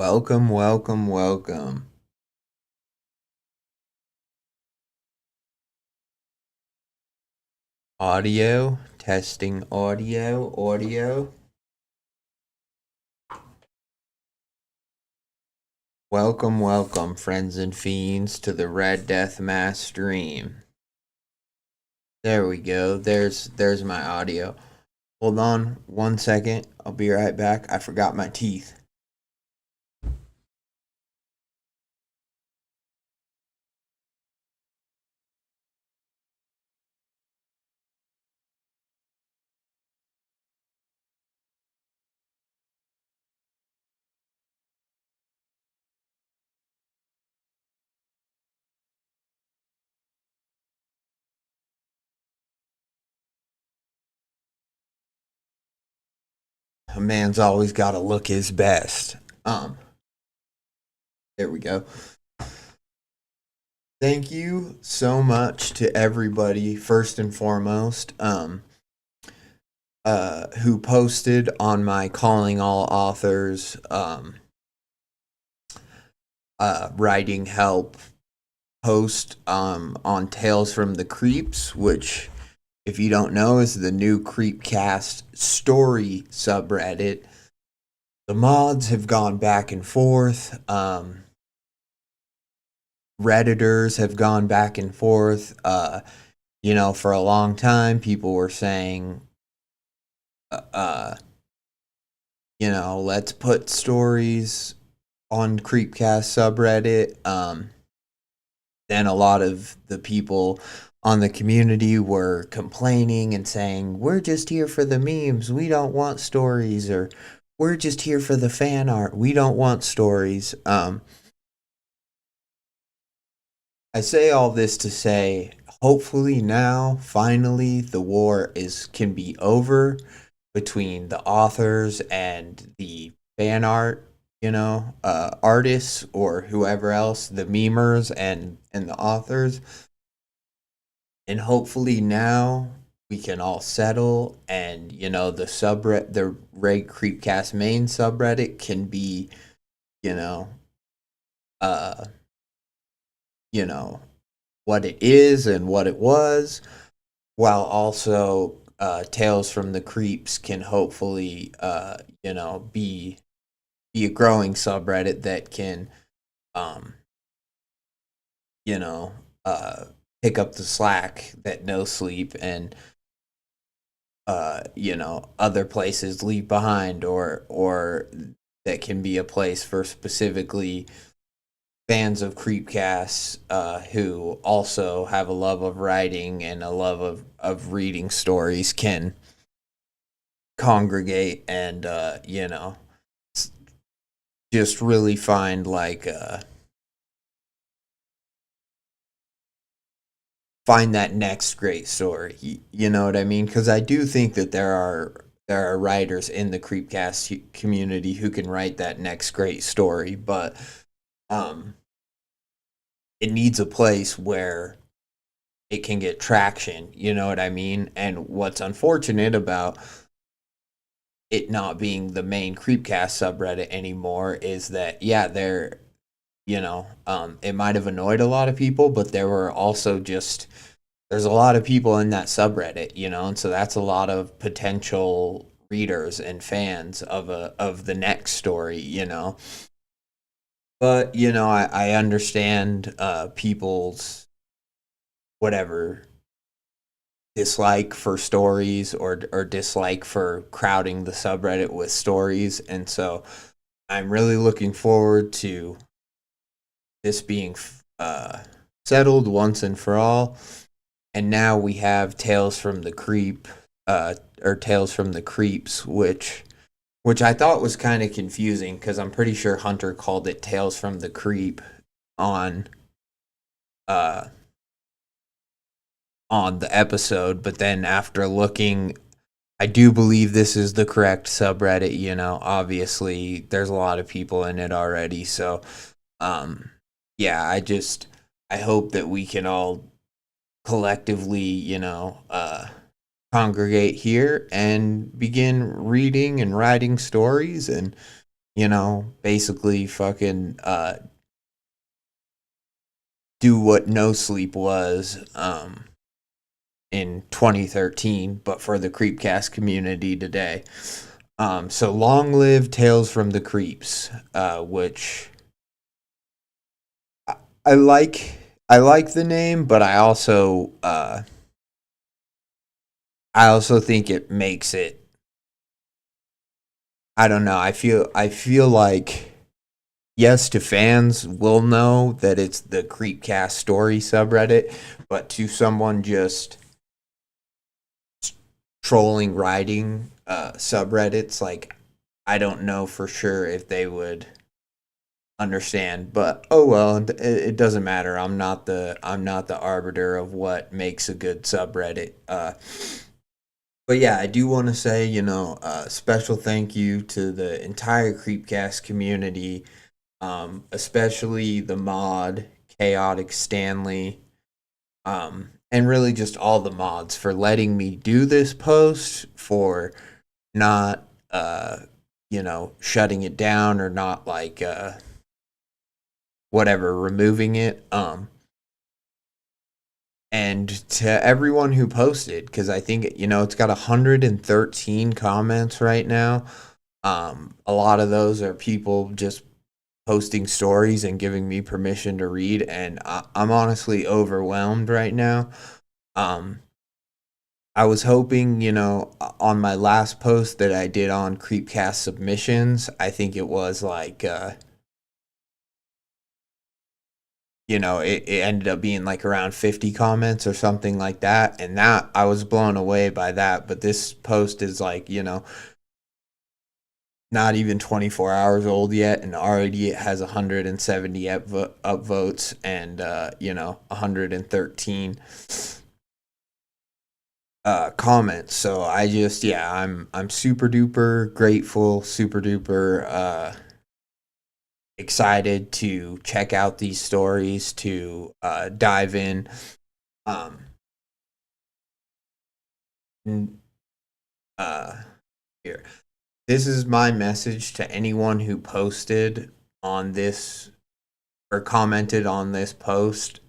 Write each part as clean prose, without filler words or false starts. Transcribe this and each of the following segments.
Welcome, welcome, welcome. Audio, testing audio. Welcome, welcome, friends and fiends, to the RedDeathMask stream. There we go. There's my audio. Hold on 1 second. I'll be right back. I forgot my teeth. A man's always got to look his best. There we go. Thank you so much to everybody, first and foremost, who posted on my Calling All Authors writing help post on Tales from the Creeps, which, if you don't know, is the new Creepcast story subreddit. The mods have gone back and forth. Redditors have gone back and forth. For a long time, people were saying, let's put stories on Creepcast subreddit. Then a lot of the people on the community were complaining and saying, we're just here for the memes, we don't want stories, or we're just here for the fan art, we don't want stories. I say all this to say, hopefully now, finally, the war can be over between the authors and the fan art, artists or whoever else, the memers and the authors. And hopefully now we can all settle, and the Reg Creepcast main subreddit can be, you know, uh, what it is and what it was, while also Tales from the Creeps can hopefully, be a growing subreddit that can, you know, pick up the slack that No Sleep and other places leave behind, or that can be a place for specifically fans of Creepcasts who also have a love of writing and a love of reading stories can congregate and just really find find that next great story. You know what I mean? Because I do think that there are writers in the Creepcast community who can write that next great story, but it needs a place where it can get traction. You know what I mean? And what's unfortunate about it not being the main Creepcast subreddit anymore is that, yeah, it might have annoyed a lot of people, but there's a lot of people in that subreddit, and so that's a lot of potential readers and fans of the next story, But I understand people's whatever dislike for stories, or dislike for crowding the subreddit with stories, and so I'm really looking forward to this being settled once and for all. And now we have Tales from the Tales from the Creeps, which I thought was kind of confusing because I'm pretty sure Hunter called it Tales from the Creep on uh on the episode, but then after looking, I do believe this is the correct subreddit. Obviously there's a lot of people in it already, so yeah, I hope that we can all collectively, congregate here and begin reading and writing stories, and basically fucking do what No Sleep was in 2013, but for the Creepcast community today. So long live Tales from the Creeps, which I, I like. I like the name, but I also think it makes it. I don't know. I feel like yes, to fans will know that it's the Creepcast story subreddit, but to someone just trolling writing subreddits, like I don't know for sure if they would understand. But oh well, it doesn't matter. I'm not the arbiter of what makes a good subreddit. But yeah, I do want to say, special thank you to the entire Creepcast community, especially the mod, Chaotic Stanley, and really just all the mods for letting me do this post, for not, shutting it down or not like, whatever, removing it. And to everyone who posted, because I think, it's got 113 comments right now. A lot of those are people just posting stories and giving me permission to read, and I'm honestly overwhelmed right now. Um, I was hoping, on my last post that I did on Creepcast submissions, I think it was like, it ended up being like around 50 comments or something like that. And that I was blown away by that. But this post is like, not even 24 hours old yet. And already it has 170 upvotes and, 113 comments. So yeah, I'm super duper grateful, super duper, excited to check out these stories, to dive in. Um, uh, Here, this is my message to anyone who posted on this or commented on this post.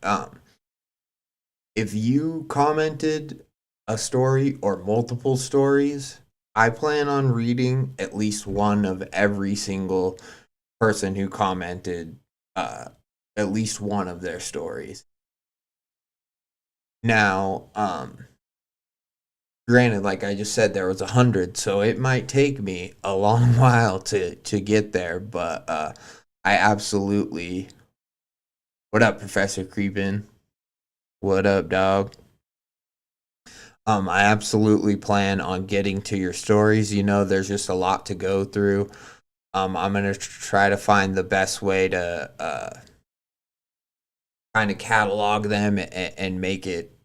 If you commented a story or multiple stories, I plan on reading at least one of every single person who commented uh, at least one of their stories. Now, granted, like I just said, there was 100, so it might take me a long while to get there. But I absolutely. What up, Professor Creepin? What up, dog? I absolutely plan on getting to your stories. There's just a lot to go through. I'm gonna try to find the best way to kind of catalog them and make it,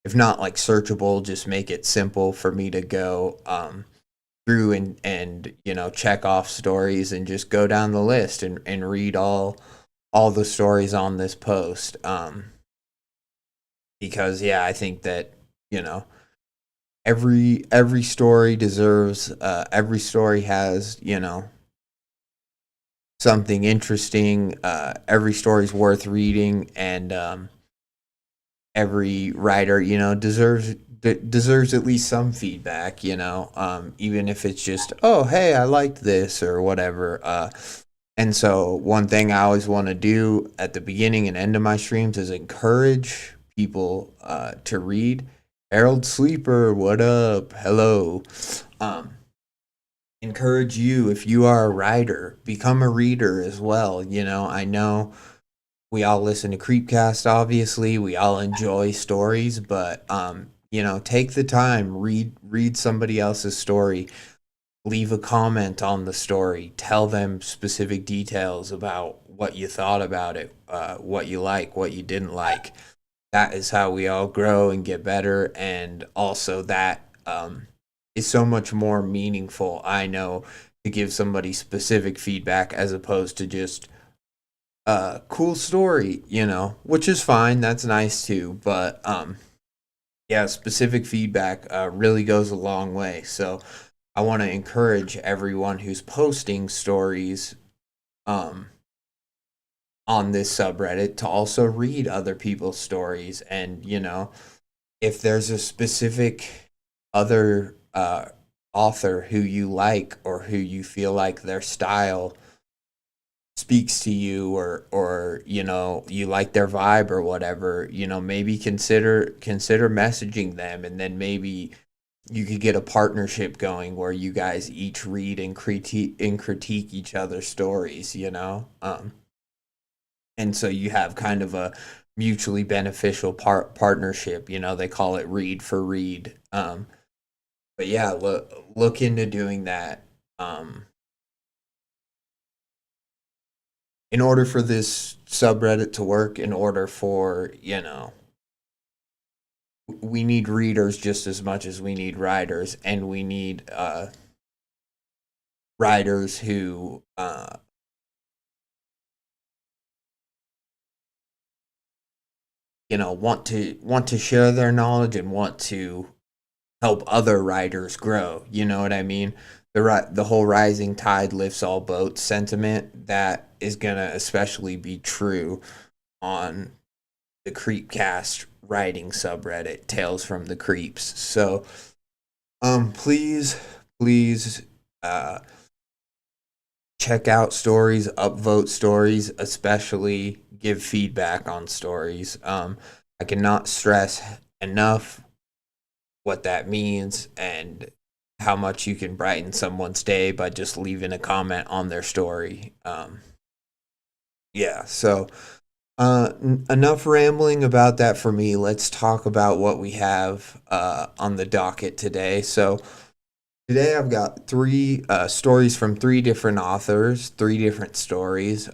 if not like searchable, just make it simple for me to go through and check off stories and just go down the list and read all the stories on this post. Because yeah, I think that you know every story deserves, every story has something interesting. Every story's worth reading, and every writer deserves at least some feedback. Even if it's just, oh hey, I liked this or whatever. And so one thing I always want to do at the beginning and end of my streams is encourage people to read. Harold Sleeper, what up? Hello. Um, Encourage you, if you are a writer, become a reader as well. I know we all listen to Creepcast, obviously. We all enjoy stories, but take the time, read somebody else's story, leave a comment on the story, tell them specific details about what you thought about it, what you like, what you didn't like. That is how we all grow and get better, and also that is so much more meaningful, I know, to give somebody specific feedback as opposed to just cool story, which is fine. That's nice too. But yeah, specific feedback really goes a long way. So I want to encourage everyone who's posting stories um on this subreddit to also read other people's stories. And if there's a specific other author who you like, or who you feel like their style speaks to you, or you like their vibe or whatever, maybe consider messaging them, and then maybe you could get a partnership going where you guys each read and critique each other's stories, and so you have kind of a mutually beneficial partnership. They call it read for read. But yeah, look into doing that. Um, in order for this subreddit to work, in order for we need readers just as much as we need writers, and we need writers who want to share their knowledge and want to help other writers grow. You know what I mean? The whole rising tide lifts all boats sentiment, that is gonna especially be true on the Creepcast writing subreddit, Tales from the Creeps. So please uh check out stories, upvote stories, especially give feedback on stories. I cannot stress enough what that means, and how much you can brighten someone's day by just leaving a comment on their story. Yeah, so enough rambling about that for me. Let's talk about what we have on the docket today. So today I've got three stories from three different authors, three different stories.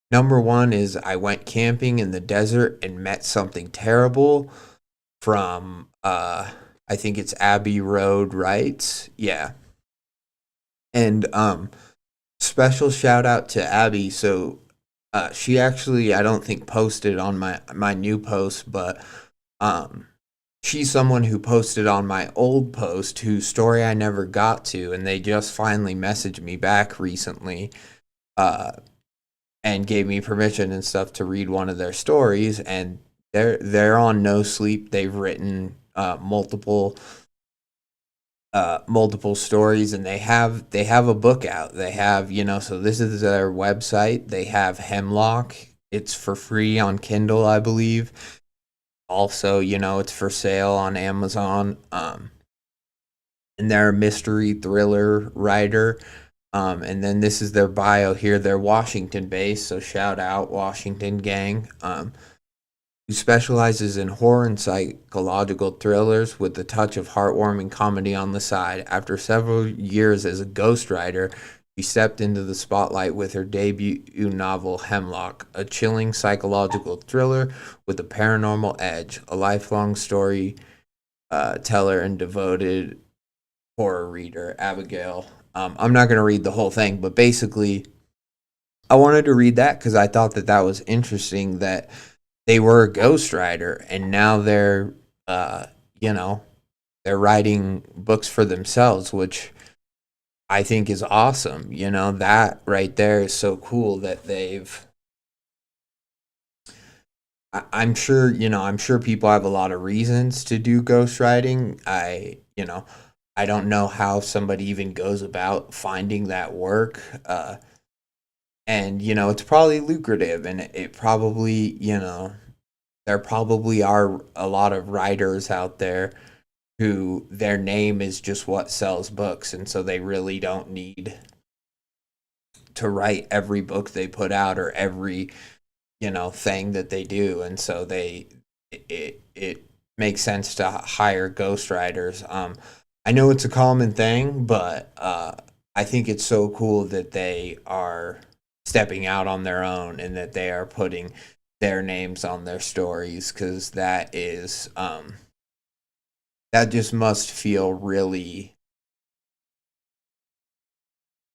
Number one is I went camping in the desert and met something terrible, from I think it's abiroadwrites. Yeah. And special shout out to Abby. So she actually, I don't think, posted on my new post, but um she's someone who posted on my old post, whose story I never got to, and they just finally messaged me back recently, uh and gave me permission and stuff to read one of their stories. And they're on No Sleep. They've written multiple stories, and they have a book out. They have, so this is their website. They have Hemlock. It's for free on Kindle, I believe. Also, it's for sale on Amazon. And they're a mystery thriller writer. And then this is their bio here. They're Washington based, so shout out Washington gang. Who specializes in horror and psychological thrillers with a touch of heartwarming comedy on the side. After several years as a ghostwriter, she stepped into the spotlight with her debut novel, Hemlock, a chilling psychological thriller with a paranormal edge, a lifelong story teller and devoted horror reader, Abigail. I'm not going to read the whole thing, but basically, I wanted to read that because I thought that was interesting, that they were a ghostwriter and now uh, you know, they're writing books for themselves, which I think is awesome. That right there is so cool that they've. I'm sure people have a lot of reasons to do ghostwriting. I don't know how somebody even goes about finding that work. And it's probably lucrative, and it probably, there probably are a lot of writers out there who their name is just what sells books, and so they really don't need to write every book they put out, or every thing that they do, and so it makes sense to hire ghostwriters. I know it's a common thing, but I think it's so cool that they are stepping out on their own, and that they are putting their names on their stories, because that just must feel really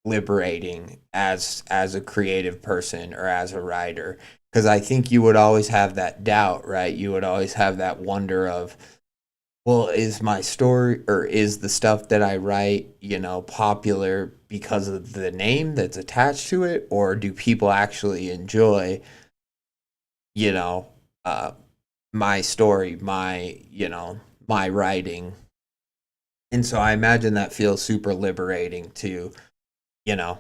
liberating as a creative person, or as a writer, because I think you would always have that doubt, right? You would always have that wonder of, Well, is my story or is the stuff that I write, popular because of the name that's attached to it, or do people actually enjoy, you know, uh, my story, my writing? And so I imagine that feels super liberating to, you know,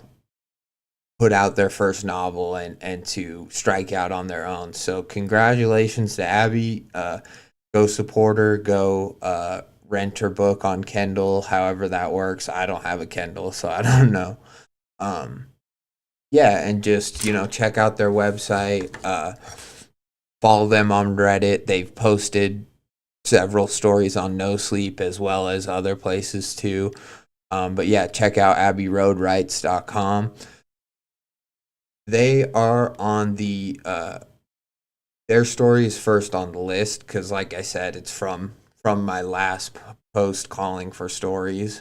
put out their first novel and to strike out on their own. So congratulations to Abby. Go support her. Go rent her book on Kindle, however that works. I don't have a Kindle, so I don't know. Um, yeah, and just check out their website. Follow them on Reddit. They've posted several stories on No Sleep as well as other places too. But yeah, check out abiroadwrites.com. They are on their story is first on the list because, like I said, it's from my last post calling for stories.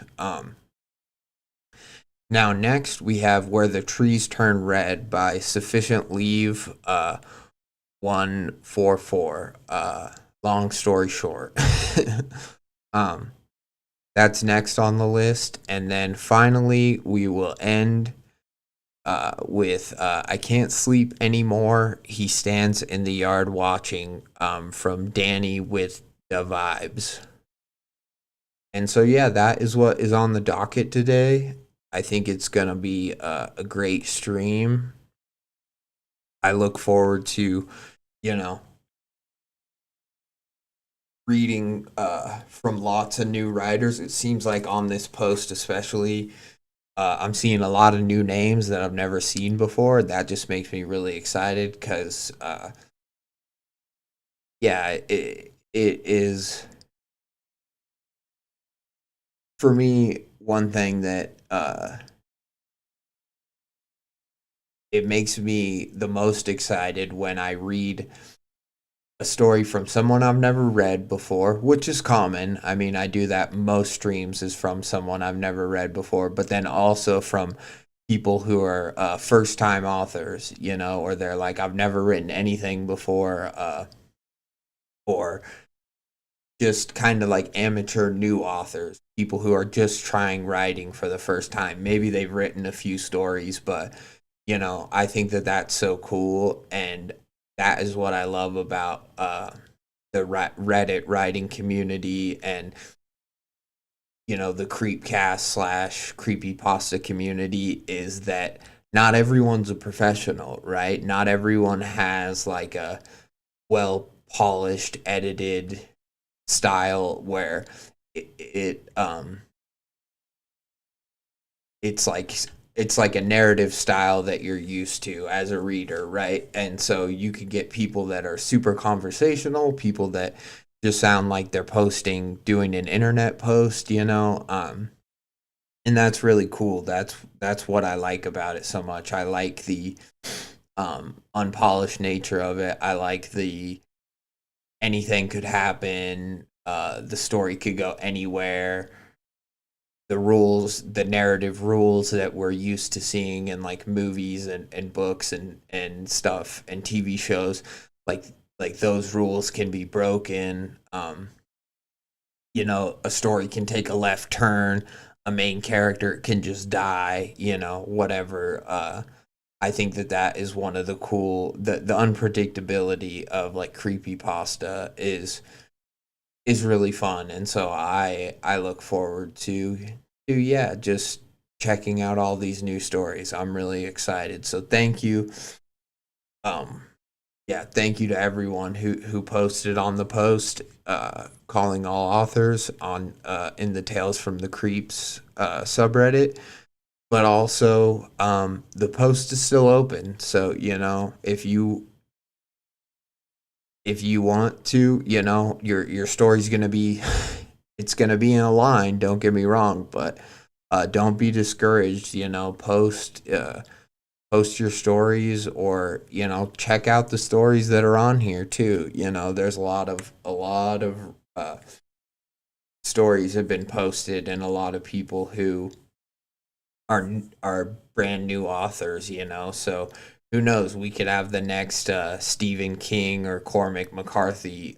Now next we have Where the Trees Turn Red by Sufficient Leave 144. Long story short. um that's next on the list. And then finally we will end with I Can't Sleep Anymore. He Stands in the Yard Watching, from Danny with the Vibes. And so, yeah, that is what is on the docket today. I think it's going to be a great stream. I look forward to, you know, reading from lots of new writers. It seems like on this post, especially, I'm seeing a lot of new names that I've never seen before. That just makes me really excited because, yeah, it is for me one thing that it makes me the most excited when I read a story from someone I've never read before, which is common. I mean, I do that most streams is from someone I've never read before, but then also from people who are first time authors, or they're like, I've never written anything before, or just kind of like amateur new authors, people who are just trying writing for the first time. Maybe they've written a few stories, but I think that that's so cool, and that is what I love about the Reddit writing community and the creepcast slash creepypasta community is that not everyone's a professional, right? Not everyone has like a well polished, edited style where it it's like it's like a narrative style that you're used to as a reader, right? And so you could get people that are super conversational, people that just sound like they're doing an internet post, and that's really cool. That's what I like about it so much. I like the unpolished nature of it. I like the anything could happen. The story could go anywhere. The narrative rules that we're used to seeing in like movies and books and stuff and TV shows, like those rules can be broken. A story can take a left turn, a main character can just die, whatever. I think that is one of the cool the unpredictability of like creepy pasta is really fun, and so I look forward to yeah, just checking out all these new stories. I'm really excited. So thank you. Um yeah, thank you to everyone who posted on the post calling all authors on in the Tales from the Creeps subreddit. But also the post is still open. So, if you want to, your story's gonna be it's gonna be in a line. Don't get me wrong, but don't be discouraged. Post your stories, or check out the stories that are on here too. There's a lot of stories have been posted, and a lot of people who are brand new authors. So who knows? We could have the next Stephen King or Cormac McCarthy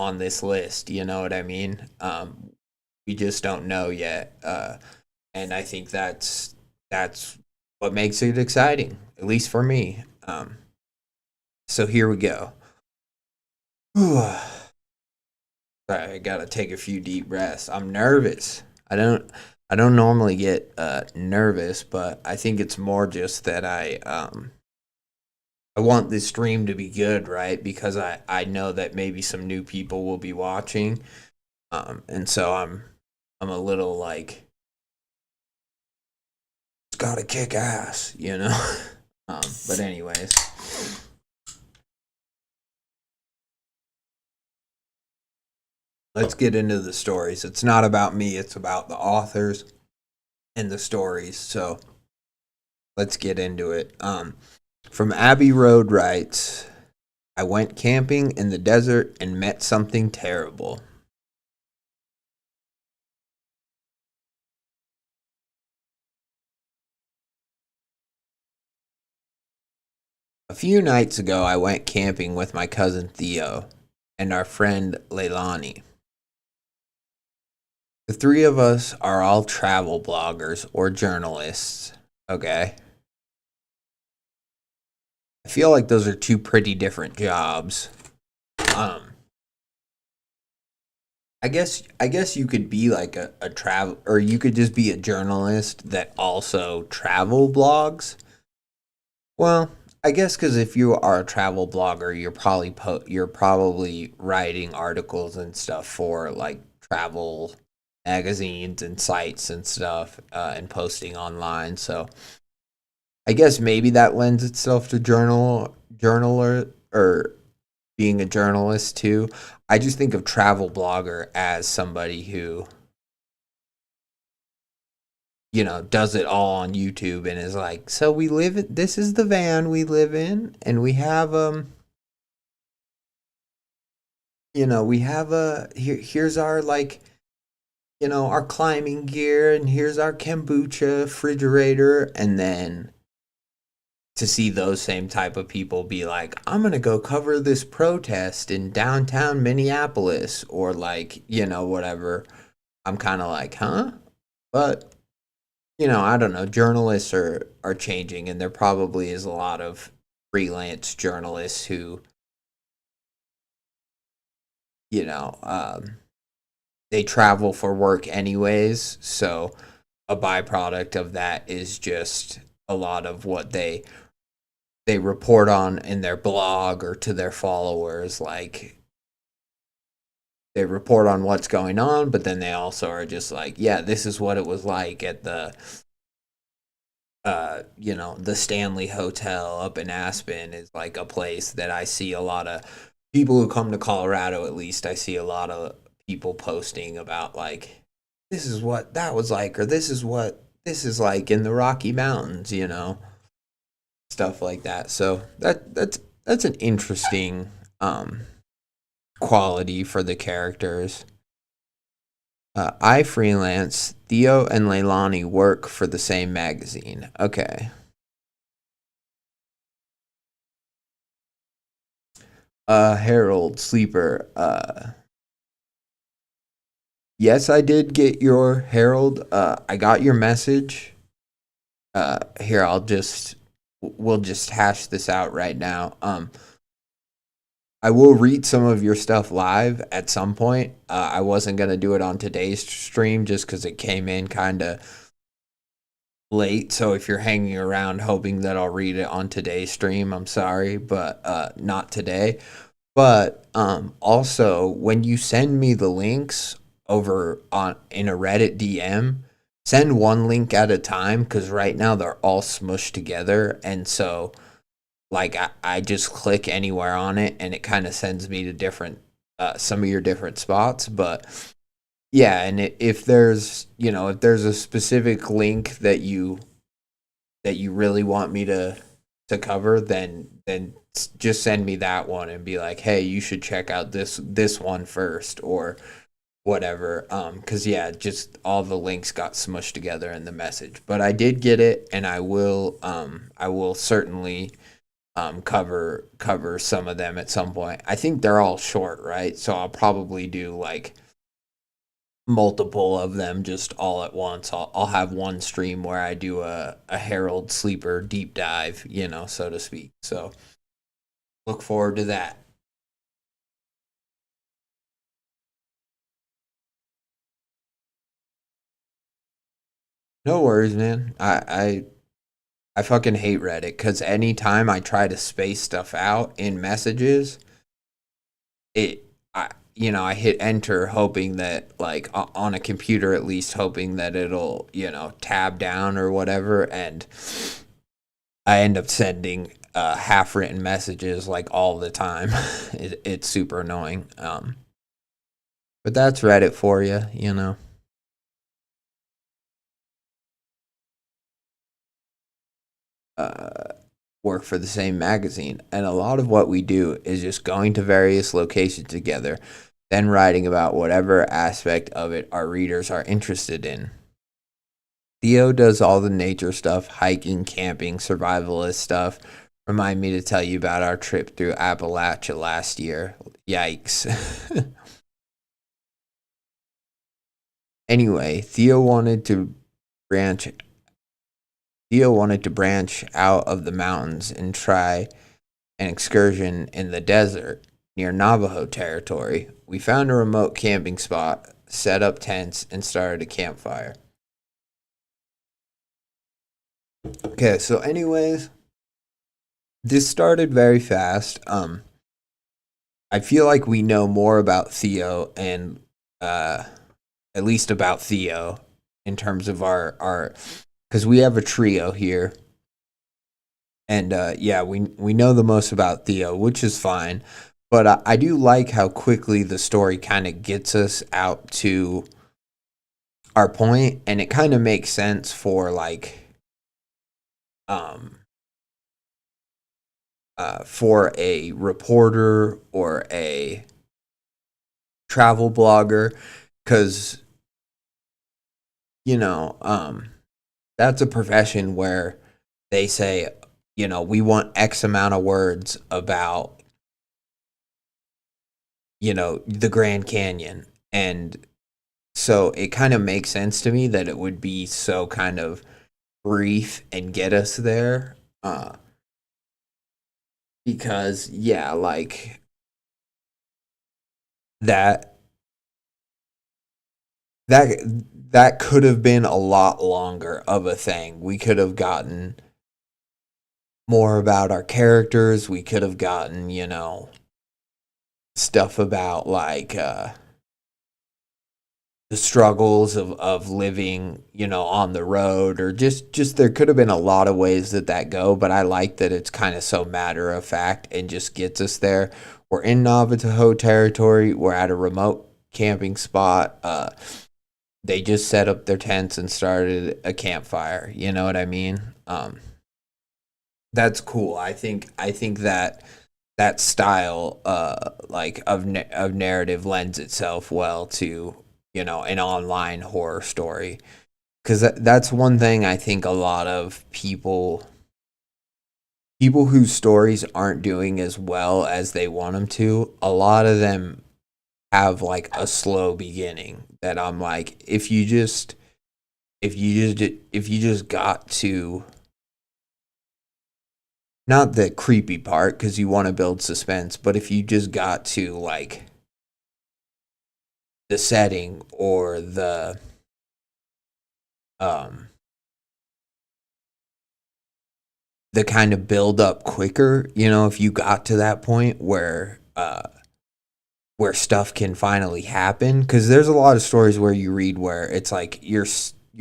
on this list. You know what I mean? We just don't know yet, and I think that's what makes it exciting, at least for me. So here we go. Sorry, I gotta take a few deep breaths. I'm nervous. I don't normally get nervous, but I think it's more just that I want this stream to be good, right? Because I know that maybe some new people will be watching, and so I'm a little like, it's gotta kick ass, you know. But anyways, let's get into the stories. It's not about me; it's about the authors and the stories. So let's get into it. From Abiroadwrites, I went camping in the desert and met something terrible. A few nights ago, I went camping with my cousin Theo and our friend Leilani. The three of us are all travel bloggers or journalists, okay? I feel like those are two pretty different jobs. Um, I guess you could be like a travel, or you could just be a journalist that also travel blogs. Well, I guess because if you are a travel blogger, you're probably writing articles and stuff for like travel magazines and sites and stuff, and posting online. So I guess maybe that lends itself to journaler or being a journalist too. I just think of travel blogger as somebody who, does it all on YouTube and is like, so this is the van we live in, and we have we have here's our like, our climbing gear, and here's our kombucha refrigerator. And then to see those same type of people be like, I'm gonna go cover this protest in downtown Minneapolis, or like, whatever. I'm kind of like, huh? But I don't know. Journalists are changing, and there probably is a lot of freelance journalists who, you know, um, they travel for work anyways. So a byproduct of that is just a lot of what they report on in their blog or to their followers. Like, they report on what's going on, but then they also are just like, yeah, this is what it was like at the Stanley Hotel up in Aspen is like a place that I see a lot of people who come to Colorado. At least I see a lot of people posting about like, this is what that was like, or this is what this is like in the Rocky Mountains, stuff like that. So that's an interesting quality for the characters. I freelance. Theo and Leilani work for the same magazine. Okay. Harold Sleeper. Yes, I did get your Harold. I got your message. Here, we'll just hash this out right now. I will read some of your stuff live at some point. I wasn't gonna do it on today's stream just because it came in kind of late. So if you're hanging around hoping that I'll read it on today's stream, I'm sorry, but not today. But also, when you send me the links over on in a Reddit DM, send one link at a time, because right now they're all smushed together, and so like I just click anywhere on it and it kind of sends me to different some of your different spots. But yeah, and if there's a specific link that you really want me to cover, then just send me that one and be like, hey, you should check out this one first, or whatever. Because yeah, just all the links got smushed together in the message. But I did get it, and I will certainly cover some of them at some point. I think they're all short, right? So I'll probably do like multiple of them just all at once. I'll have one stream where I do a Herald Sleeper deep dive, so to speak. So look forward to that. No worries, man. I fucking hate Reddit because anytime I try to space stuff out in messages, I hit enter hoping that like on a computer at least hoping that it'll tab down or whatever, and I end up sending half written messages like all the time. It's super annoying. But that's Reddit for you. Uh, work for the same magazine, and a lot of what we do is just going to various locations together, then writing about whatever aspect of it our readers are interested in. Theo does all the nature stuff, hiking, camping, survivalist stuff. Remind me to tell you about our trip through Appalachia last year. Yikes. Anyway, branch Theo wanted to branch out of the mountains and try an excursion in the desert near Navajo territory. We found a remote camping spot, set up tents, and started a campfire. Okay, so anyways, this started very fast. I feel like we know more about Theo and at least about Theo in terms of our because we have a trio here. And yeah, we know the most about Theo, which is fine. But I do like how quickly the story kind of gets us out to our point, and it kind of makes sense for like um for a reporter or a travel blogger, because you know that's a profession where they say, we want X amount of words about the Grand Canyon. And so it kind of makes sense to me that it would be so kind of brief and get us there. Because yeah, like that that that could have been a lot longer of a thing. We could have gotten more about our characters. We could have gotten, stuff about like the struggles of living, on the road, or just there could have been a lot of ways that go, but I like that it's kind of so matter of fact and just gets us there. We're in Navajo territory. We're at a remote camping spot. They just set up their tents and started a campfire. You know what I mean? That's cool. I think that style like of narrative lends itself well to an online horror story, because that's one thing I think a lot of people whose stories aren't doing as well as they want them to, a lot of them have like a slow beginning that I'm like, if you just got to, not the creepy part because you want to build suspense, but if you just got to like the setting or um the kind of build up quicker, if you got to that point where stuff can finally happen, because there's a lot of stories where you read where it's like you're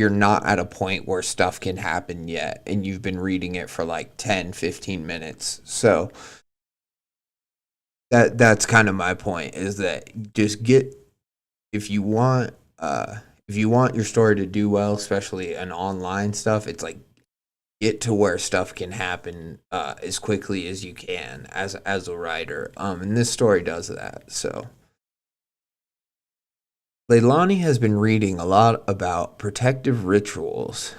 not at a point where stuff can happen yet, and you've been reading it for like 10-15 minutes. So that's kind of my point, is that just get, if you want your story to do well, especially an online stuff, it's like get to where stuff can happen as quickly as you can as a writer. And this story does that. So Leilani has been reading a lot about protective rituals.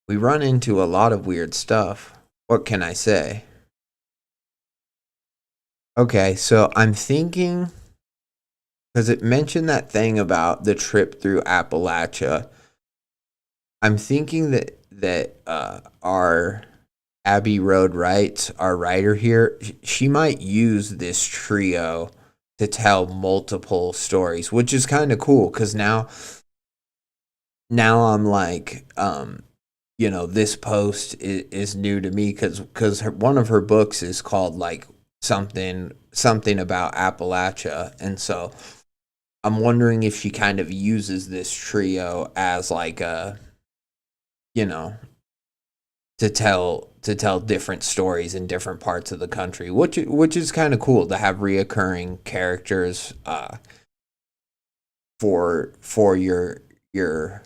We run into a lot of weird stuff. what can I say? Okay, so I'm thinking because it mentioned that thing about the trip through Appalachia. I'm thinking that our abiroadwrites, our writer here, she might use this trio to tell multiple stories, which is kind of cool because now I'm like, this post is new to me because one of her books is called like something about Appalachia, and so I'm wondering if she kind of uses this trio as like a, you know, to tell different stories in different parts of the country, which is kind of cool to have reoccurring characters for your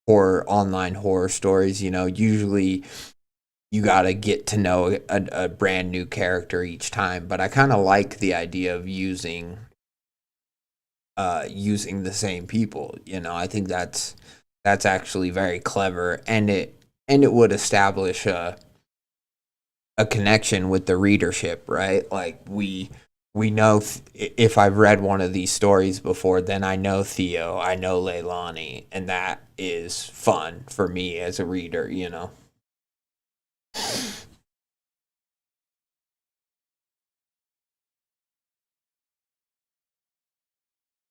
horror online horror stories. Usually you got to get to know a brand new character each time, but I kind of like the idea of using the same people. I think that's actually very clever, and it would establish a connection with the readership, right? Like we know if I've read one of these stories before, then I know Theo, I know Leilani, and that is fun for me as a reader.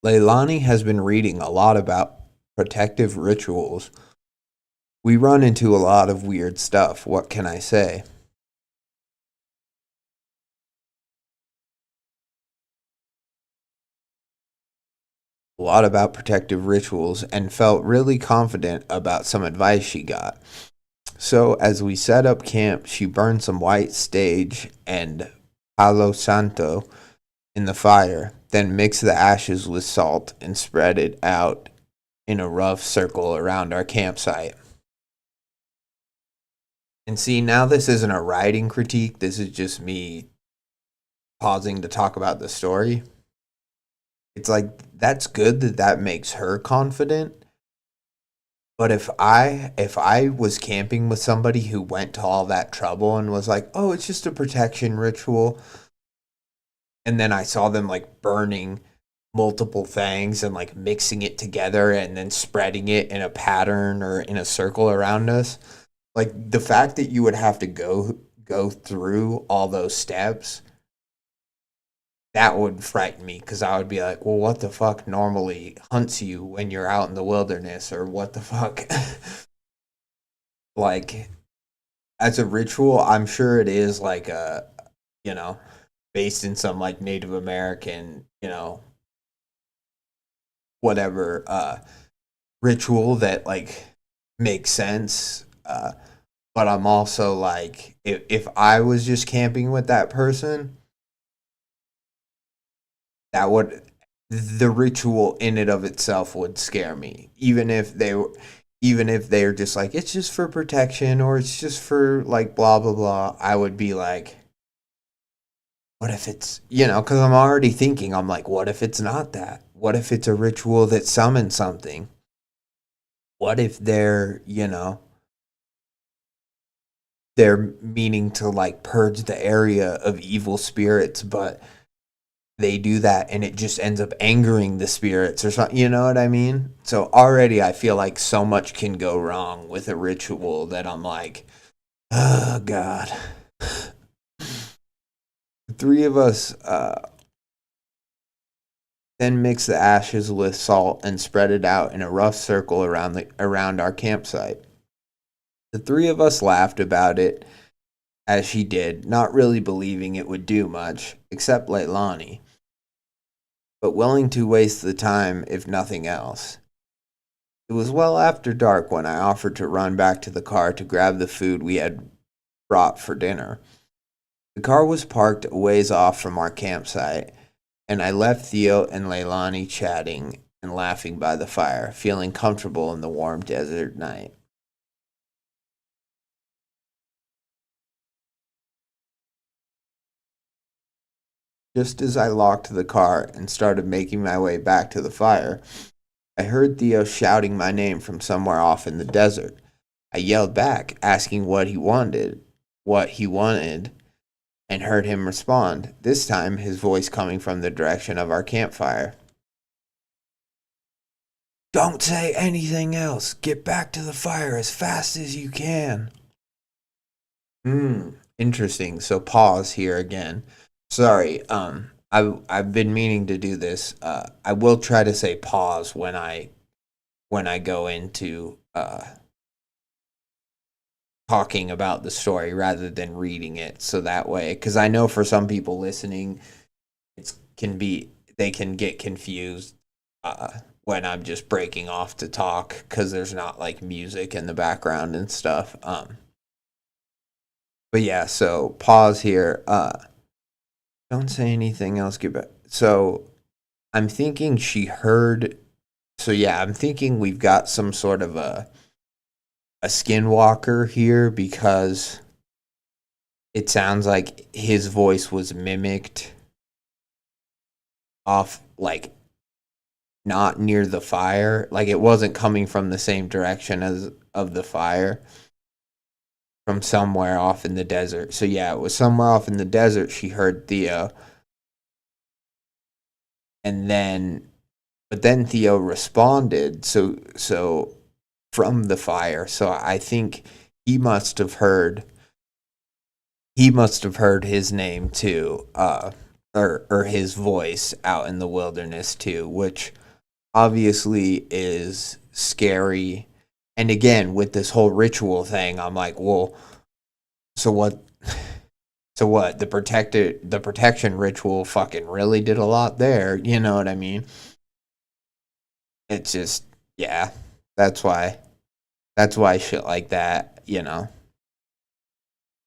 Leilani has been reading a lot about protective rituals. We run into a lot of weird stuff. What can I say? A lot about protective rituals and felt really confident about some advice she got. So, as we set up camp, she burned some white sage and Palo Santo in the fire, then mixed the ashes with salt and spread it out in a rough circle around our campsite. And see, now this isn't a writing critique, this is just me pausing to talk about the story. It's like, that's good that makes her confident. But if I was camping with somebody who went to all that trouble and was like, "Oh, it's just a protection ritual," and then I saw them like burning multiple things and like mixing it together and then spreading it in a pattern or in a circle around us, like the fact that you would have to go through all those steps, that would frighten me because I would be like, well, what the fuck normally hunts you when you're out in the wilderness, or what the fuck? Like, as a ritual, I'm sure it is like you know, based in some like Native American, whatever ritual that like makes sense. But I'm also like, if I was just camping with that person, that would the ritual in it of itself would scare me, even if they're just like, it's just for protection or it's just for like blah blah blah. I would be like, what if it's, because I'm already thinking, I'm like, what if it's not that? What if it's a ritual that summons something? What if they're meaning to like purge the area of evil spirits, but they do that and it just ends up angering the spirits or something, you know what I mean? So already I feel like so much can go wrong with a ritual that I'm like, oh god. The three of us then mix the ashes with salt and spread it out in a rough circle around our campsite. The three of us laughed about it as she did, not really believing it would do much, except Leilani, but willing to waste the time if nothing else. It was well after dark when I offered to run back to the car to grab the food we had brought for dinner. The car was parked a ways off from our campsite, and I left Theo and Leilani chatting and laughing by the fire, feeling comfortable in the warm desert night. Just as I locked the car and started making my way back to the fire, I heard Theo shouting my name from somewhere off in the desert. I yelled back, asking what he wanted, what he wanted and heard him respond, this time his voice coming from the direction of our campfire. Don't say anything else. Get back to the fire as fast as you can. Interesting. So pause here again. Sorry. I've been meaning to do this. I will try to say pause when I go into talking about the story rather than reading it, so that way, because I know for some people listening, they can get confused when I'm just breaking off to talk because there's not like music in the background and stuff. But yeah, so pause here. Don't say anything else. Get back. So I'm thinking she heard. So yeah, I'm thinking we've got some sort of a skinwalker here, because it sounds like his voice was mimicked off, like, not near the fire. Like, it wasn't coming from the same direction as of the fire, from somewhere off in the desert. So yeah, it was somewhere off in the desert she heard Theo. And then but then Theo responded, so from the fire. So I think he must have heard his name too, or his voice out in the wilderness too, which obviously is scary. And again, with this whole ritual thing, I'm like, well, so what? So what? The protection ritual fucking really did a lot there. You know what I mean? It's just, yeah. That's why shit like that.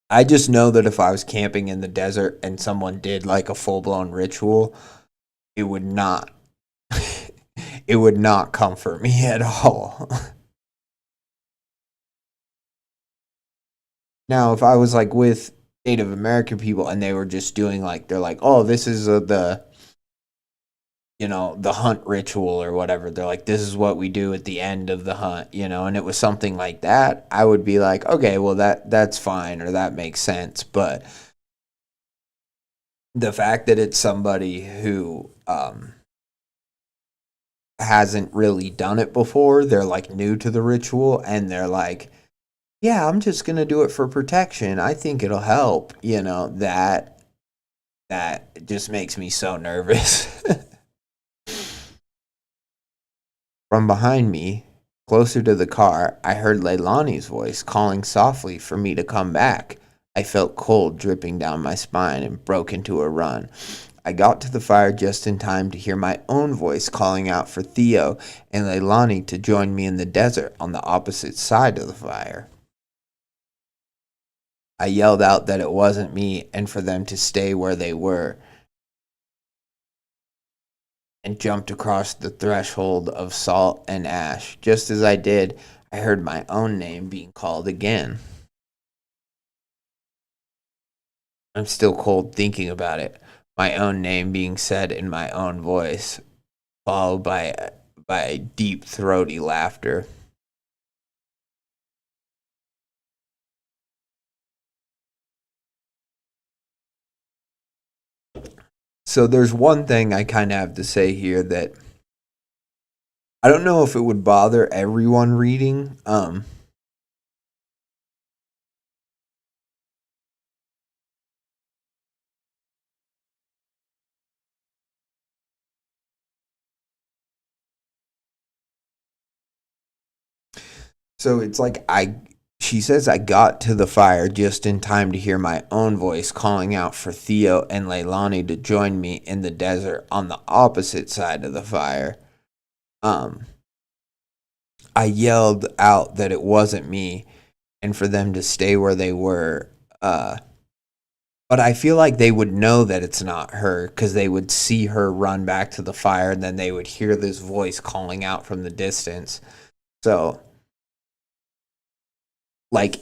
I just know that if I was camping in the desert and someone did like a full blown ritual, it would not it would not comfort me at all. Now, if I was like with Native American people and they were just doing like, they're like, oh, this is the hunt ritual or whatever. They're like, this is what we do at the end of the hunt, and it was something like that, I would be like, okay, well that's fine, or that makes sense. But the fact that it's somebody who hasn't really done it before, they're like new to the ritual, and they're like, yeah, I'm just gonna do it for protection. I think it'll help. That just makes me so nervous. From behind me, closer to the car, I heard Leilani's voice calling softly for me to come back. I felt cold dripping down my spine and broke into a run. I got to the fire just in time to hear my own voice calling out for Theo and Leilani to join me in the desert on the opposite side of the fire. I yelled out that it wasn't me and for them to stay where they were, and jumped across the threshold of salt and ash. Just as I did, I heard my own name being called again. I'm still cold thinking about it. My own name being said in my own voice, followed by deep, throaty laughter. So there's one thing I kind of have to say here that I don't know if it would bother everyone reading. So it's like she says I got to the fire just in time to hear my own voice calling out for Theo and Leilani to join me in the desert on the opposite side of the fire. I yelled out that it wasn't me and for them to stay where they were. But I feel like they would know that it's not her because they would see her run back to the fire and then they would hear this voice calling out from the distance. So, like,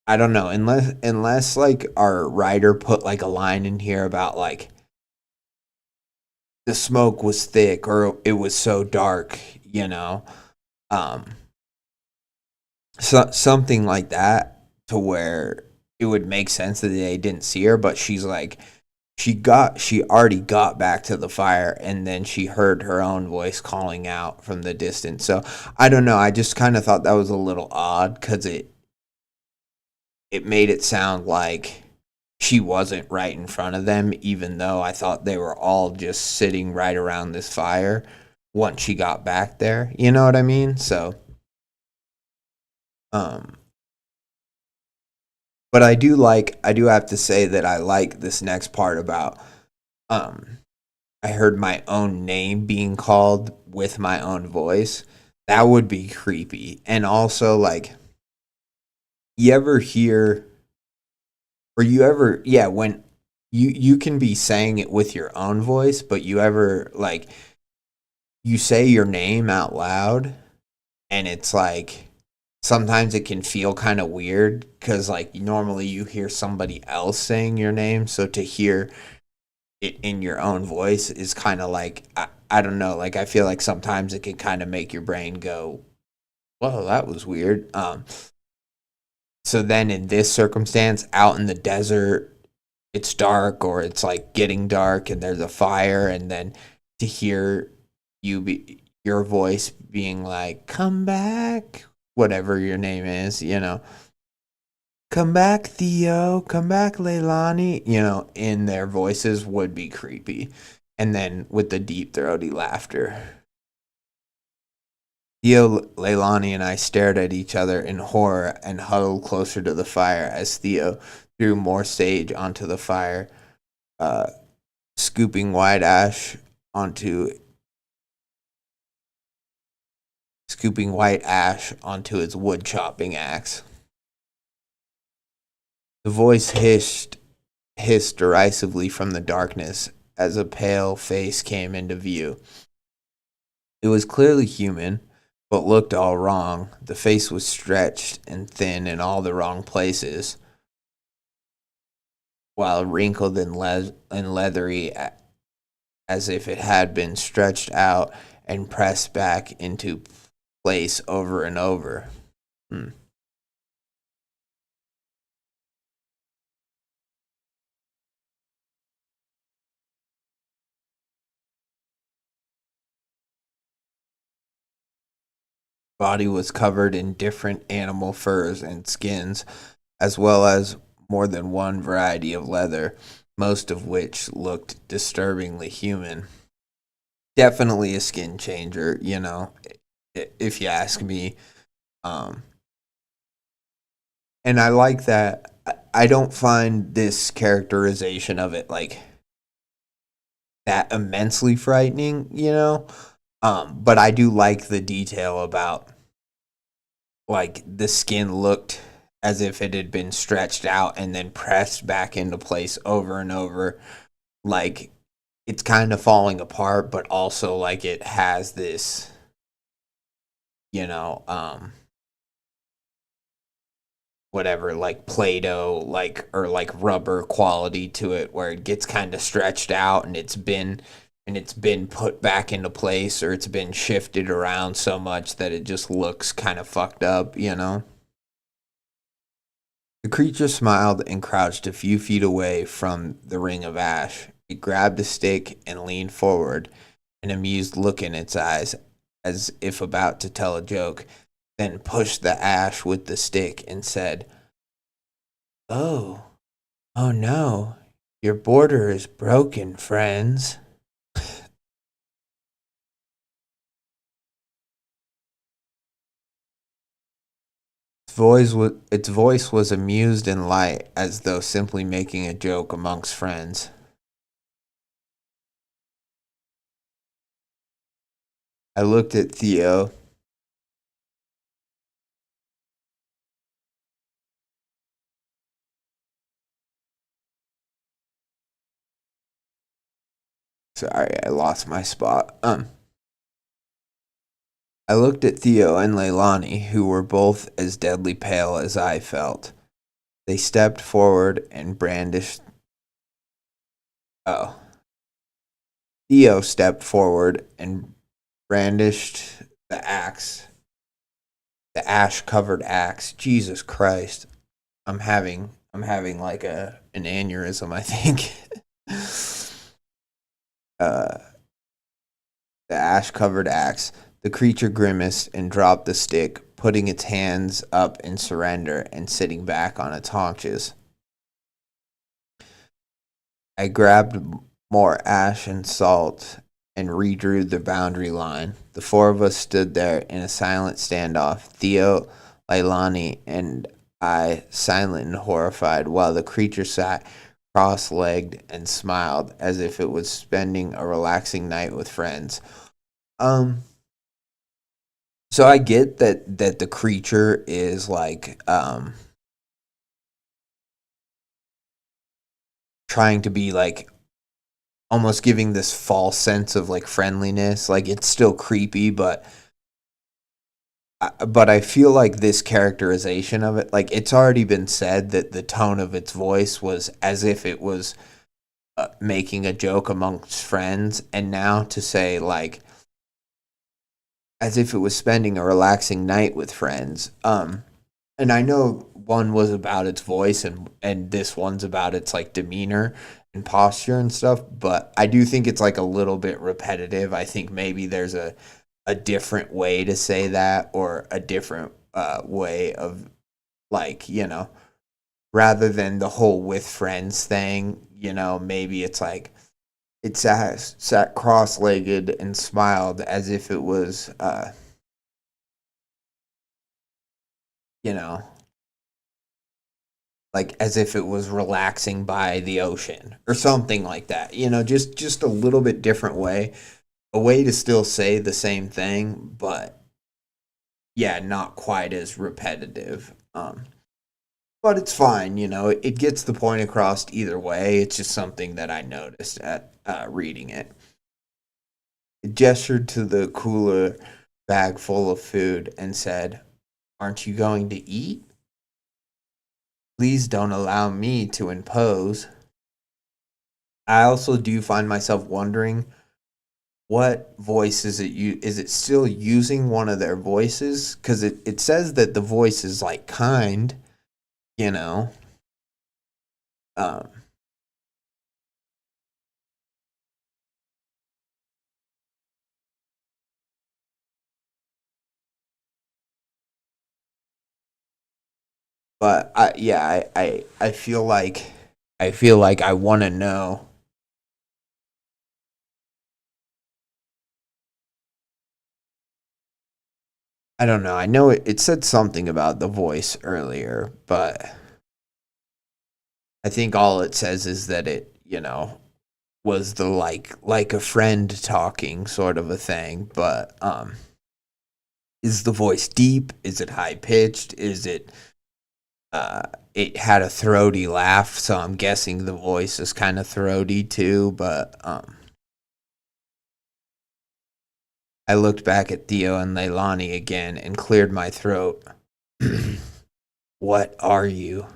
I don't know, unless like our writer put like a line in here about like the smoke was thick or it was so dark, um, something like that, to where it would make sense that they didn't see her, but she's like, she already got back to the fire, and then she heard her own voice calling out from the distance. So I don't know. I just kind of thought that was a little odd because it made it sound like she wasn't right in front of them, even though I thought they were all just sitting right around this fire once she got back there. You know what I mean? So, um, but I do have to say that I like this next part about, um, I heard my own name being called with my own voice. That would be creepy. And also, like, you ever hear, or you ever, yeah, when you can be saying it with your own voice, but you ever, like, you say your name out loud, and it's like, sometimes it can feel kind of weird because, like, normally you hear somebody else saying your name. So to hear it in your own voice is kind of like, I don't know, like I feel like sometimes it can kind of make your brain go, "Whoa, that was weird." So then in this circumstance, out in the desert, it's dark or it's like getting dark and there's a fire, and then to hear your voice being like, "Come back," whatever your name is, "Come back, Theo. Come back, Leilani," in their voices would be creepy. And then with the deep throaty laughter. Theo, Leilani, and I stared at each other in horror and huddled closer to the fire as Theo threw more sage onto the fire, uh, scooping white ash onto his wood chopping axe. The voice hissed derisively from the darkness as a pale face came into view. It was clearly human, but looked all wrong. The face was stretched and thin in all the wrong places, while wrinkled and leathery as if it had been stretched out and pressed back into place over and over. Hmm. Body was covered in different animal furs and skins, as well as more than one variety of leather, most of which looked disturbingly human. Definitely a skin changer, if you ask me. Um, and I like that. I don't find this characterization of it like that immensely frightening. But I do like the detail about like the skin looked as if it had been stretched out and then pressed back into place over and over. Like it's kind of falling apart, but also like it has this, you know, whatever, like Play-Doh, like, or like rubber quality to it where it gets kind of stretched out and it's been put back into place, or it's been shifted around so much that it just looks kind of fucked up. The creature smiled and crouched a few feet away from the ring of ash. It grabbed a stick and leaned forward, an amused look in its eyes, as if about to tell a joke, then pushed the ash with the stick and said, "Oh, oh no, your border is broken, friends." Its voice was amused and light, as though simply making a joke amongst friends. I looked at Theo. Sorry, I lost my spot. I looked at Theo and Leilani, who were both as deadly pale as I felt. They stepped forward and brandished. Oh. Theo stepped forward and brandished the axe, the ash covered axe. Jesus Christ. I'm having I'm having like an aneurysm, I think. uh, the ash covered axe. The creature grimaced and dropped the stick, putting its hands up in surrender and sitting back on its haunches. I grabbed more ash and salt and redrew the boundary line. The four of us stood there in a silent standoff, Theo, Leilani, and I silent and horrified, while the creature sat cross-legged and smiled as if it was spending a relaxing night with friends. Um so I get that the creature is like trying to be like almost giving this false sense of like friendliness. Like it's still creepy, but I feel like this characterization of it, like it's already been said that the tone of its voice was as if it was making a joke amongst friends, and now to say like as if it was spending a relaxing night with friends. And I know one was about its voice, and this one's about its like demeanor and posture and stuff, but I do think it's like a little bit repetitive. I think maybe there's a different way to say that, or a different way of like, rather than the whole with friends thing, maybe it's like it sat cross-legged and smiled as if it was you know like as if it was relaxing by the ocean or something like that. Just a little bit different way, a way to still say the same thing, but yeah, not quite as repetitive. But it's fine. It gets the point across either way. It's just something that I noticed at reading it. It gestured to the cooler bag full of food and said, "Aren't you going to eat? Please don't allow me to impose." I also do find myself wondering, what voice is it? Is it still using one of their voices? Because it says that the voice is like kind, you know. Um, but I feel like I want to know. I don't know. I know it said something about the voice earlier, but I think all it says is that it, was the like a friend talking sort of a thing. But is the voice deep? Is it high pitched? Is it uh it had a throaty laugh, so I'm guessing the voice is kind of throaty too, but I looked back at Theo and Leilani again and cleared my throat. "What are you?"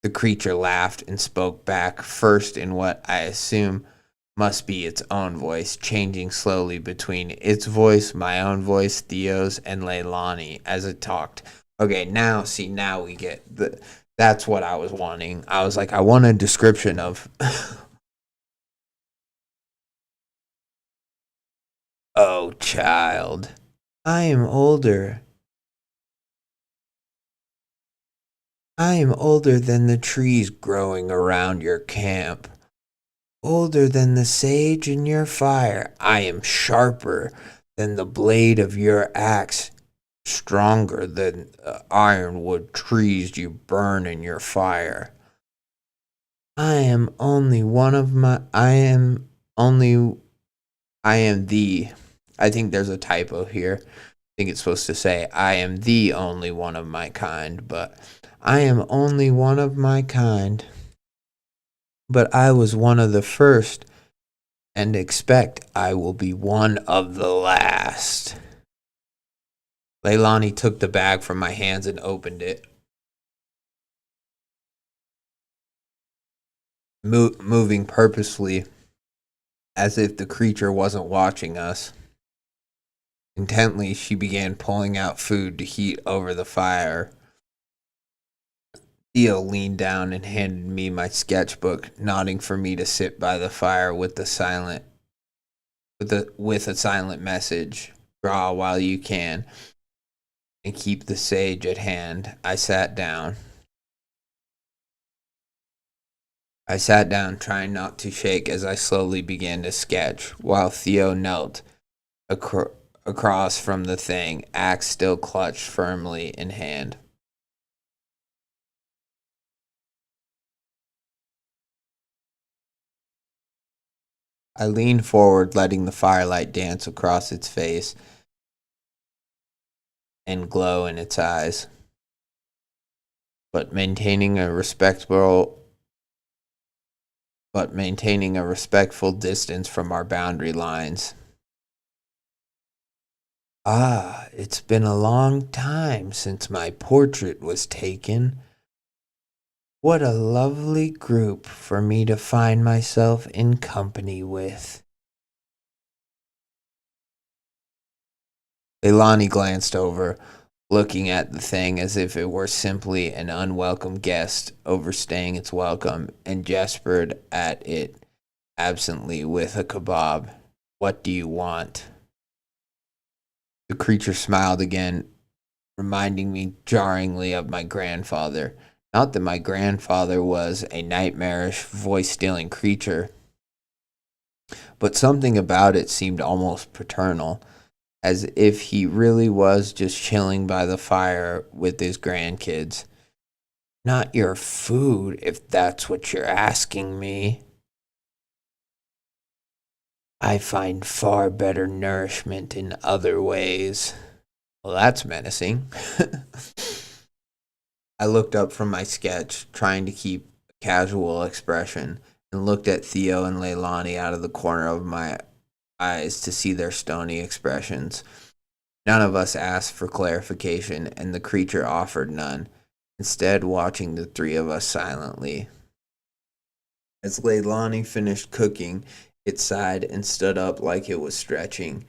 The creature laughed and spoke back, first in what I assume must be its own voice, changing slowly between its voice, my own voice, Theo's, and Leilani as it talked. Okay, now we get the. That's what I was wanting. I was like, I want a description of. "Oh, child, I am older. I am older than the trees growing around your camp. Older than the sage in your fire. I am sharper than the blade of your axe, stronger than the ironwood trees you burn in your fire. I am only one of my. Only. I am the. I think there's a typo here. I think it's supposed to say, I am the only one of my kind, but I am only one of my kind. But I was one of the first, and expect I will be one of the last." Leilani took the bag from my hands and opened it, moving purposefully as if the creature wasn't watching us. Intently, she began pulling out food to heat over the fire. Theo leaned down and handed me my sketchbook, nodding for me to sit by the fire with a silent message. Draw while you can, and keep the sage at hand. I sat down, trying not to shake as I slowly began to sketch, while Theo knelt across from the thing, axe still clutched firmly in hand. I leaned forward, letting the firelight dance across its face and glow in its eyes, but maintaining a respectful distance from our boundary lines. Ah, it's been a long time since my portrait was taken. What a lovely group for me to find myself in company with. Leilani glanced over, looking at the thing as if it were simply an unwelcome guest overstaying its welcome, and gestured at it absently with a kebab. What do you want? The creature smiled again, reminding me jarringly of my grandfather. Not that my grandfather was a nightmarish, voice stealing creature, but something about it seemed almost paternal, as if he really was just chilling by the fire with his grandkids. Not your food, if that's what you're asking me. I find far better nourishment in other ways. Well, that's menacing. I looked up from my sketch, trying to keep a casual expression, and looked at Theo and Leilani out of the corner of my eyes to see their stony expressions. None of us asked for clarification, and the creature offered none, instead watching the three of us silently. As Leilani finished cooking, it sighed and stood up like it was stretching,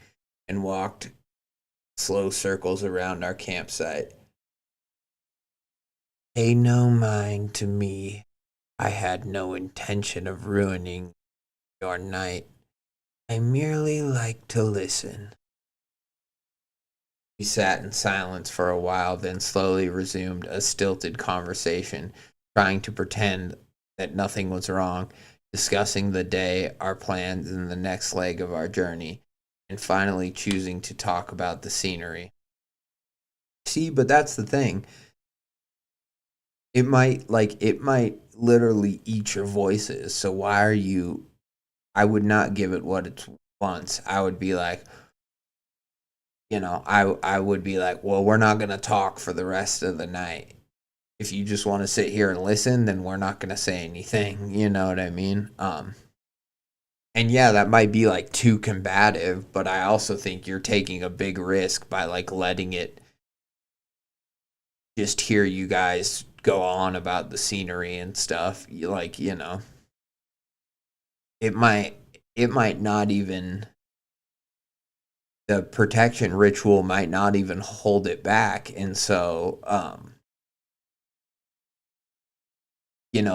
and walked slow circles around our campsite. Pay no mind to me. I had no intention of ruining your night. I merely like to listen. We sat in silence for a while, then slowly resumed a stilted conversation, trying to pretend that nothing was wrong, discussing the day, our plans, and the next leg of our journey, and finally choosing to talk about the scenery. See, but that's the thing. It might literally eat your voices. So why are you I would not give it what it wants. I would be like, I would be like, well, we're not going to talk for the rest of the night. If you just want to sit here and listen, then we're not going to say anything. You know what I mean? And yeah, that might be like too combative, but I also think you're taking a big risk by like letting it just hear you guys go on about the scenery and stuff. It might it might not even the protection ritual might not even hold it back, and so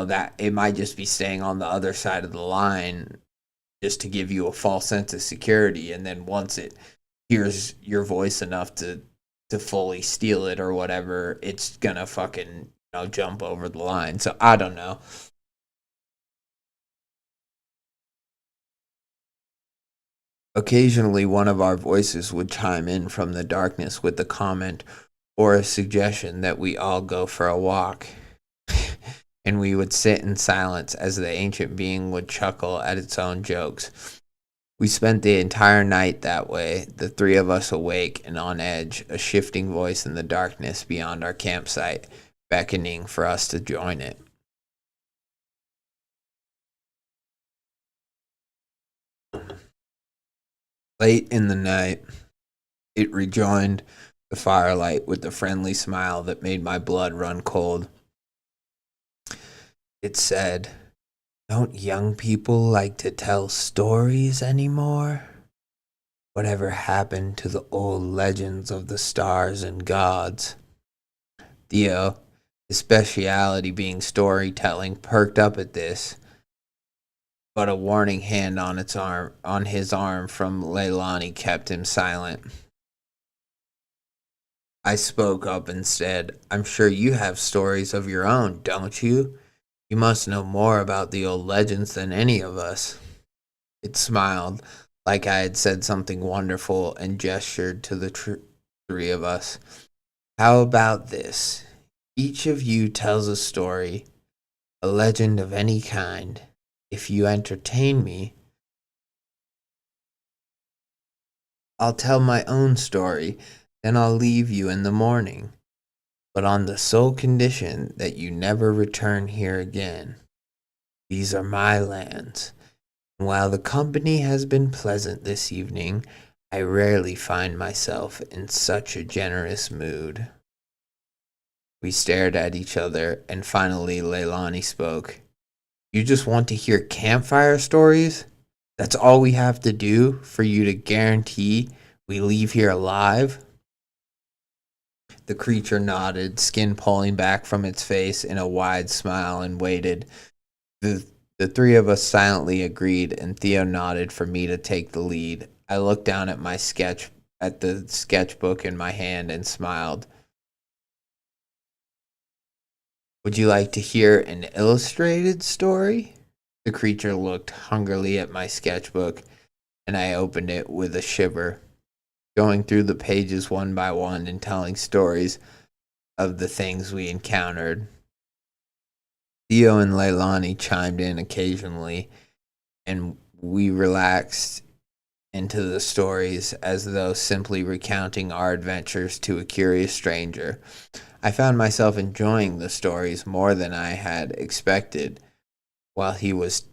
that it might just be staying on the other side of the line just to give you a false sense of security, and then once it hears your voice enough to fully steal it or whatever, it's gonna fucking jump over the line. So I don't know. Occasionally one of our voices would chime in from the darkness with a comment or a suggestion that we all go for a walk. And we would sit in silence as the ancient being would chuckle at its own jokes. We spent the entire night that way, the three of us awake and on edge, a shifting voice in the darkness beyond our campsite, beckoning for us to join it. Late in the night, it rejoined the firelight with a friendly smile that made my blood run cold. It said, "Don't young people like to tell stories anymore? Whatever happened to the old legends of the stars and gods?" Theo, His speciality being storytelling, perked up at this, but a warning hand on his arm from Leilani kept him silent. I spoke up and said, "I'm sure you have stories of your own, don't you? You must know more about the old legends than any of us." It smiled, like I had said something wonderful, and gestured to the three of us. "How about this? Each of you tells a story, a legend of any kind. If you entertain me, I'll tell my own story, then I'll leave you in the morning, but on the sole condition that you never return here again. These are my lands, and while the company has been pleasant this evening, I rarely find myself in such a generous mood." We stared at each other, and finally Leilani spoke. "You just want to hear campfire stories? That's all we have to do for you to guarantee we leave here alive?" The creature nodded, skin pulling back from its face in a wide smile, and waited. The three of us silently agreed, and Theo nodded for me to take the lead. I looked down at the sketchbook in my hand, and smiled. "Would you like to hear an illustrated story?" The creature looked hungrily at my sketchbook, and I opened it with a shiver, going through the pages one by one and telling stories of the things we encountered. Theo and Leilani chimed in occasionally, and we relaxed into the stories as though simply recounting our adventures to a curious stranger. I found myself enjoying the stories more than I had expected. While he was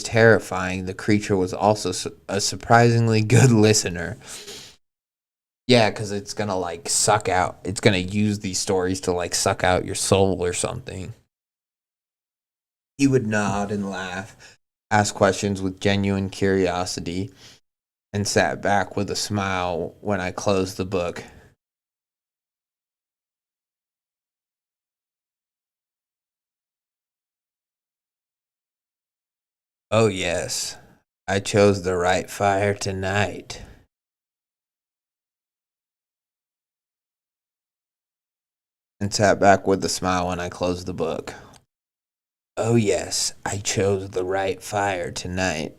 terrifying, the creature was also a surprisingly good listener. Yeah, because it's gonna like suck out. It's gonna use these stories to like suck out your soul or something. He would nod and laugh, ask questions with genuine curiosity, and sat back with a smile when I closed the book. "Oh, yes, I chose the right fire tonight," and sat back with a smile when I closed the book. "Oh, yes, I chose the right fire tonight."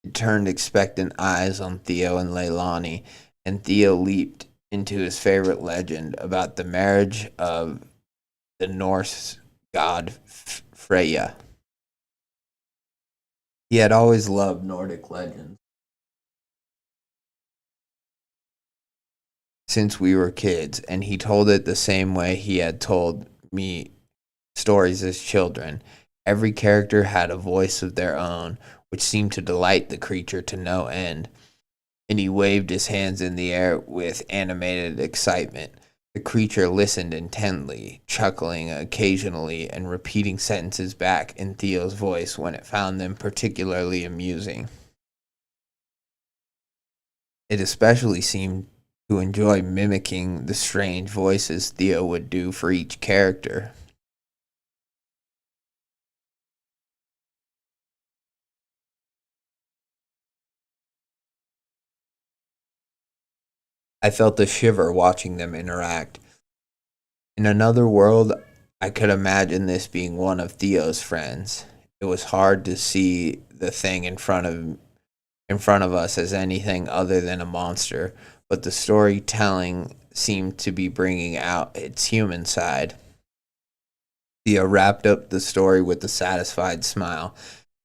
It turned expectant eyes on Theo and Leilani, and Theo leaped into his favorite legend about the marriage of the Norse god Freya. He had always loved Nordic legends since we were kids, and he told it the same way he had told me stories as children. Every character had a voice of their own, which seemed to delight the creature to no end, and he waved his hands in the air with animated excitement. The creature listened intently, chuckling occasionally and repeating sentences back in Theo's voice when it found them particularly amusing. It especially seemed to enjoy mimicking the strange voices Theo would do for each character. I felt a shiver watching them interact. In another world, I could imagine this being one of Theo's friends. It was hard to see the thing in front of us as anything other than a monster, but the storytelling seemed to be bringing out its human side. Theo wrapped up the story with a satisfied smile,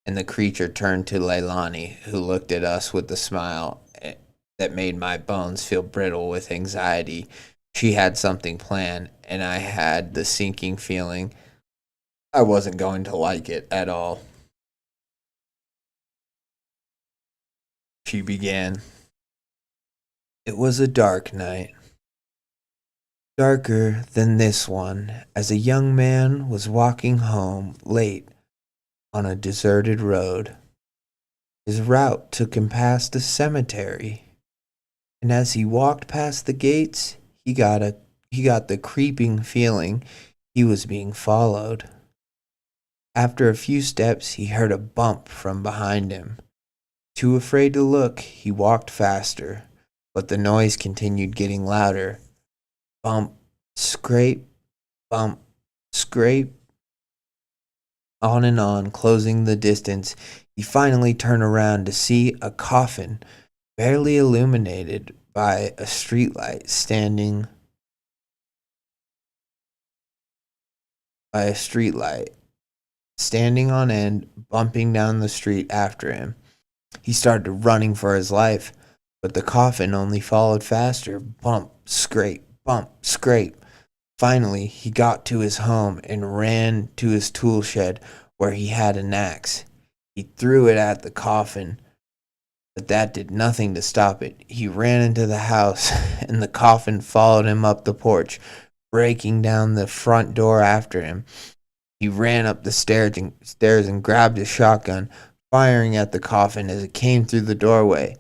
and the creature turned to Leilani, who looked at us with a smile that made my bones feel brittle with anxiety. She had something planned, and I had the sinking feeling I wasn't going to like it at all. She began. "It was a dark night, darker than this one, as a young man was walking home late on a deserted road. His route took him past a cemetery, and as he walked past the gates, he got a he got the creeping feeling he was being followed. After a few steps, he heard a bump from behind him. Too afraid to look, he walked faster, but the noise continued getting louder. Bump, scrape, bump, scrape, on and on, closing the distance. He finally turned around to see a coffin, barely illuminated by a streetlight, standing on end, bumping down the street after him. He started running for his life, but the coffin only followed faster. Bump, scrape, bump, scrape. Finally, he got to his home and ran to his tool shed where he had an axe. He threw it at the coffin, but that did nothing to stop it. He ran into the house, and the coffin followed him up the porch, breaking down the front door after him. He ran up the stairs and grabbed his shotgun, firing at the coffin as it came through the doorway.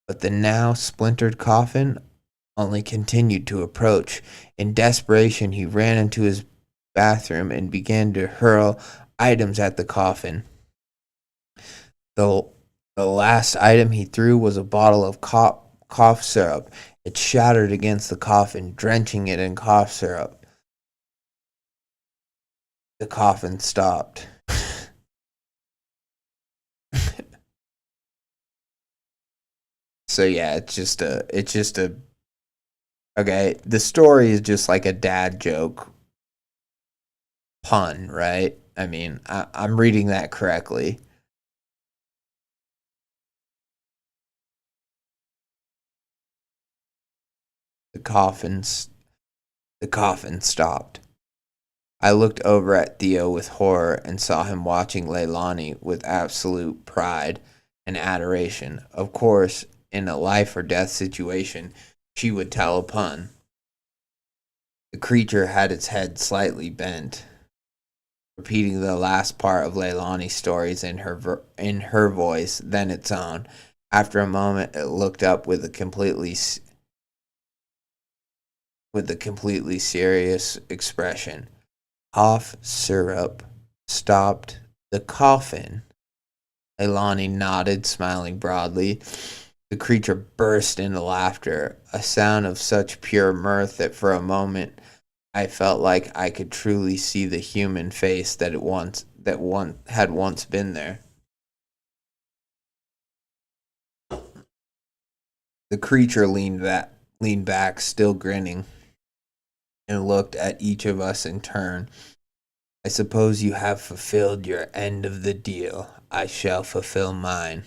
But the now splintered coffin only continued to approach. In desperation, he ran into his bathroom and began to hurl items at the coffin. The last item he threw was a bottle of cough syrup. It shattered against the coffin, drenching it in cough syrup. The coffin stopped. So yeah, okay, the story is just like a dad joke pun, right? I mean, I'm reading that correctly. The coffins the coffin stopped. I looked over at Theo with horror and saw him watching Leilani with absolute pride and adoration. Of course, in a life or death situation, she would tell a pun. The creature had its head slightly bent, repeating the last part of Leilani's stories in her voice, then its own. After a moment, it looked up with a completely serious expression. Cough syrup stopped the coffin. Leilani nodded, smiling broadly. The creature burst into laughter, a sound of such pure mirth that for a moment I felt like I could truly see the human face that had once been there. The creature leaned back, still grinning, and looked at each of us in turn. I suppose you have fulfilled your end of the deal. I shall fulfill mine.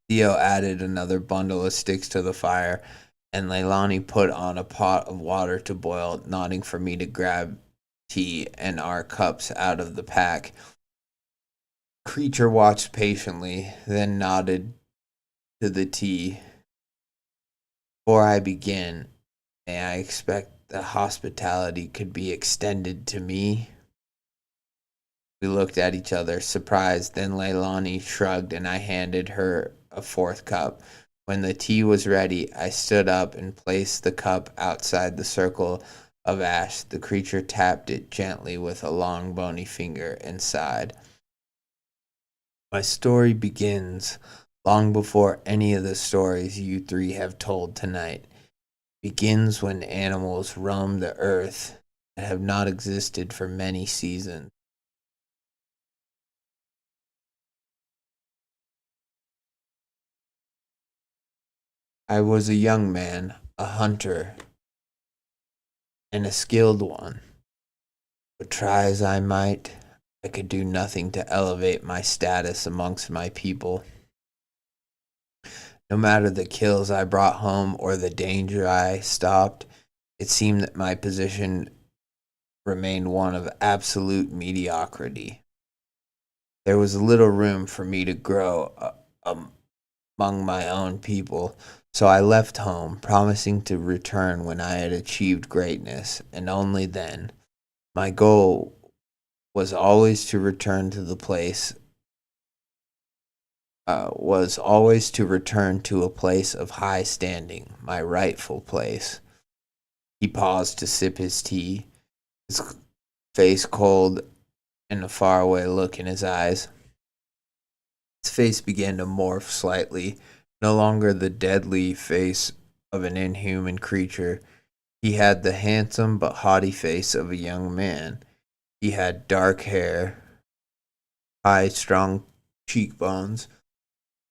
Theo added another bundle of sticks to the fire, and Leilani put on a pot of water to boil, nodding for me to grab tea and our cups out of the pack. Creature watched patiently, then nodded to the tea. Before I begin, may I expect the hospitality could be extended to me? We looked at each other, surprised. Then Leilani shrugged, and I handed her a fourth cup. When the tea was ready, I stood up and placed the cup outside the circle of ash. The creature tapped it gently with a long, bony finger and sighed. My story begins long before any of the stories you three have told tonight. Begins when animals roam the earth that have not existed for many seasons. I was a young man, a hunter, and a skilled one, but try as I might, I could do nothing to elevate my status amongst my people. No matter the kills I brought home or the danger I stopped, it seemed that my position remained one of absolute mediocrity. There was little room for me to grow among my own people, so I left home, promising to return when I had achieved greatness, and only then. My goal was always to return to the place was always to return to a place of high standing, my rightful place. He paused to sip his tea, his face cold and a faraway look in his eyes. His face began to morph slightly, no longer the deadly face of an inhuman creature. He had the handsome but haughty face of a young man. He had dark hair, high, strong cheekbones,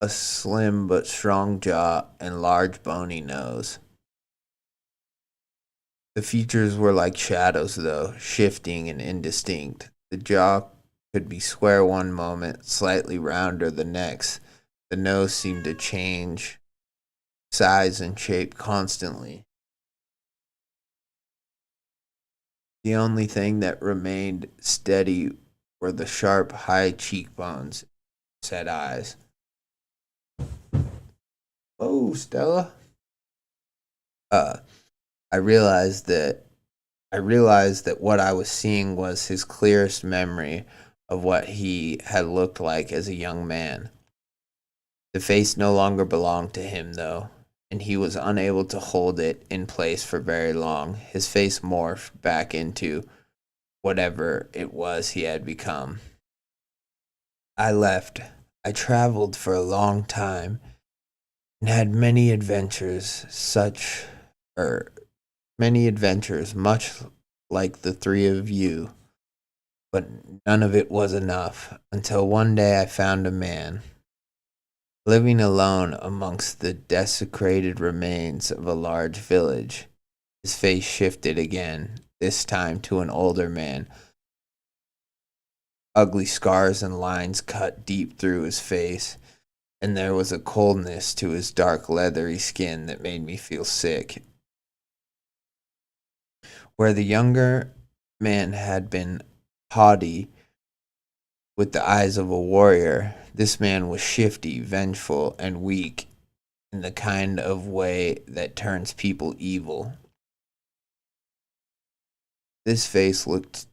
a slim but strong jaw, and large bony nose. The features were like shadows, though, shifting and indistinct. The jaw could be square one moment, slightly rounder the next. The nose seemed to change size and shape constantly. The only thing that remained steady were the sharp, high cheekbones, set eyes. Oh, Stella. Uh, I realized that what I was seeing was his clearest memory of what he had looked like as a young man. The face no longer belonged to him, though, and he was unable to hold it in place for very long. His face morphed back into whatever it was he had become. I left. I traveled for a long time and had many adventures, many adventures, much like the three of you, but none of it was enough until one day I found a man living alone amongst the desecrated remains of a large village. His face shifted again, this time to an older man. Ugly scars and lines cut deep through his face, and there was a coldness to his dark leathery skin that made me feel sick. Where the younger man had been haughty with the eyes of a warrior, this man was shifty, vengeful, and weak in the kind of way that turns people evil. This face looked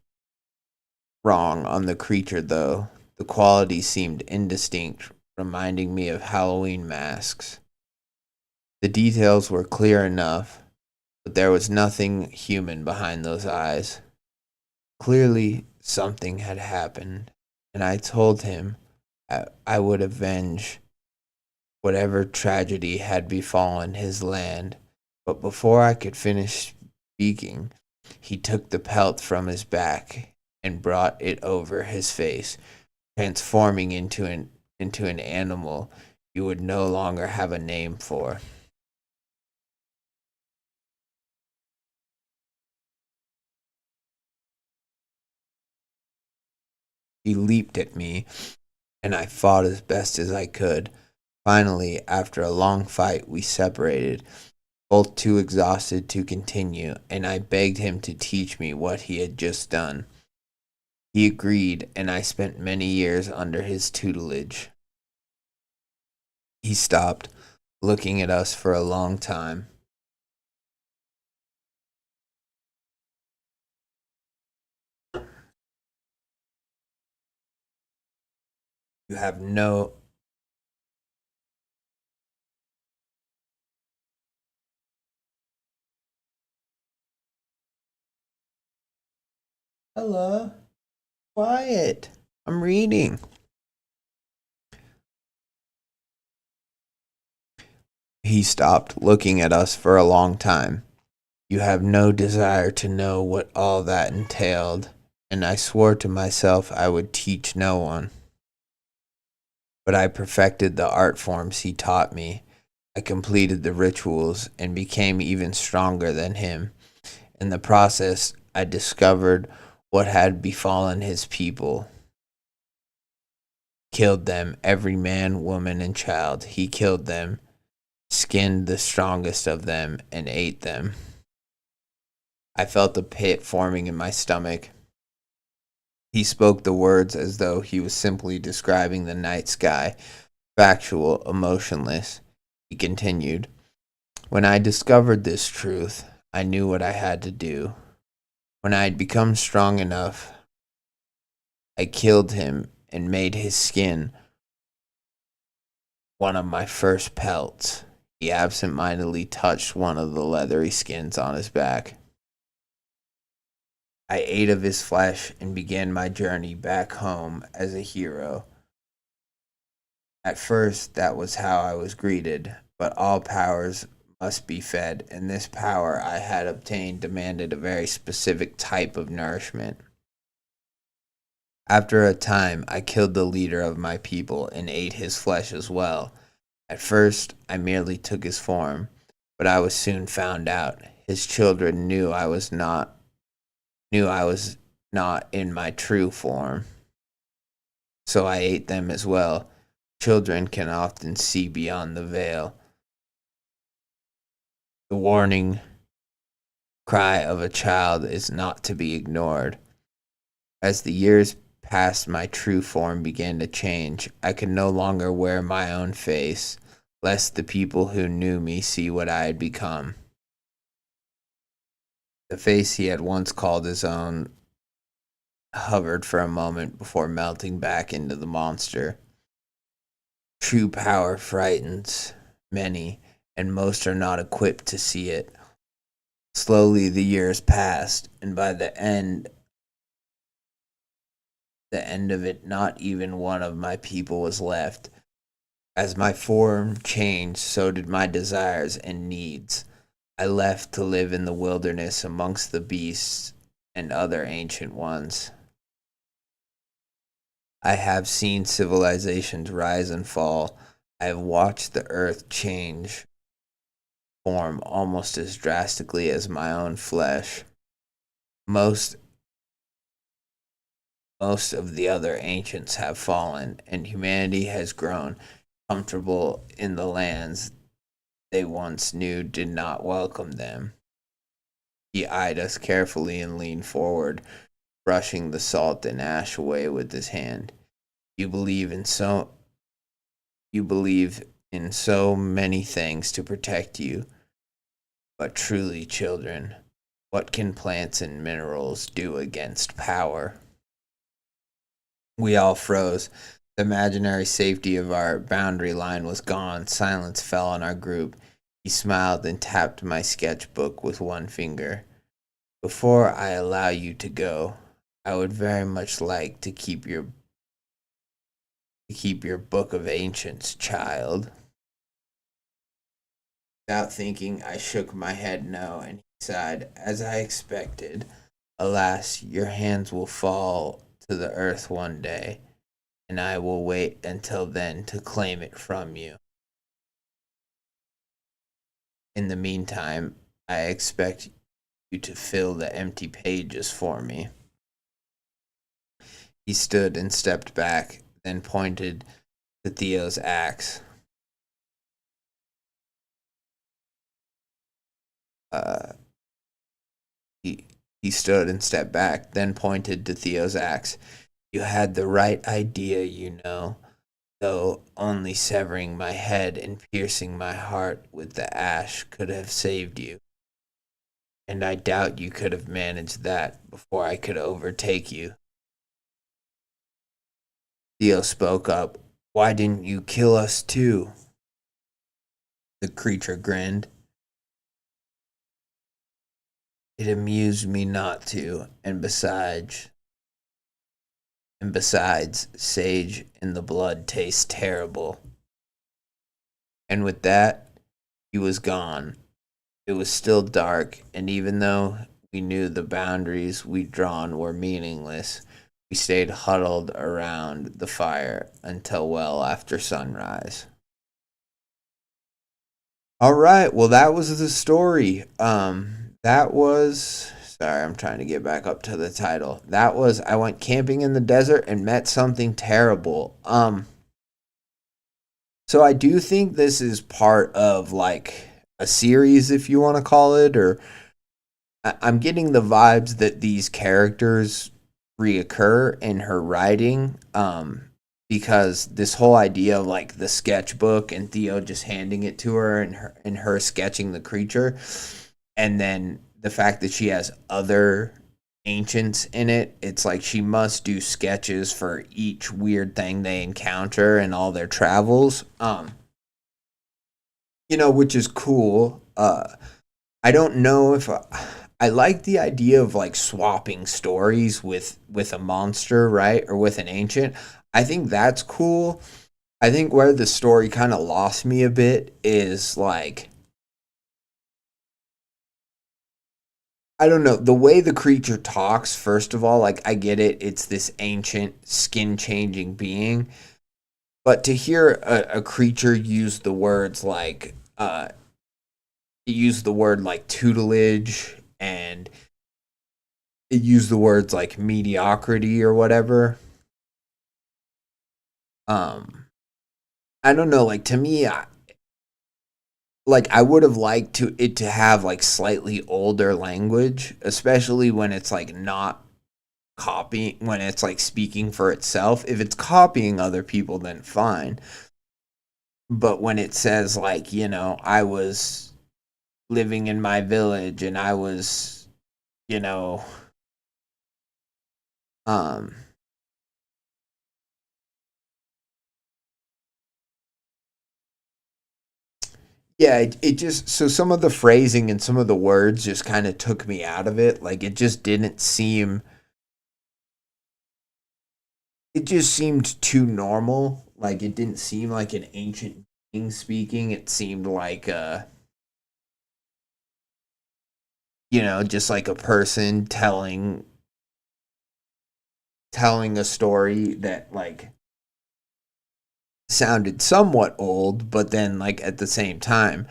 wrong on the creature, though. The quality seemed indistinct, reminding me of Halloween masks. The details were clear enough, but there was nothing human behind those eyes. Clearly, something had happened, and I told him I would avenge whatever tragedy had befallen his land. But before I could finish speaking, he took the pelt from his back and brought it over his face, transforming into an animal you would no longer have a name for. He leaped at me, and I fought as best as I could. Finally, after a long fight, we separated, both too exhausted to continue, and I begged him to teach me what he had just done. He agreed, and I spent many years under his tutelage. He stopped, looking at us for a long time. You have no. Hello? Quiet. I'm reading. He stopped, looking at us for a long time. You have no desire to know what all that entailed, and I swore to myself I would teach no one. But I perfected the art forms he taught me. I completed the rituals and became even stronger than him. In the process, I discovered what had befallen his people. Killed them, every man, woman, and child. He killed them, skinned the strongest of them, and ate them. I felt a pit forming in my stomach. He spoke the words as though he was simply describing the night sky, factual, emotionless. He continued, when I discovered this truth, I knew what I had to do. When I had become strong enough, I killed him and made his skin one of my first pelts. He absent-mindedly touched one of the leathery skins on his back. I ate of his flesh and began my journey back home as a hero. At first, that was how I was greeted, but all powers must be fed, and this power I had obtained demanded a very specific type of nourishment. After a time, I killed the leader of my people and ate his flesh as well. At first, I merely took his form, but I was soon found out. His children knew I was not in my true form, so I ate them as well. Children can often see beyond the veil. The warning cry of a child is not to be ignored. As the years passed, my true form began to change. I could no longer wear my own face, lest the people who knew me see what I had become. The face he had once called his own hovered for a moment before melting back into the monster. True power frightens many, and most are not equipped to see it. Slowly the years passed, and by the end of it, not even one of my people was left. As my form changed, so did my desires and needs. I left to live in the wilderness amongst the beasts and other ancient ones. I have seen civilizations rise and fall. I have watched the earth change form almost as drastically as my own flesh. Most of the other ancients have fallen, and humanity has grown comfortable in the lands they once knew did not welcome them. He eyed us carefully and leaned forward, brushing the salt and ash away with his hand. You believe in so many things to protect you, but truly, children, what can plants and minerals do against power? We all froze. The imaginary safety of our boundary line was gone. Silence fell on our group. He smiled and tapped my sketchbook with one finger. Before I allow you to go, I would very much like to keep your book of ancients, child. Without thinking, I shook my head no, and he sighed, as I expected. Alas, your hands will fall to the earth one day, and I will wait until then to claim it from you. In the meantime, I expect you to fill the empty pages for me. He stood and stepped back, then pointed to Theo's axe. He stood and stepped back, then pointed to Theo's axe. You had the right idea, you know, though only severing my head and piercing my heart with the ash could have saved you. And I doubt you could have managed that before I could overtake you. Theo spoke up. Why didn't you kill us too? The creature grinned. It amused me not to, and besides, sage in the blood tastes terrible. And with that, he was gone. It was still dark, and even though we knew the boundaries we'd drawn were meaningless, we stayed huddled around the fire until well after sunrise. All right, well, that was the story. That was, sorry, I'm trying to get back up to the title. That was I went camping in the desert and met something terrible. So I do think this is part of like a series, if you want to call it, or I'm getting the vibes that these characters reoccur in her writing. Because this whole idea of like the sketchbook and Theo just handing it to her and her sketching the creature, and then the fact that she has other ancients in it, it's like she must do sketches for each weird thing they encounter in all their travels. which is cool. I don't know if I like the idea of like swapping stories with a monster, right? Or with an ancient. I think that's cool. I think where the story kind of lost me a bit is like, I don't know, the way the creature talks, first of all, like I get it, it's this ancient skin changing being. But to hear a creature use the word like tutelage, and use the words like mediocrity or whatever. Um, I don't know. Like to me, I would have liked to it to have like slightly older language, especially when it's like not copying, when it's like speaking for itself. If it's copying other people, then fine. But when it says like, I was living in my village and I was, you know, um, yeah, it just, so some of the phrasing and some of the words just kind of took me out of it. Like it just seemed too normal. Like it didn't seem like an ancient being speaking. It seemed like just like a person telling a story that like sounded somewhat old, but then like at the same time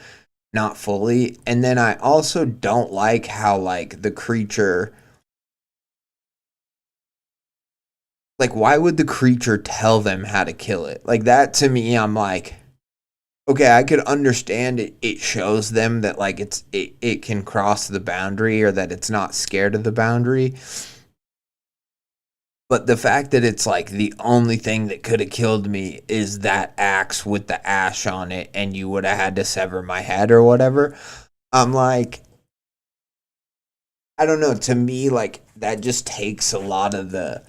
not fully. And then I also don't like how like the creature, like why would the creature tell them how to kill it? Like that to me, I'm like, okay, I could understand it. It shows them that like it can cross the boundary, or that it's not scared of the boundary. But the fact that it's like the only thing that could have killed me is that axe with the ash on it, and you would have had to sever my head or whatever. I'm like, I don't know. To me, like that just takes a lot of the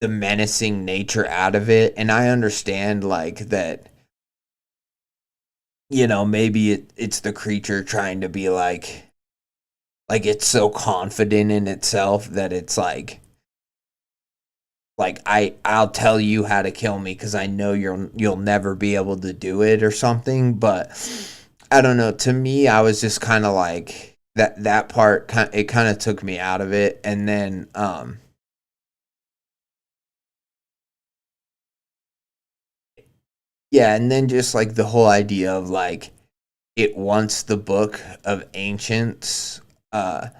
menacing nature out of it. And I understand like that, maybe it's the creature trying to be like it's so confident in itself that it's like I'll tell you how to kill me because I know you'll never be able to do it or something. But I don't know. To me, I was just kind of like that part. It kind of took me out of it, and then yeah, and then just like the whole idea of like it wants the book of ancients. I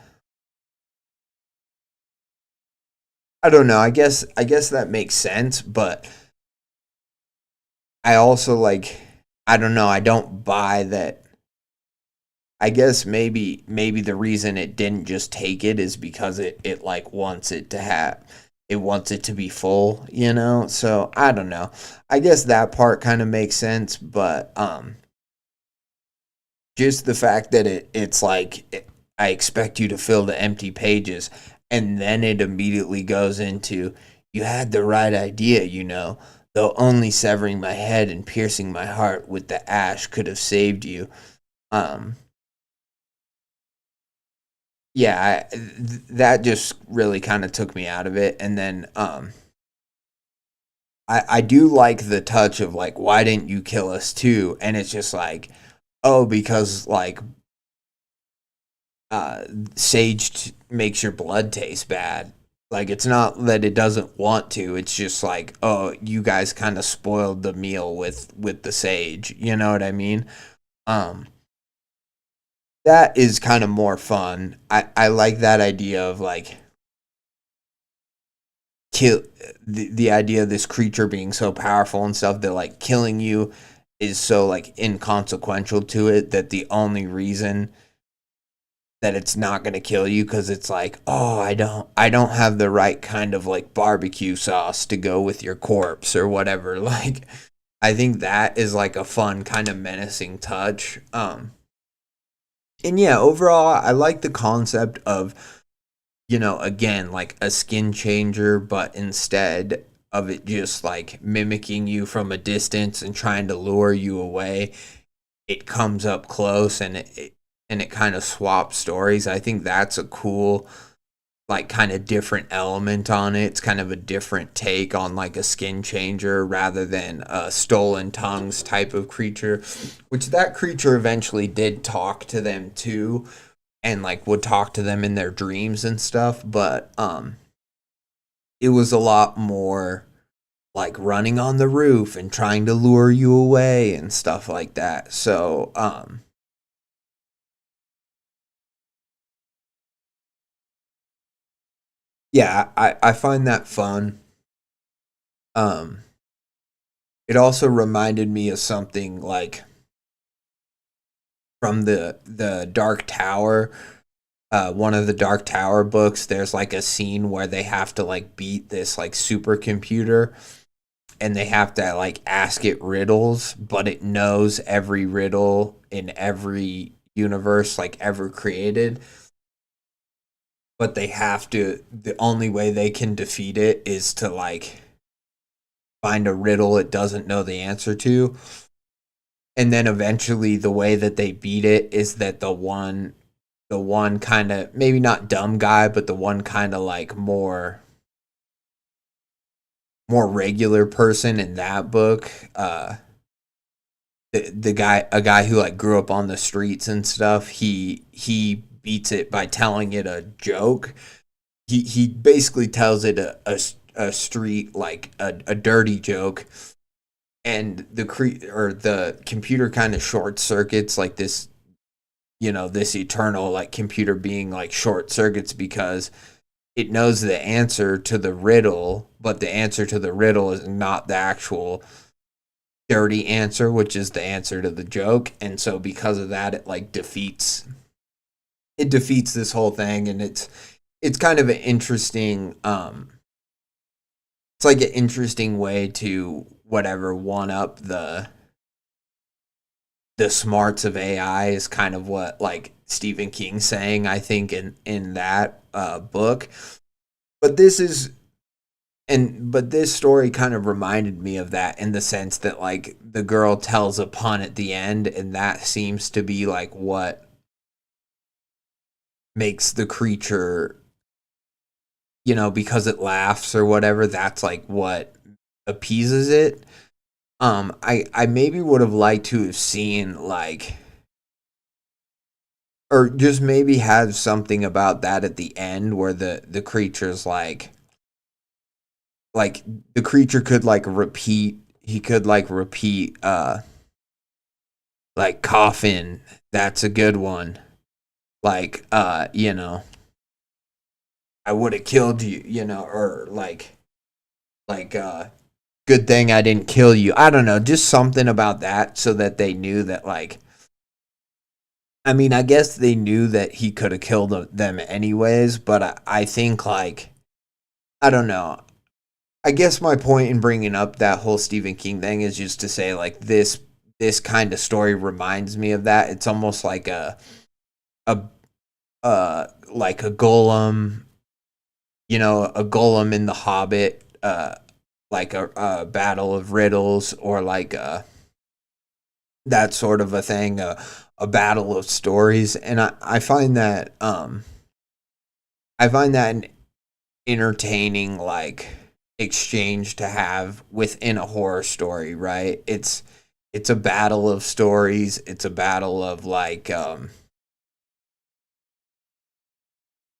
don't know. I guess that makes sense, but I also like, I don't know. I don't buy that. I guess maybe the reason it didn't just take it is because it like wants it to have, it wants it to be full. So I don't know. I guess that part kind of makes sense, but just the fact that it's like I expect you to fill the empty pages, and then it immediately goes into, you had the right idea. Though only severing my head and piercing my heart with the ash could have saved you. Um, yeah, that just really kind of took me out of it. And then I do like the touch of like, why didn't you kill us too? And it's just like, oh, because like sage makes your blood taste bad. Like it's not that it doesn't want to. It's just like, oh, you guys kind of spoiled the meal with the sage. You know what I mean? Um, that is kind of more fun. I like that idea of like kill the idea of this creature being so powerful and stuff that like killing you is so like inconsequential to it, that the only reason that it's not going to kill you because it's like, oh, I don't have the right kind of like barbecue sauce to go with your corpse or whatever. Like I think that is like a fun kind of menacing touch. And yeah, overall I like the concept of, again, like a skin changer, but instead of it just like mimicking you from a distance and trying to lure you away, it comes up close and it kind of swaps stories. I think that's a cool, like, kind of different element on it. It's kind of a different take on like a skin changer rather than a stolen tongues type of creature, which that creature eventually did talk to them too, and like would talk to them in their dreams and stuff. But it was a lot more like running on the roof and trying to lure you away and stuff like that. So yeah, I find that fun. um it also reminded me of something like from the Dark Tower. One of the Dark Tower books, there's like a scene where they have to like beat this like supercomputer, and they have to like ask it riddles, but it knows every riddle in every universe like ever created. But they have to, the only way they can defeat it is to like find a riddle it doesn't know the answer to. And then eventually the way that they beat it is that the one kind of, maybe not dumb guy, but the one kind of like more regular person in that book, the guy, a guy who like grew up on the streets and stuff, he beats it by telling it a joke. He basically tells it a street, like a dirty joke, and the computer kind of short circuits, like this, this eternal like computer being like short circuits, because it knows the answer to the riddle, but the answer to the riddle is not the actual dirty answer, which is the answer to the joke. And so because of that, it like defeats this whole thing. And it's kind of an interesting, it's like an interesting way to whatever one up the smarts of AI, is kind of what like Stephen King saying, I think, in that book. But this story kind of reminded me of that, in the sense that like the girl tells a pun at the end, and that seems to be like what makes the creature, because it laughs or whatever, that's like what appeases it. I maybe would have liked to have seen like, or just maybe have something about that at the end, where the creature's like the creature could like repeat, he could like repeat, like coffin, that's a good one, like I would have killed you, or like good thing I didn't kill you. I don't know, just something about that, so that they knew that like, I mean, I guess they knew that he could have killed them anyways, but I think like, I don't know. I guess my point in bringing up that whole Stephen King thing is just to say like this kind of story reminds me of that. It's almost like a like a golem, a golem in the Hobbit, like a battle of riddles, or like that sort of a thing, a battle of stories. And I find that an entertaining like exchange to have within a horror story, right? It's a battle of stories. It's a battle of like,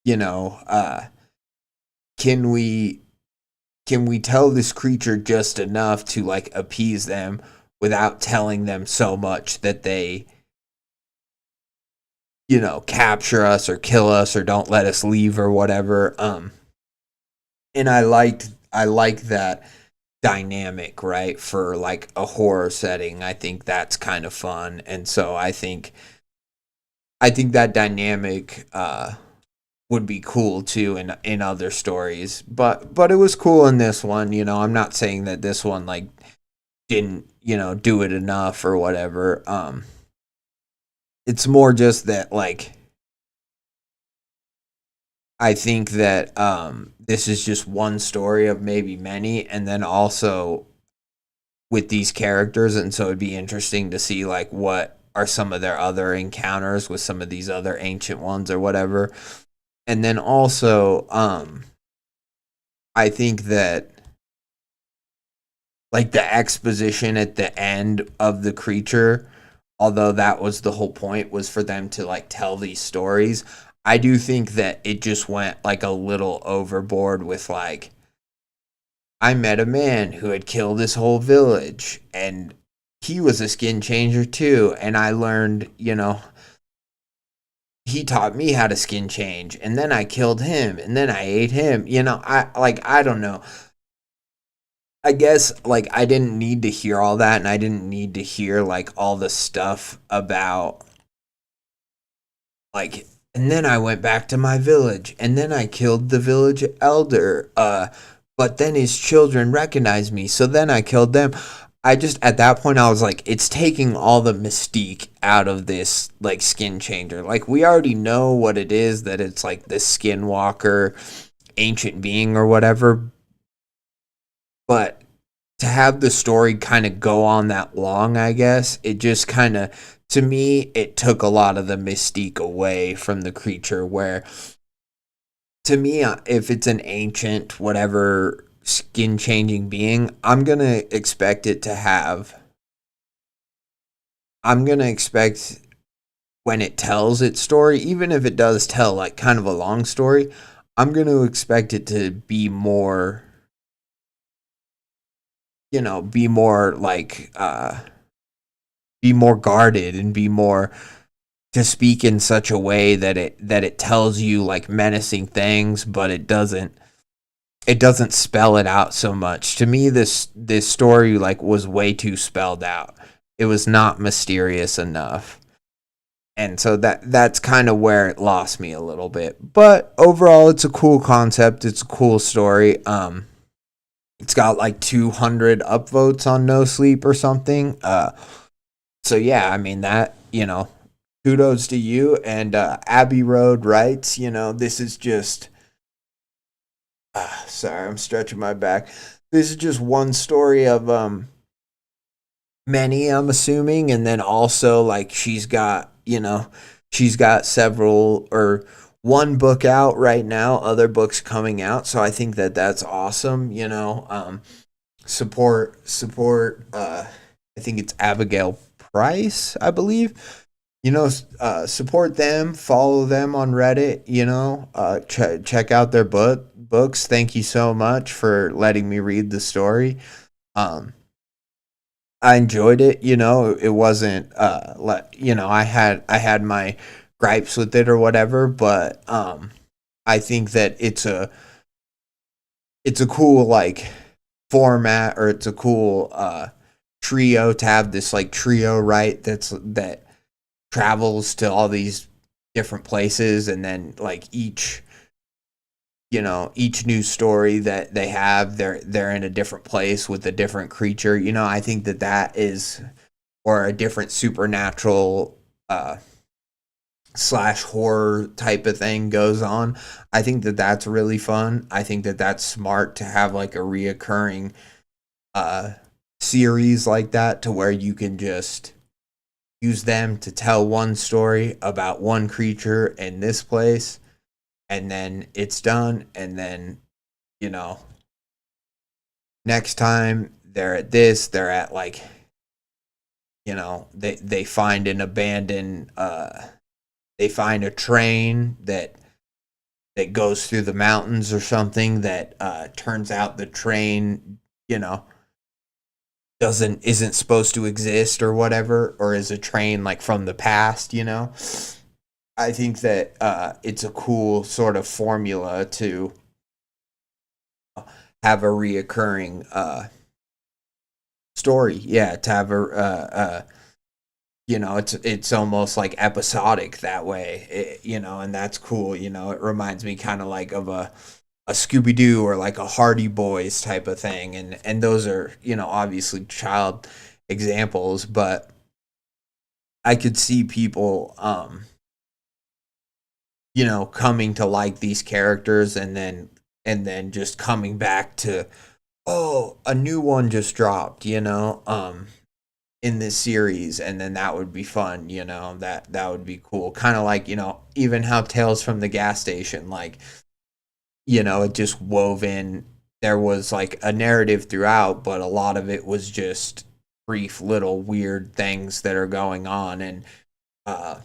you know, uh can we tell this creature just enough to like appease them, without telling them so much that they, capture us or kill us or don't let us leave or whatever. And I like that dynamic, right? For like a horror setting. I think that's kind of fun. And so I think that dynamic would be cool too in other stories. But it was cool in this one, I'm not saying that this one like didn't, do it enough or whatever. It's more just that like, I think that this is just one story of maybe many, and then also with these characters, and so it'd be interesting to see like are some of their other encounters with some of these other ancient ones or whatever. And then also, I think that like the exposition at the end of the creature, although that was the whole point, was for them to like tell these stories. I do think that it just went like a little overboard with like, I met a man who had killed his whole village and he was a skin changer too. And I learned, he taught me how to skin change and then I killed him and then I ate him. I don't know. I guess like I didn't need to hear all that and I didn't need to hear like all the stuff about like, and then I went back to my village and then I killed the village elder. But then his children recognized me, so then I killed them. I just at that point I was like, it's taking all the mystique out of this like skin changer. Like we already know what it is, that it's like this skinwalker ancient being or whatever. But to have the story kind of go on that long, I guess, it just kind of, to me, it took a lot of the mystique away from the creature. Where, to me, if it's an ancient, whatever, skin changing being, I'm going to expect it to have. I'm going to expect when it tells its story, even if it does tell like kind of a long story, I'm going to expect it to be more, be more like, be more guarded and be more, to speak in such a way that it tells you like menacing things, but it doesn't spell it out so much. To me, this story like was way too spelled out. It was not mysterious enough. And so that's kind of where it lost me a little bit. But overall, it's a cool concept. It's a cool story. It's got like 200 upvotes on No Sleep or something. So yeah, I mean that, kudos to you. And abiroadwrites, this is just, sorry, I'm stretching my back. This is just one story of many, I'm assuming. And then also like she's got several, or one book out right now, other books coming out. So I think that that's awesome. Support, I think it's Abigail Price, I believe. Support them, follow them on Reddit, check out their books. Thank you so much for letting me read the story. I enjoyed it. It wasn't, I had my gripes with it or whatever, but I think that it's a cool like format, or it's a cool trio to have this like trio, right? That travels to all these different places, and then like each new story that they have, they're in a different place with a different creature. I think that is, or a different supernatural slash horror type of thing goes on. I think that that's really fun. I think that that's smart to have like a reoccurring series like that, to where you can just use them to tell one story about one creature in this place, and then it's done. And then, next time they're at this, they're at like, they find an abandoned, they find a train that goes through the mountains or something, that turns out the train, isn't supposed to exist or whatever, or is a train like from the past. I think that it's a cool sort of formula to have a reoccurring story. Yeah, to have it's almost like episodic that way. And that's cool. It reminds me kind of like of a Scooby-Doo or like a Hardy Boys type of thing. And those are, obviously child examples, but I could see people, coming to like these characters, and then just coming back to, oh, a new one just dropped, in this series, and then that would be fun, that would be cool. Kind of like, even how Tales from the Gas Station, like, it just wove in. There was like a narrative throughout, but a lot of it was just brief little weird things that are going on, and uh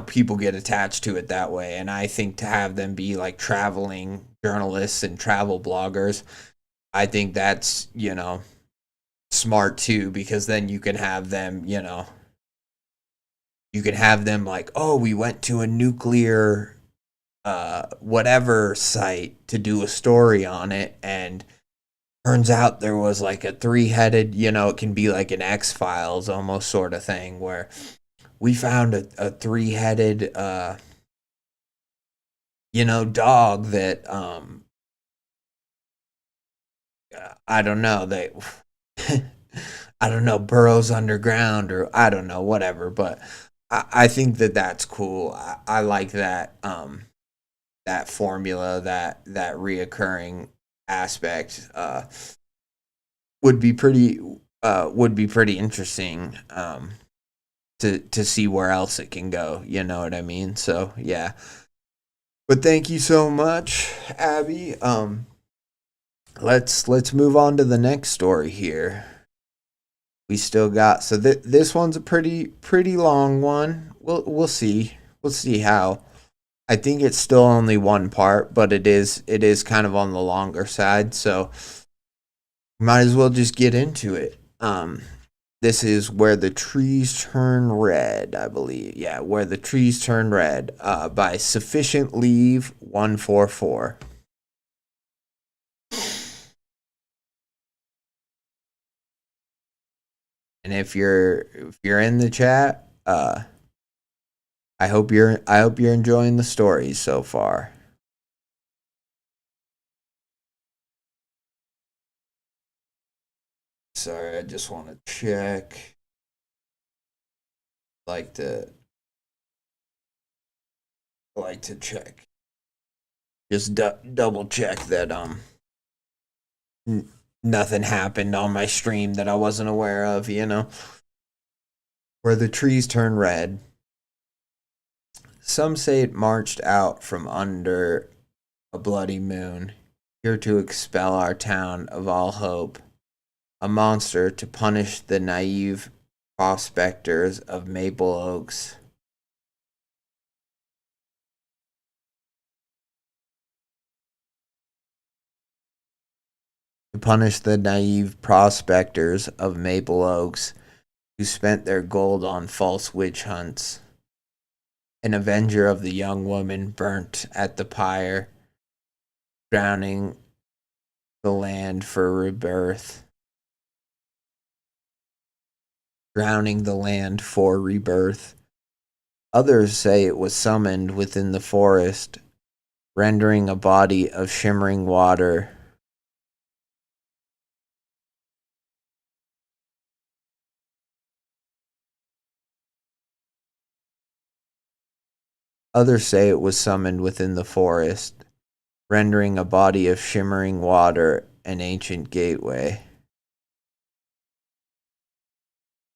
people get attached to it that way. And I think to have them be like traveling journalists and travel bloggers, I think that's, smart too, because then you can have them, like, oh, we went to a nuclear whatever site to do a story on it, and turns out there was like a three-headed, it can be like an X-Files almost sort of thing, where we found a three-headed dog that I don't know, they I don't know, burrows underground, or I don't know, whatever. But I think that that's cool. I like that that formula, that reoccurring aspect would be pretty interesting to see where else it can go. You know what I mean? So yeah. But thank you so much, Abby. Let's move on to the next story here. We still got, so this one's a pretty long one. We'll see. We'll see how. I think it's still only one part, but it is kind of on the longer side, so might as well just get into it. This is Where the Trees Turn Red, I believe. Yeah, Where the Trees Turn Red, by Sufficient Leave 144. And if you're in the chat, I hope you're enjoying the stories so far. Sorry, I just want to check. Like to check. Just double check that nothing happened on my stream that I wasn't aware of, Where the Trees Turn Red. Some say it marched out from under a bloody moon, here to expel our town of all hope, a monster to punish the naive prospectors of Maple Oaks. To punish the naive prospectors of Maple Oaks who spent their gold on false witch hunts. An avenger of the young woman burnt at the pyre, drowning the land for rebirth. Drowning the land for rebirth. Others say it was summoned within the forest, rendering a body of shimmering water. Others say it was summoned within the forest, rendering a body of shimmering water an ancient gateway.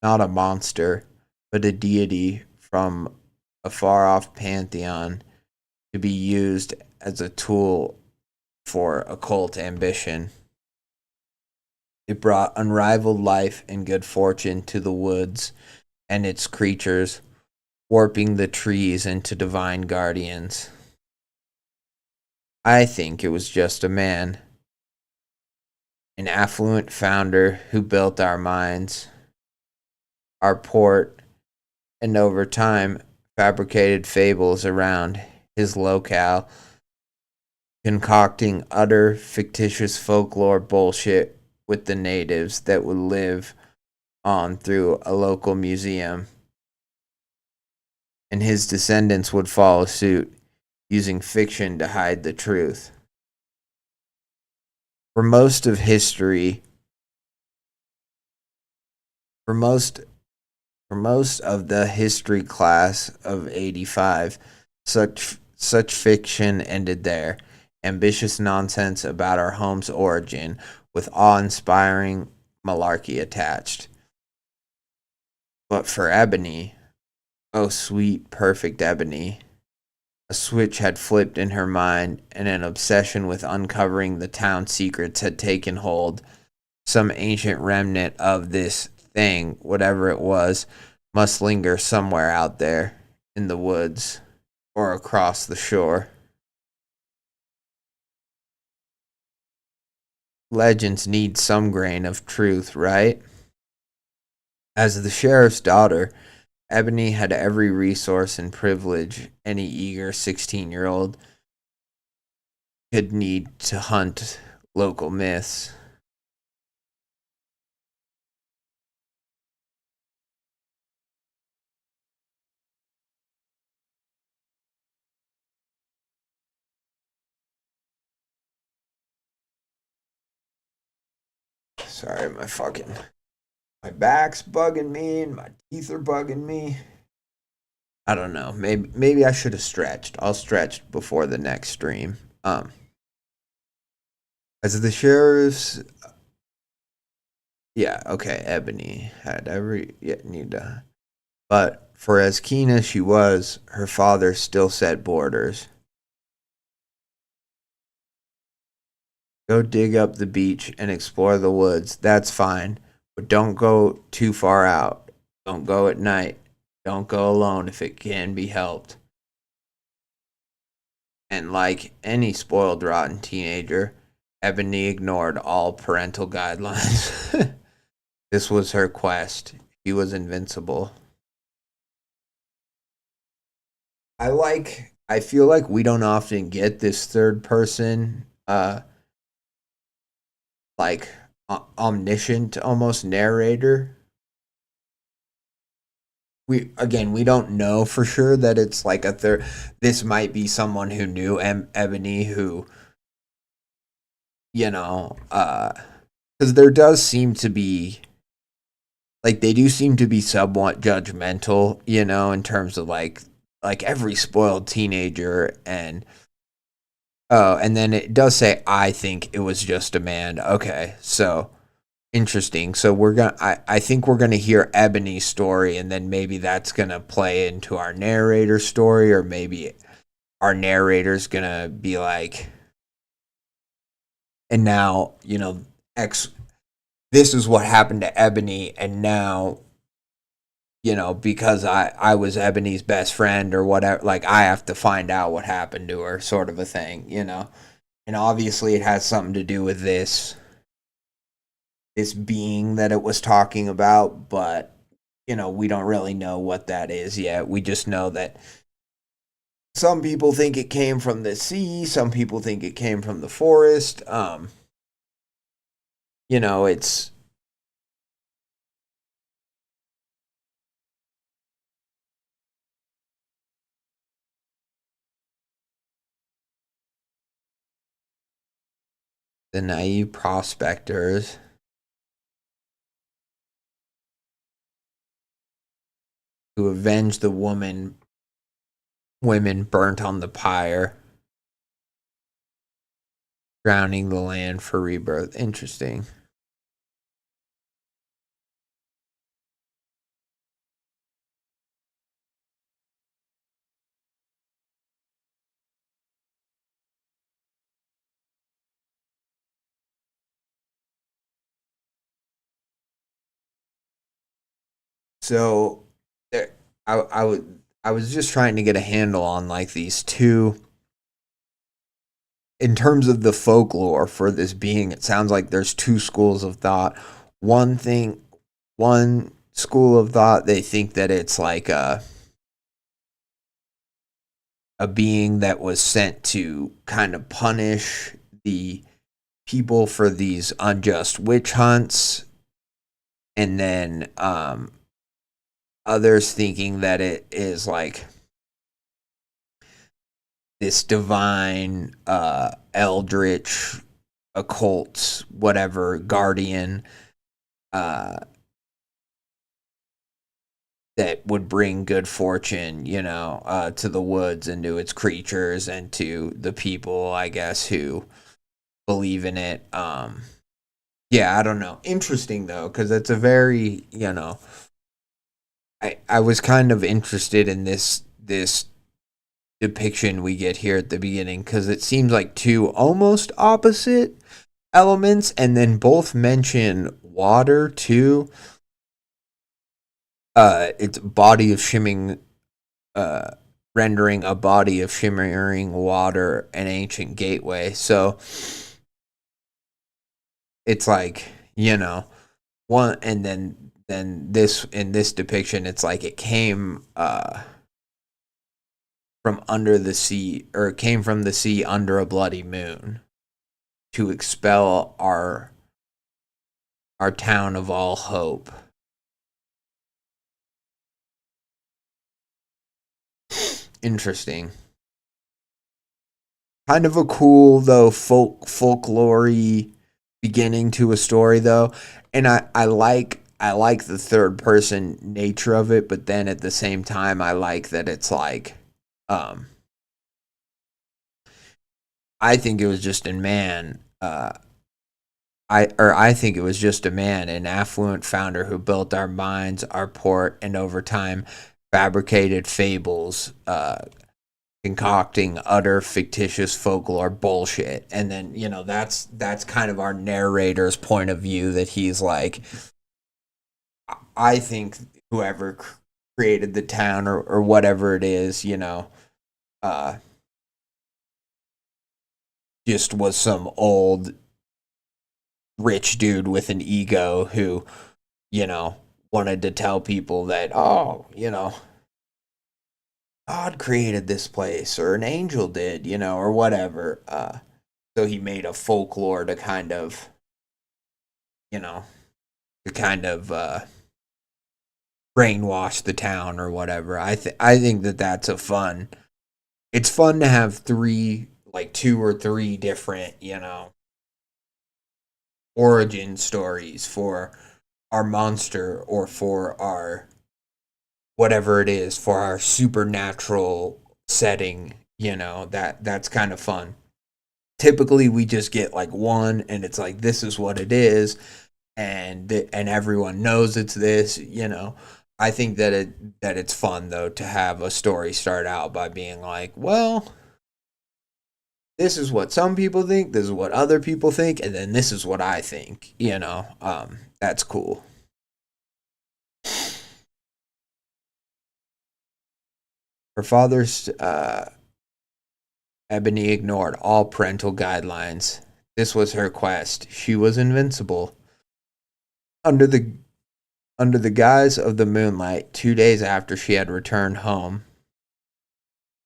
Not a monster, but a deity from a far-off pantheon to be used as a tool for occult ambition. It brought unrivaled life and good fortune to the woods and its creatures, warping the trees into divine guardians. I think it was just a man, an affluent founder who built our mines, our port, and over time fabricated fables around his locale, concocting utter fictitious folklore bullshit with the natives that would live on through a local museum. And his descendants would follow suit, using fiction to hide the truth. For most of history, for most of the history class of 85, such fiction ended there. Ambitious nonsense about our home's origin, with awe-inspiring malarkey attached. But for Ebony, oh sweet, perfect Ebony, a switch had flipped in her mind, and an obsession with uncovering the town's secrets had taken hold. Some ancient remnant of this thing, whatever it was, must linger somewhere out there in the woods or across the shore. Legends need some grain of truth, right? As the sheriff's daughter, Ebony had every resource and privilege any eager 16-year-old could need to hunt local myths. Sorry, my back's bugging me and my teeth are bugging me. I don't know. Maybe I should have stretched. I'll stretch before the next stream. As the sheriff's, yeah, okay, Ebony had every need to, but for as keen as she was, her father still set borders. Go dig up the beach and explore the woods. That's fine, but don't go too far out. Don't go at night. Don't go alone if it can be helped. And like any spoiled, rotten teenager, Ebony ignored all parental guidelines. This was her quest. She was invincible. I feel like we don't often get this third person, like omniscient almost narrator. We don't know for sure that it's like a third. This might be someone who knew Ebony, who, because there does seem to be, like, they do seem to be somewhat judgmental, in terms of like every spoiled teenager. And and then it does say, I think it was just a man. Okay, so interesting. So I think we're gonna hear Ebony's story, and then maybe that's gonna play into our narrator story, or maybe our narrator's gonna be like, and now, this is what happened to Ebony, and now, because I was Ebony's best friend or whatever, like, I have to find out what happened to her, sort of a thing, and obviously it has something to do with this being that it was talking about, but we don't really know what that is yet. We just know that some people think it came from the sea, some people think it came from the forest. It's the naive prospectors who avenged the women burnt on the pyre, drowning the land for rebirth. Interesting. So there, I was just trying to get a handle on like these two, in terms of the folklore for this being. It sounds like there's two schools of thought. One school of thought, they think that it's like a being that was sent to kind of punish the people for these unjust witch hunts, and then others thinking that it is like this divine, eldritch, occult, whatever, guardian, that would bring good fortune, to the woods and to its creatures and to the people, I guess, who believe in it. Yeah, I don't know. Interesting though, because it's a very, I was kind of interested in this depiction we get here at the beginning because it seems like two almost opposite elements, and then both mention water too. It's body of shimmering, uh, rendering a body of shimmering water an ancient gateway. So it's like one, and then this in this depiction, it's like it came from under the sea, or it came from the sea under a bloody moon to expel our town of all hope. Interesting. Kind of a cool though folklore beginning to a story though, and I like the third person nature of it, but then at the same time I like that it's like um I think it was just a man I think it was just a man, an affluent founder who built our mines, our port, and over time fabricated fables, concocting utter fictitious folklore bullshit. And then, that's kind of our narrator's point of view, that he's like, I think whoever created the town, or whatever it is, uh, just was some old rich dude with an ego who, you know, wanted to tell people that, oh, God created this place, or an angel did, or whatever. So he made a folklore to kind of, you know, to kind of brainwash the town or whatever. I think that that's a fun. It's fun to have three, like two or three different, origin stories for our monster, or for our whatever it is, for our supernatural setting. That's kind of fun. Typically we just get like one, and it's like, this is what it is, and everyone knows it's this. I think that it's fun though to have a story start out by being like, well, this is what some people think, this is what other people think, and then this is what I think. That's cool. Her father's Ebony ignored all parental guidelines. This was her quest. She was invincible. Under the under the guise of the moonlight, 2 days after she had returned home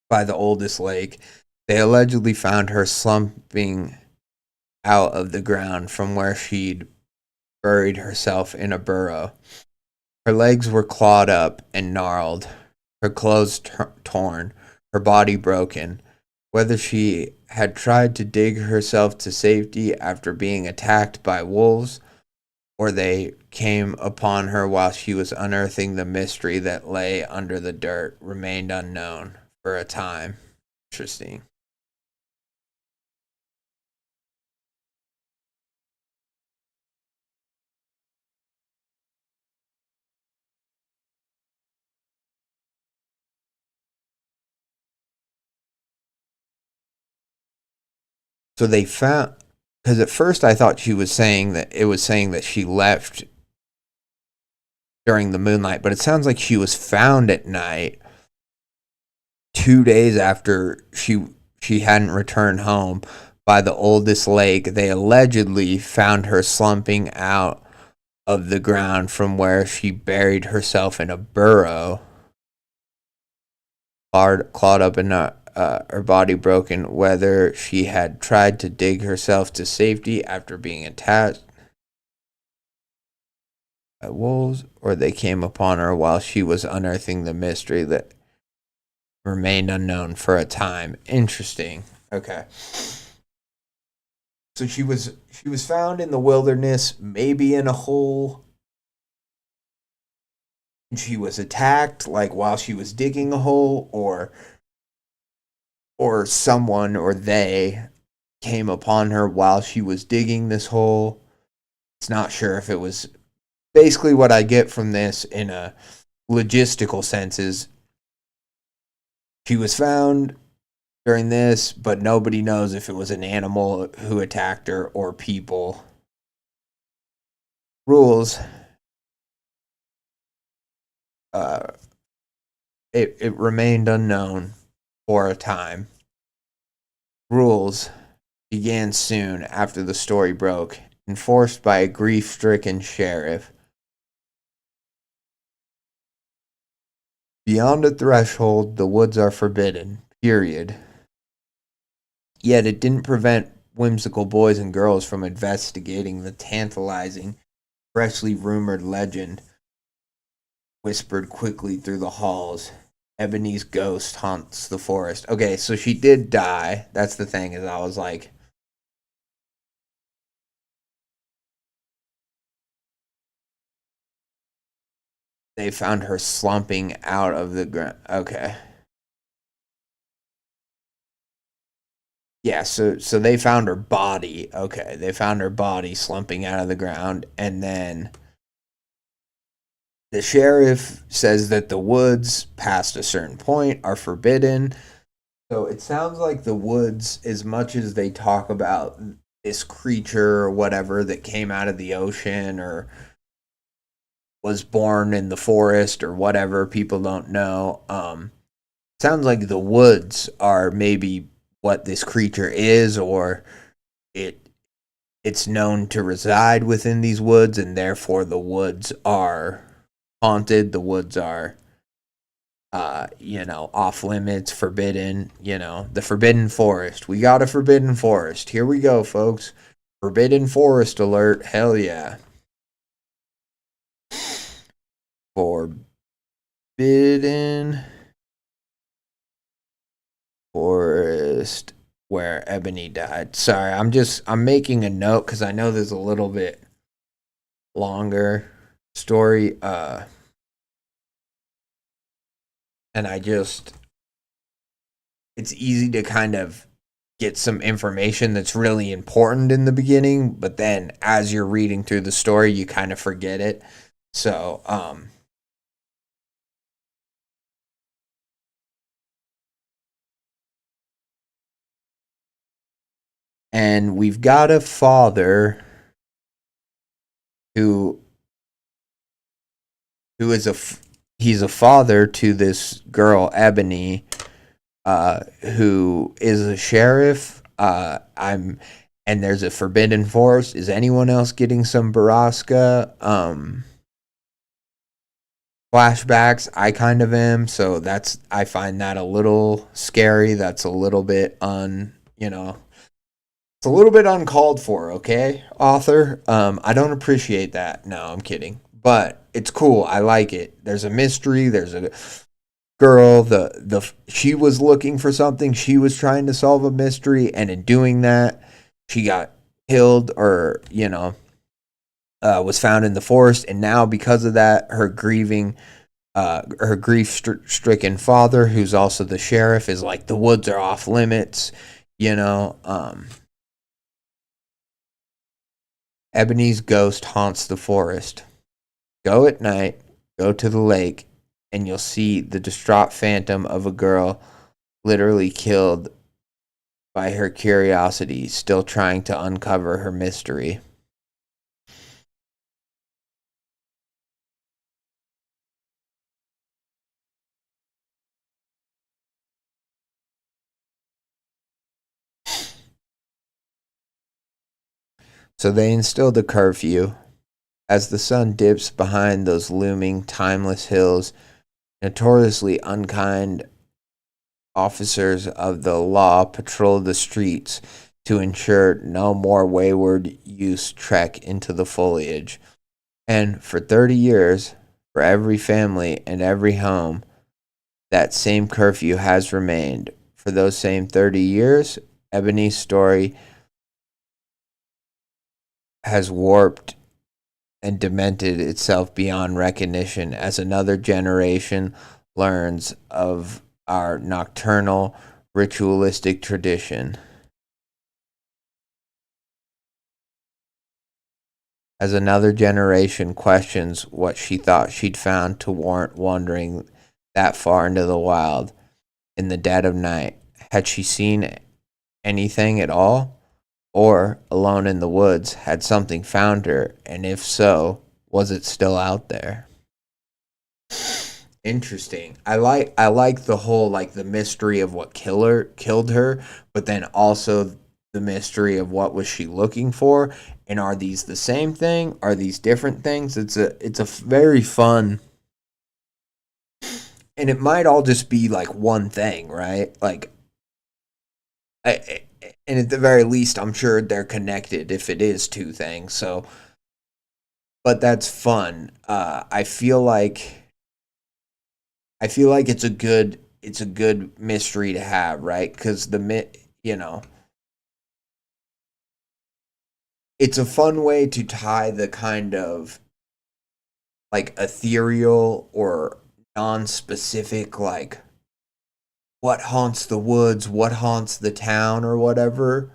by the oldest lake, they allegedly found her slumping out of the ground from where she'd buried herself in a burrow. Her legs were clawed up and gnarled, her clothes torn, her body broken. Whether she had tried to dig herself to safety after being attacked by wolves, or they came upon her while she was unearthing the mystery that lay under the dirt, remained unknown for a time. Interesting. So they found, because at first I thought she was saying that it was saying that she left during the moonlight, but it sounds like she was found at night 2 days after she hadn't returned home by the oldest lake. They allegedly found her slumping out of the ground from where she buried herself in a burrow, clawed up in her body broken. Whether she had tried to dig herself to safety after being attacked by wolves, or they came upon her while she was unearthing the mystery that remained unknown for a time. Interesting. Okay. So she was found in the wilderness, maybe in a hole. And she was attacked like while she was digging a hole, or someone, or they came upon her while she was digging this hole. It's not sure if it was basically what I get from this in a logistical sense is she was found during this, but nobody knows if it was an animal who attacked her or people. Rules. It remained unknown for a time. Rules began soon after the story broke, enforced by a grief-stricken sheriff. Beyond a threshold, the woods are forbidden, period. Yet it didn't prevent whimsical boys and girls from investigating the tantalizing, freshly rumored legend whispered quickly through the halls. Ebony's ghost haunts the forest. Okay, so she did die. That's the thing, is I was like, they found her slumping out of the ground. Okay. Yeah, so they found her body. Okay, they found her body slumping out of the ground, and then the sheriff says that the woods past a certain point are forbidden. So it sounds like the woods, as much as they talk about this creature or whatever that came out of the ocean or was born in the forest or whatever, people don't know. Sounds like the woods are maybe what this creature is, or it's known to reside within these woods, and therefore the woods are haunted. The woods are, off limits, forbidden. The forbidden forest. We got a forbidden forest. Here we go, folks. Forbidden forest alert. Hell yeah. Forbidden forest where Ebony died. Sorry, I'm making a note because I know there's a little bit longer story. And it's easy to kind of get some information that's really important in the beginning, but then as you're reading through the story, you kind of forget it. So, and we've got a father who is he's a father to this girl Ebony, who is a sheriff. And there's a forbidden forest. Is anyone else getting some Baraska flashbacks? I kind of am, so I find that a little scary. That's a little bit it's a little bit uncalled for, okay, author? I don't appreciate that. No, I'm kidding. But it's cool. I like it. There's a mystery. There's a girl. She was looking for something. She was trying to solve a mystery, and in doing that, she got killed or, was found in the forest. And now, because of that, her grief-stricken father, who's also the sheriff, is like, the woods are off limits, Ebony's ghost haunts the forest. Go at night, go to the lake, and you'll see the distraught phantom of a girl literally killed by her curiosity, still trying to uncover her mystery. So they instilled a curfew. As the sun dips behind those looming, timeless hills, notoriously unkind officers of the law patrol the streets to ensure no more wayward youths trek into the foliage. And for 30 years, for every family and every home, that same curfew has remained. For those same 30 years, Ebony's story has warped and demented itself beyond recognition as another generation learns of our nocturnal, ritualistic tradition. As another generation questions what she thought she'd found to warrant wandering that far into the wild in the dead of night, had she seen anything at all? Or, alone in the woods, had something found her, and if so, was it still out there? Interesting. I like the whole like the mystery of what killed her, but then also the mystery of what was she looking for, and are these the same thing? Are these different things? It's a very fun, and it might all just be like one thing, right? Like and at the very least, I'm sure they're connected if it is two things. So, but that's fun. I feel like it's a good mystery to have, right? Because you know, it's a fun way to tie the kind of like ethereal or non-specific, like what haunts the woods, what haunts the town, or whatever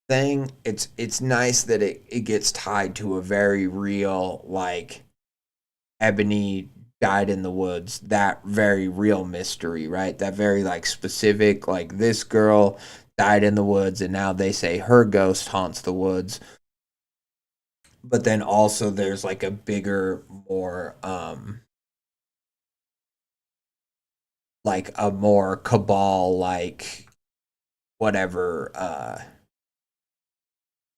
thing. It's nice that it gets tied to a very real, like Ebony died in the woods, that very real mystery, right? That very like specific, like this girl died in the woods and now they say her ghost haunts the woods. But then also there's like a bigger, more like a more cabal, like whatever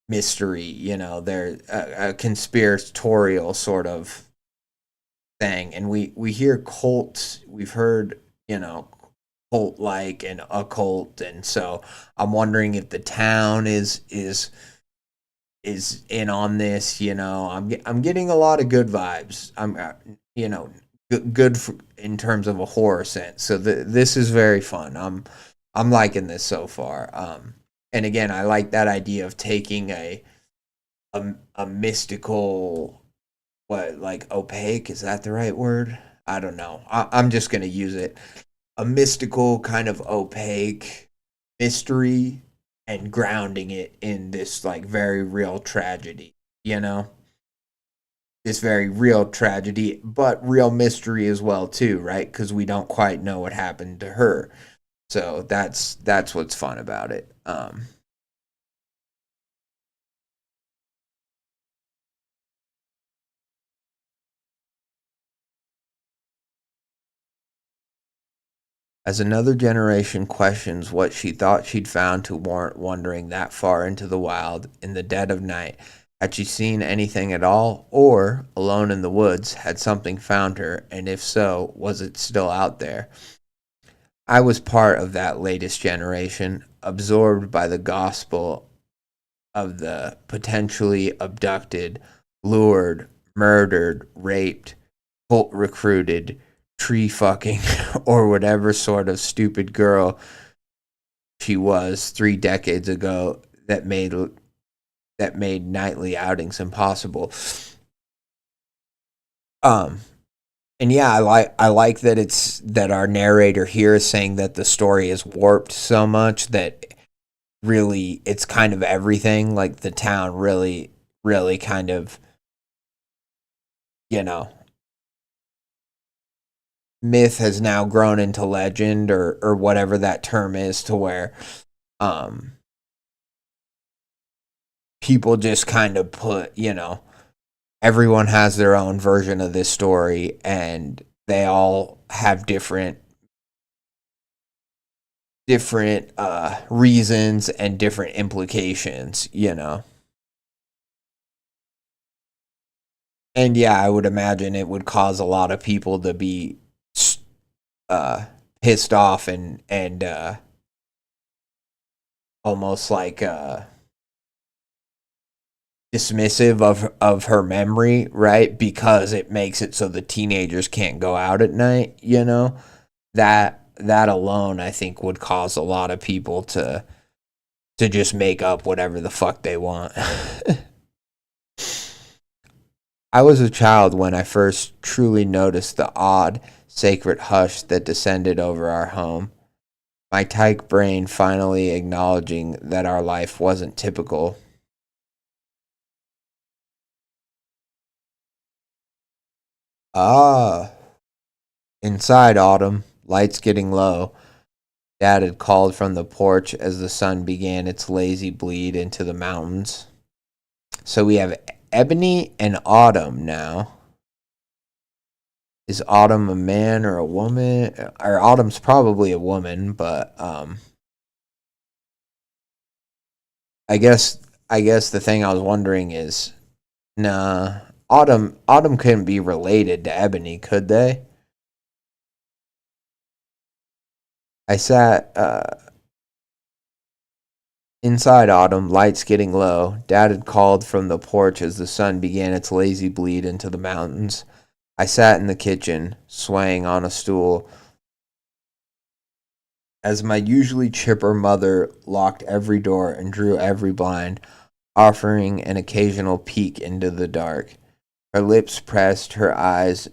mystery, there a conspiratorial sort of thing. And we hear cults, we've heard, cult like and occult, and so I'm wondering if the town is in on this. I'm getting a lot of good vibes. I'm you know good for, in terms of a horror sense. So this is very fun. I'm liking this so far. And again, I like that idea of taking a mystical, what, like opaque, is that the right word? I don't know. I'm just gonna use it. A mystical kind of opaque mystery and grounding it in this like very real tragedy, you know? This very real tragedy, but real mystery as well too, right? Because we don't quite know what happened to her. So that's what's fun about it. As another generation questions what she thought she'd found to warrant wandering that far into the wild in the dead of night, had she seen anything at all, or, alone in the woods, had something found her, and if so, was it still out there? I was part of that latest generation, absorbed by the gospel of the potentially abducted, lured, murdered, raped, cult recruited, tree fucking, or whatever sort of stupid girl she was 3 decades ago that made nightly outings impossible. Um, and yeah, I like that it's that our narrator here is saying that the story is warped so much that really it's kind of everything. Like the town really kind of, you know, myth has now grown into legend, or whatever that term is, to where um people just kind of put, everyone has their own version of this story, and they all have different reasons and different implications. And yeah, I would imagine it would cause a lot of people to be uh pissed off and almost like dismissive of her memory, right? Because it makes it so the teenagers can't go out at night. That alone, I think, would cause a lot of people to just make up whatever the fuck they want. I was a child when I first truly noticed the odd, sacred hush that descended over our home. My tyke brain finally acknowledging that our life wasn't typical. Ah, inside, Autumn, lights getting low. Dad had called from the porch as the sun began its lazy bleed into the mountains. So we have Ebony and Autumn now. Is Autumn a man or a woman? Or Autumn's probably a woman, but I guess the thing I was wondering is, nah, Autumn couldn't be related to Ebony, could they? I sat inside, Autumn, lights getting low. Dad had called from the porch as the sun began its lazy bleed into the mountains. I sat in the kitchen, swaying on a stool, as my usually chipper mother locked every door and drew every blind, offering an occasional peek into the dark. Her lips pressed, her eyes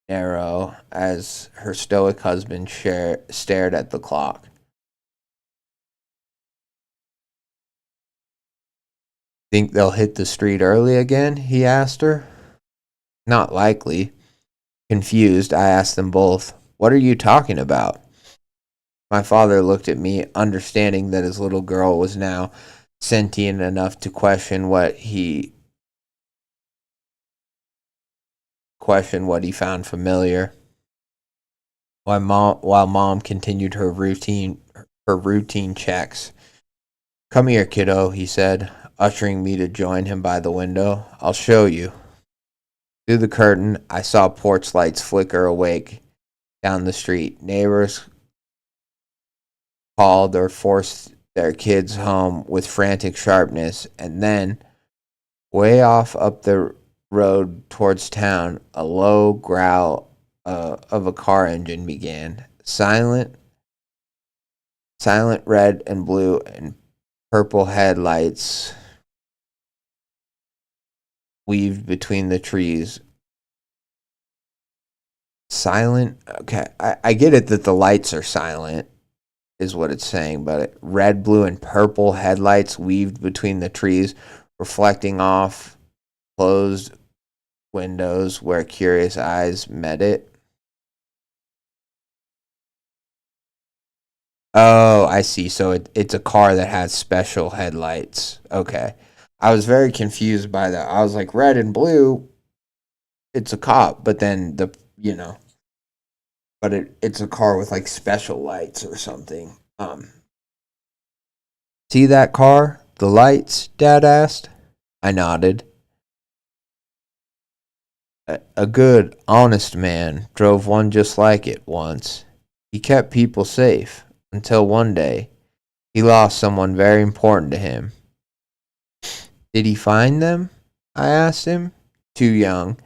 narrow, as her stoic husband stared at the clock. Think they'll hit the street early again? He asked her. Not likely. Confused, I asked them both, "What are you talking about?" My father looked at me, understanding that his little girl was now sentient enough to question what he found familiar. While mom continued her routine checks. "Come here, kiddo," he said, ushering me to join him by the window. "I'll show you." Through the curtain, I saw porch lights flicker awake down the street. Neighbors called or forced their kids home with frantic sharpness, and then, way off up the road towards town, a low growl of a car engine began. Silent red and blue and purple headlights weaved between the trees. Silent. Okay, I get it that the lights are silent, is what it's saying, but red, blue, and purple headlights weaved between the trees, reflecting off closed windows where curious eyes met it. Oh, I see. So it's a car that has special headlights. Okay. I was very confused by that. I was like, red and blue, it's a cop, but then but it's a car with like special lights or something. See that car? The lights? Dad asked. I nodded. A good, honest man drove one just like it once. He kept people safe until one day he lost someone very important to him. Did he find them? I asked him, too young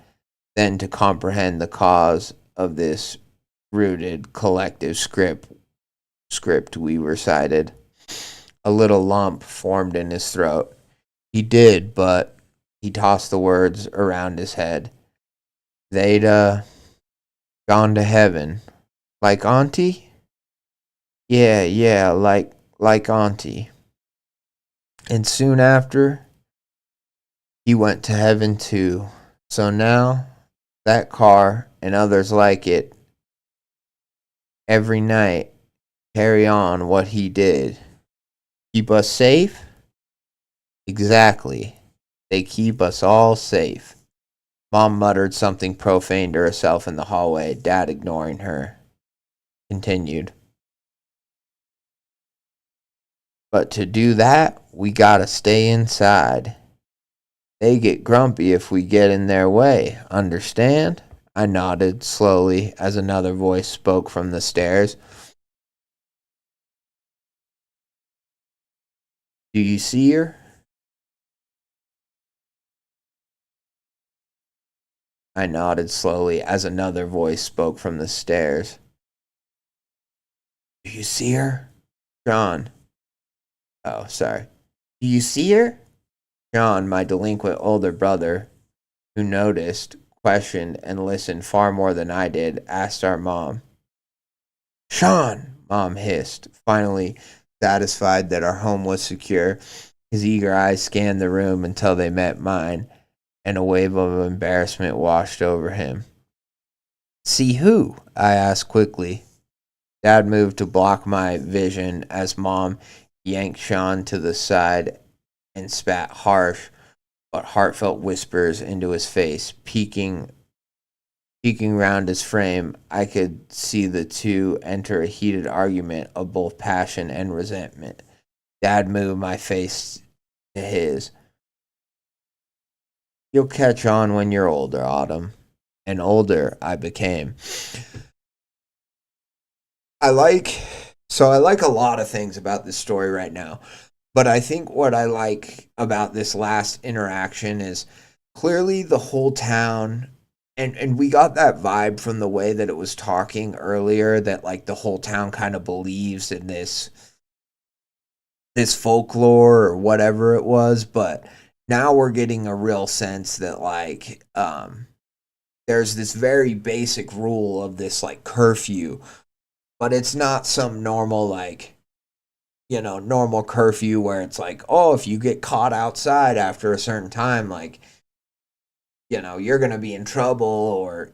then to comprehend the cause of this rooted collective script we recited. A little lump formed in his throat. He did, but he tossed the words around his head. They'd gone to heaven. Like Auntie? Yeah, like Auntie. And soon after, he went to heaven too. So now, that car and others like it, every night, carry on what he did. Keep us safe? Exactly. They keep us all safe. Mom muttered something profane to herself in the hallway, Dad ignoring her. Continued. But to do that, we gotta stay inside. They get grumpy if we get in their way, understand? I nodded slowly as another voice spoke from the stairs. Do you see her? I nodded slowly as another voice spoke from the stairs. Do you see her? John. Oh, sorry. Do you see her? John, my delinquent older brother, who noticed, questioned, and listened far more than I did, asked our mom. Sean, Mom hissed, finally satisfied that our home was secure. His eager eyes scanned the room until they met mine, and a wave of embarrassment washed over him. See who? I asked quickly. Dad moved to block my vision as Mom yanked Sean to the side and spat harsh but heartfelt whispers into his face, peeking round his frame. I could see the two enter a heated argument of both passion and resentment. Dad moved my face to his. You'll catch on when you're older, Autumn. And older I became. I like a lot of things about this story right now. But I think what I like about this last interaction is clearly the whole town, and we got that vibe from the way that it was talking earlier, that like the whole town kind of believes in this folklore or whatever it was. But now we're getting a real sense that like there's this very basic rule of this like curfew, but it's not some normal like normal curfew where it's like, oh, if you get caught outside after a certain time, like, you're going to be in trouble, or,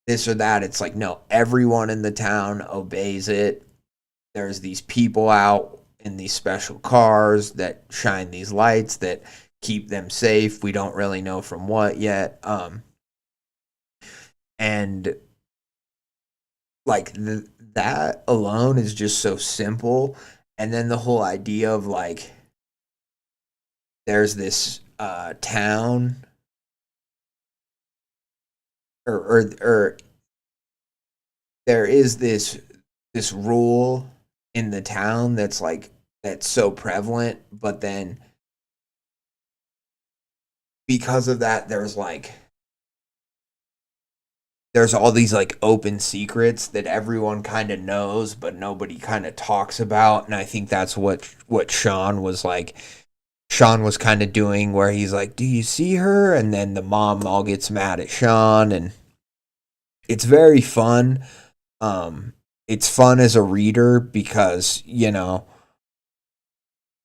this or that. It's like, no, everyone in the town obeys it. There's these people out in these special cars that shine these lights that keep them safe. We don't really know from what yet. And like that alone is just so simple. And then the whole idea of like there's this town, or there is this rule in the town that's so prevalent, but then because of that there's all these like open secrets that everyone kind of knows but nobody kind of talks about. And I think that's what Sean was kind of doing, where he's like, do you see her? And then the mom all gets mad at Sean, and it's very fun. It's fun as a reader because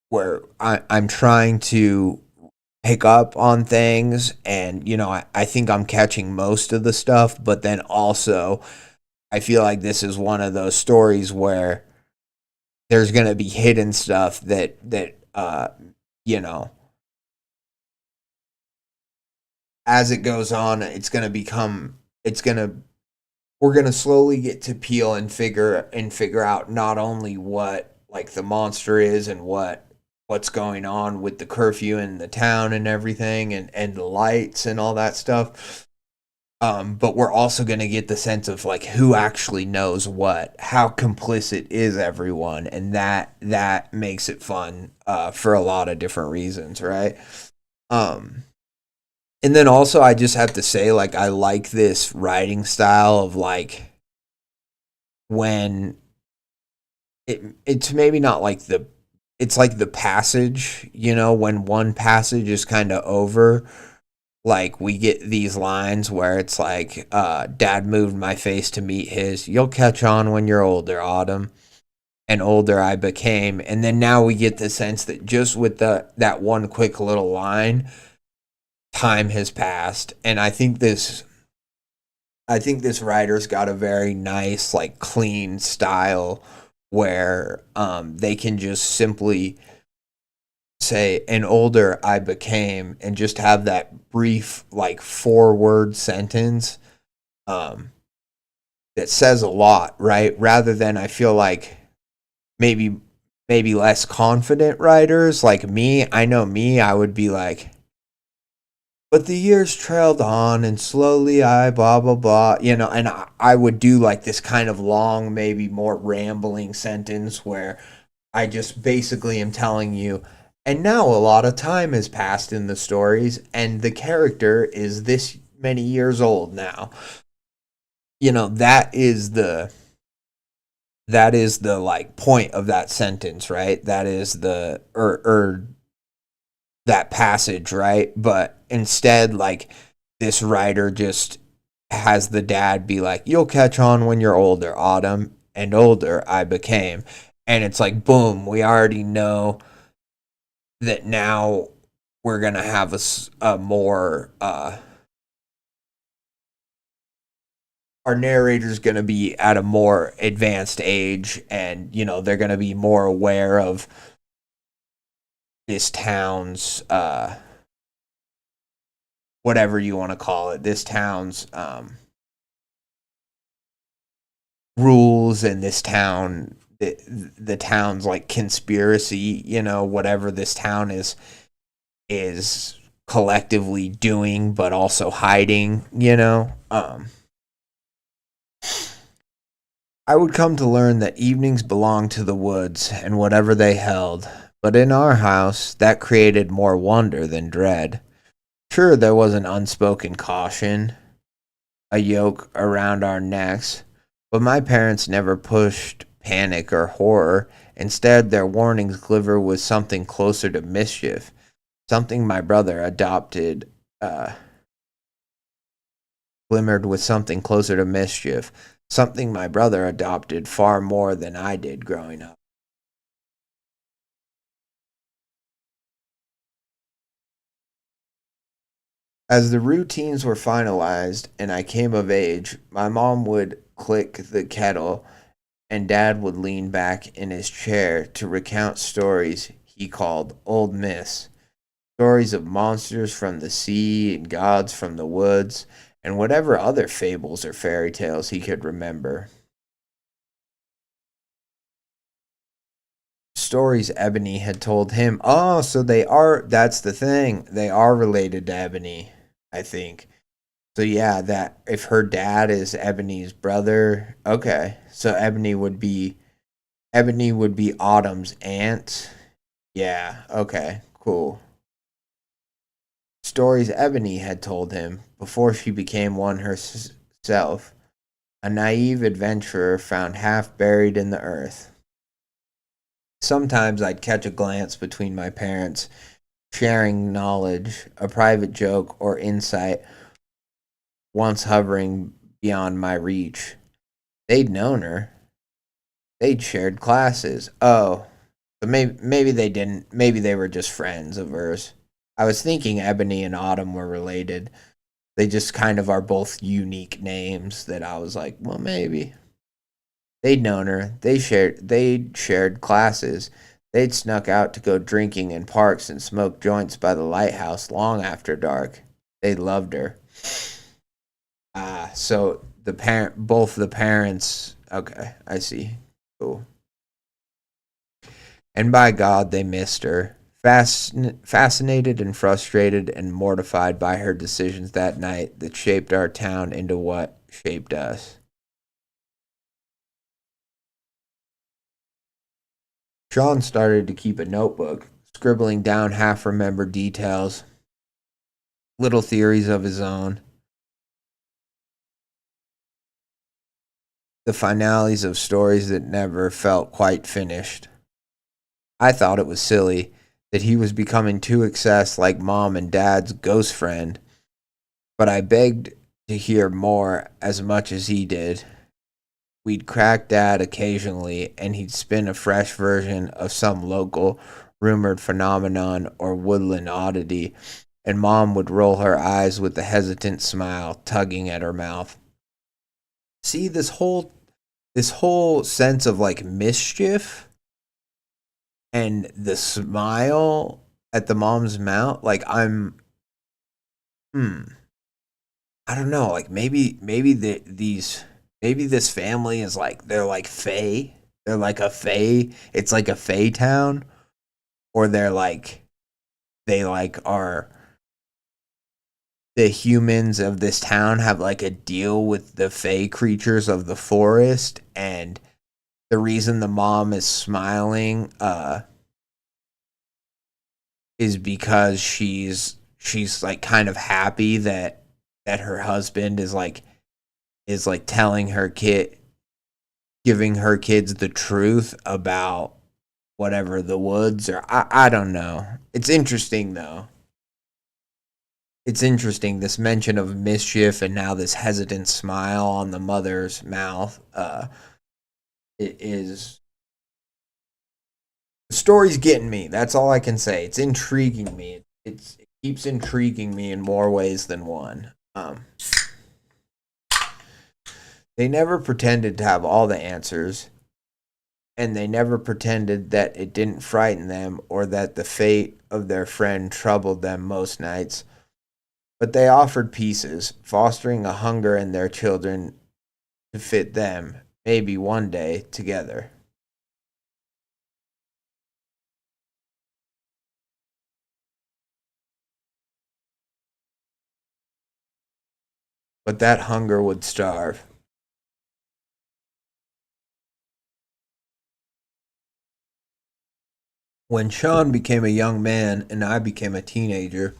where I'm trying to pick up on things, and I think I'm catching most of the stuff, but then also I feel like this is one of those stories where there's going to be hidden stuff that you know as it goes on, we're going to slowly get to peel and figure out not only what like the monster is and what's going on with the curfew in the town and everything, and the lights and all that stuff. But we're also going to get the sense of like who actually knows what, how complicit is everyone, and that makes it fun for a lot of different reasons, right? Um, and then also I just have to say, like, I like this writing style of like when it's maybe not like it's like the passage, when one passage is kind of over, like we get these lines where it's like, Dad moved my face to meet his. You'll catch on when you're older, Autumn. And older I became. And then now we get the sense that just with that one quick little line, time has passed. And I think this writer's got a very nice, like, clean style where they can just simply say, and older I became, and just have that brief, like, 4-word sentence um, that says a lot, right? Rather than, I feel like maybe less confident writers like me, I know me, I would be like, but the years trailed on and slowly I blah blah blah, and I would do like this kind of long, maybe more rambling sentence where I just basically am telling you, and now a lot of time has passed in the stories and the character is this many years old now. That is the like point of that sentence, right? That is the or that passage, right? But instead, like, this writer just has the dad be like, you'll catch on when you're older, Autumn, and older I became. And it's like, boom, we already know that now we're going to have a more our narrator's going to be at a more advanced age, and they're going to be more aware of this town's whatever you want to call it, this town's rules, and this town, the town's like conspiracy, whatever this town is collectively doing but also hiding. I would come to learn that evenings belonged to the woods and whatever they held, but in our house that created more wonder than dread. Sure, there was an unspoken caution, a yoke around our necks, but my parents never pushed panic or horror. Instead, their warnings glimmer with something closer to mischief, something my brother adopted, glimmered with something closer to mischief, something my brother adopted far more than I did growing up. As the routines were finalized and I came of age, my mom would click the kettle and Dad would lean back in his chair to recount stories he called Old Myths, stories of monsters from the sea and gods from the woods, and whatever other fables or fairy tales he could remember. Stories Ebony had told him. Oh, so that's the thing. They are related to Ebony, I think. So yeah, that if her dad is Ebony's brother, okay. So Ebony would be Autumn's aunt. Yeah, okay, cool. Stories Ebony had told him before she became one herself, a naive adventurer found half buried in the earth. Sometimes I'd catch a glance between my parents, sharing knowledge, a private joke, or insight once hovering beyond my reach. They'd known her. They'd shared classes. Oh, but maybe they didn't. Maybe they were just friends of hers. I was thinking Ebony and Autumn were related. They just kind of are both unique names that I was like, well, maybe. They'd known her. They'd shared classes. They'd snuck out to go drinking in parks and smoke joints by the lighthouse long after dark. They loved her. So both the parents. Okay, I see. Cool. And by God, they missed her. Fascinated and frustrated and mortified by her decisions that night that shaped our town into what shaped us. Sean started to keep a notebook, scribbling down half remembered details, little theories of his own, the finales of stories that never felt quite finished. I thought it was silly that he was becoming too obsessed like mom and dad's ghost friend, but I begged to hear more as much as he did. We'd crack dad occasionally, and he'd spin a fresh version of some local rumored phenomenon or woodland oddity, and mom would roll her eyes with a hesitant smile tugging at her mouth. See, this whole sense of like mischief and the smile at the mom's mouth, like hmm, I don't know, like maybe this family is like they're like fae. They're like a fae. It's like a fae town, or they like are the humans of this town have like a deal with the fae creatures of the forest, and the reason the mom is smiling is because she's like kind of happy that her husband is like telling her kid, giving her kids the truth about whatever the woods, or I don't know. It's interesting though. It's interesting, this mention of mischief and now this hesitant smile on the mother's mouth. It is The story's getting me. That's all I can say. It's intriguing me. It keeps intriguing me in more ways than one. They never pretended to have all the answers, and they never pretended that it didn't frighten them or that the fate of their friend troubled them most nights. But they offered pieces, fostering a hunger in their children to fit them, maybe one day, together. But that hunger would starve. When Sean became a young man and I became a teenager,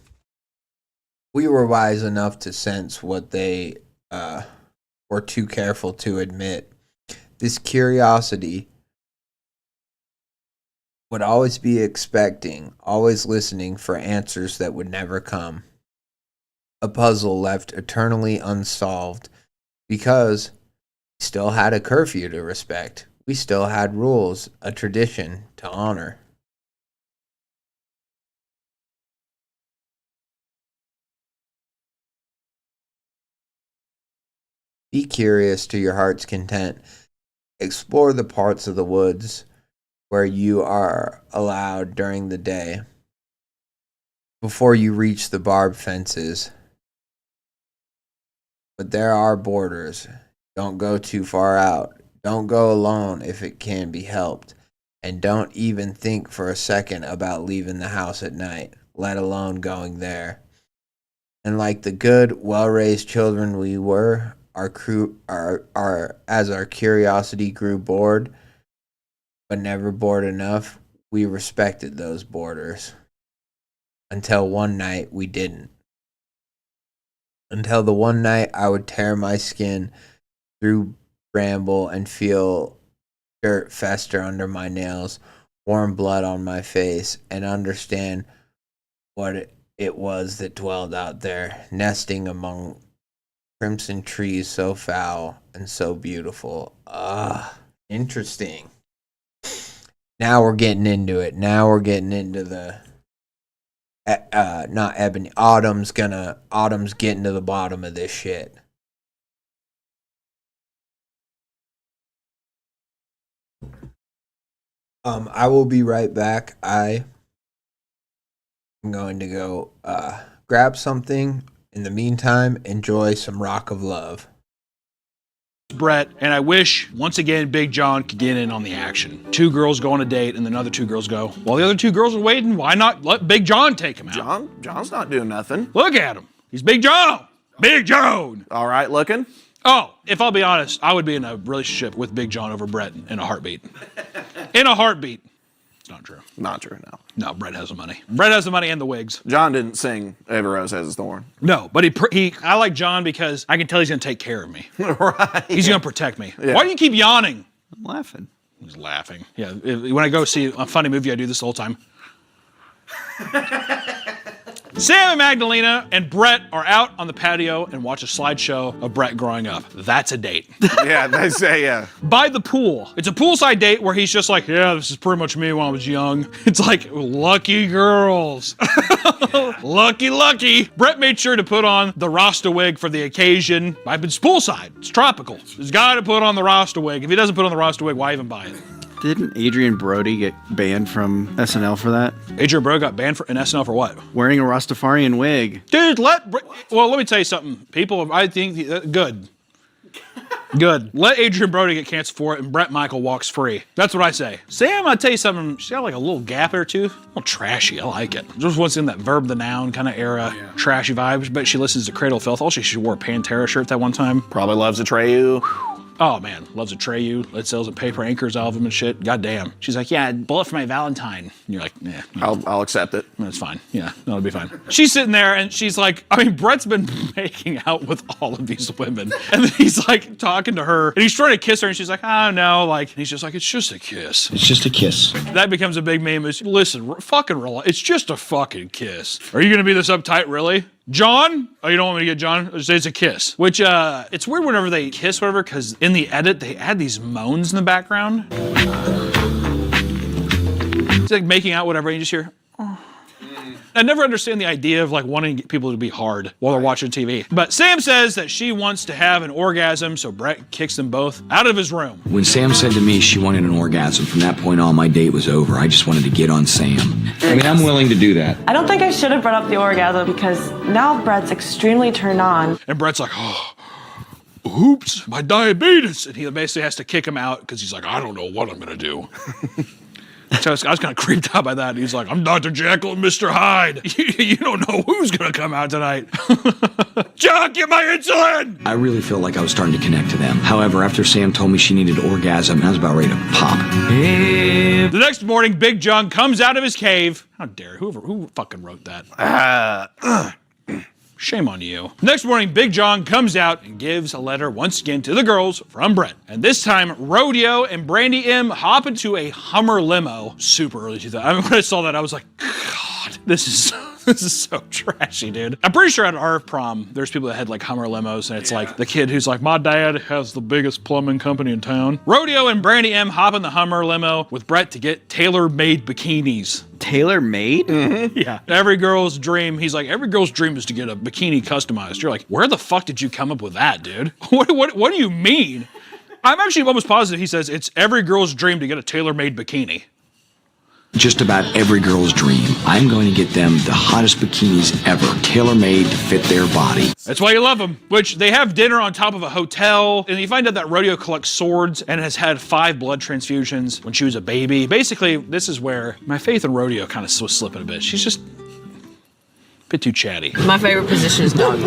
we were wise enough to sense what they were too careful to admit. This curiosity would always be expecting, always listening for answers that would never come. A puzzle left eternally unsolved because we still had a curfew to respect. We still had rules, a tradition to honor. Be curious to your heart's content. Explore the parts of the woods where you are allowed during the day before you reach the barbed fences. But there are borders. Don't go too far out. Don't go alone if it can be helped. And don't even think for a second about leaving the house at night, let alone going there. And like the good, well-raised children we were, as our curiosity grew bored, but never bored enough, we respected those borders. Until one night we didn't. Until the one night I would tear my skin through bramble and feel dirt fester under my nails, warm blood on my face, and understand what it was that dwelled out there, nesting among crimson trees so foul and so beautiful. Interesting. Now we're getting into it. Now we're getting into the not ebony. Autumn's getting to the bottom of this shit. I will be right back. I am going to go grab something. In the meantime, enjoy some Rock of Love. Brett, and I wish, once again, Big John could get in on the action. Two girls go on a date, and then other two girls go. While the other two girls are waiting, why not let Big John take him out? John's not doing nothing. Look at him. He's Big John. Big John. All right looking. Oh, if I'll be honest, I would be in a relationship with Big John over Brett in a heartbeat. In a heartbeat. It's not true. Not true, no. No, Brett has the money. Brett has the money and the wigs. John didn't sing Every Rose Has Its Thorn. No, but I like John because I can tell he's going to take care of me. Right. He's going to protect me. Yeah. Why do you keep yawning? I'm laughing. He's laughing. Yeah, when I go see a funny movie, I do this the whole time. Sam and Magdalena and Brett are out on the patio and watch a slideshow of Brett growing up. That's a date. Yeah, they say, yeah. By the pool. It's a poolside date where he's just like, yeah, this is pretty much me when I was young. It's like, lucky girls. Yeah. Lucky. Brett made sure to put on the Rasta wig for the occasion. It's poolside. It's tropical. He's got to put on the Rasta wig. If he doesn't put on the Rasta wig, why even buy it? Didn't Adrian Brody get banned from SNL for that? Adrian Brody got banned in SNL for what? Wearing a Rastafarian wig. Dude, let me tell you something. People, I think, good. Let Adrian Brody get canceled for it, and Brett Michael walks free. That's what I say. Sam, I'll tell you something. She's got like a little gap or two. A little trashy. I like it. Just what's in that verb the noun kind of era. Yeah. Trashy vibes. But she listens to Cradle of Filth. Also, she wore a Pantera shirt that one time. Probably loves Atreyu. Oh man, loves Atreyu. It sells a Paper Anchors album and shit. God damn. She's like, yeah, bullet for my Valentine. And you're like, yeah. I'll accept it. That's fine. Yeah, that'll be fine. She's sitting there and she's like, I mean, Brett's been making out with all of these women. And then he's like talking to her and he's trying to kiss her and she's like, oh no. Like, and he's just like, it's just a kiss. It's just a kiss. That becomes a big meme. Is listen, fucking relax. It's just a fucking kiss. Are you gonna be this uptight, really? John? Oh, you don't want me to get John? It's a kiss. Which, it's weird whenever they kiss, whatever, because in the edit, they add these moans in the background. It's like making out, whatever, and you just hear, oh. I never understand the idea of like wanting people to be hard while they're watching TV. But Sam says that she wants to have an orgasm, so Brett kicks them both out of his room. When Sam said to me she wanted an orgasm, from that point on, my date was over. I just wanted to get on Sam. I mean, I'm willing to do that. I don't think I should have brought up the orgasm because now Brett's extremely turned on. And Brett's like, oh, oops, my diabetes. And he basically has to kick him out because he's like, I don't know what I'm going to do. So I was kind of creeped out by that. He's like, I'm Dr. Jekyll and Mr. Hyde. You don't know who's going to come out tonight. Jack, get my insulin! I really feel like I was starting to connect to them. However, after Sam told me she needed orgasm, I was about ready to pop. The next morning, Big John comes out of his cave. How dare, who fucking wrote that? Shame on you. Next morning, Big John comes out and gives a letter once again to the girls from Brett. And this time, Rodeo and Brandy M hop into a Hummer limo. Super early 2000s. I mean, when I saw that, I was like, God, this is so trashy, dude. I'm pretty sure at our prom, there's people that had like Hummer limos, and it's like the kid who's like, my dad has the biggest plumbing company in town. Rodeo and Brandy M hop in the Hummer limo with Brett to get tailor-made bikinis. Tailor-made? Mm-hmm. Yeah. Every girl's dream, he's like, every girl's dream is to get a bikini customized. You're like, where the fuck did you come up with that, dude? What do you mean? I'm actually almost positive he says it's every girl's dream to get a tailor-made bikini. Just about every girl's dream. I'm going to get them the hottest bikinis ever, tailor-made to fit their body. That's why you love them. Which they have dinner on top of a hotel, and you find out that Rodeo collects swords and has had 5 blood transfusions when she was a baby. Basically, this is where my faith in Rodeo kind of was slipping a bit. She's just a bit too chatty. My favorite position is dog.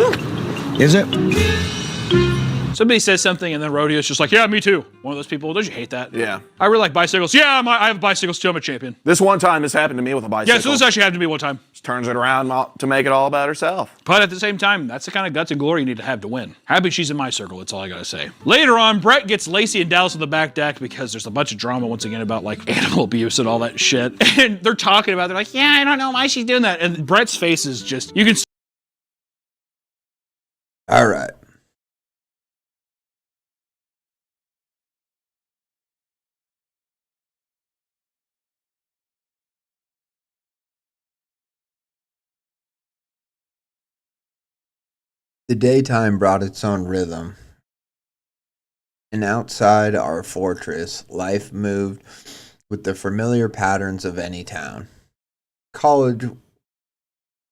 Is it? Somebody says something and then Rodeo's just like, yeah, me too. One of those people, don't you hate that? Yeah. I really like bicycles. Yeah, I have bicycles too, I'm a champion. This one time, this happened to me with a bicycle. Yeah, so this actually happened to me one time. Just turns it around to make it all about herself. But at the same time, that's the kind of guts and glory you need to have to win. Happy she's in my circle, that's all I gotta say. Later on, Brett gets Lacey and Dallas on the back deck because there's a bunch of drama once again about like animal abuse and all that shit. And they're talking about it, they're like, yeah, I don't know why she's doing that. And Brett's face is just, you can. All right. The daytime brought its own rhythm, and outside our fortress, life moved with the familiar patterns of any town. College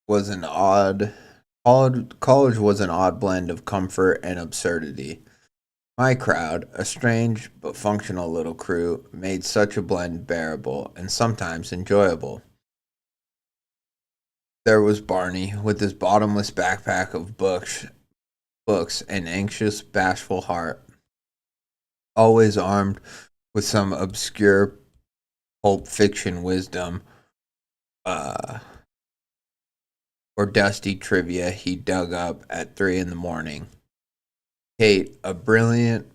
was an odd blend of comfort and absurdity. My crowd, a strange but functional little crew, made such a blend bearable and sometimes enjoyable. There was Barney with his bottomless backpack of books and anxious, bashful heart, always armed with some obscure pulp fiction wisdom or dusty trivia he dug up at 3 a.m. Kate, a brilliant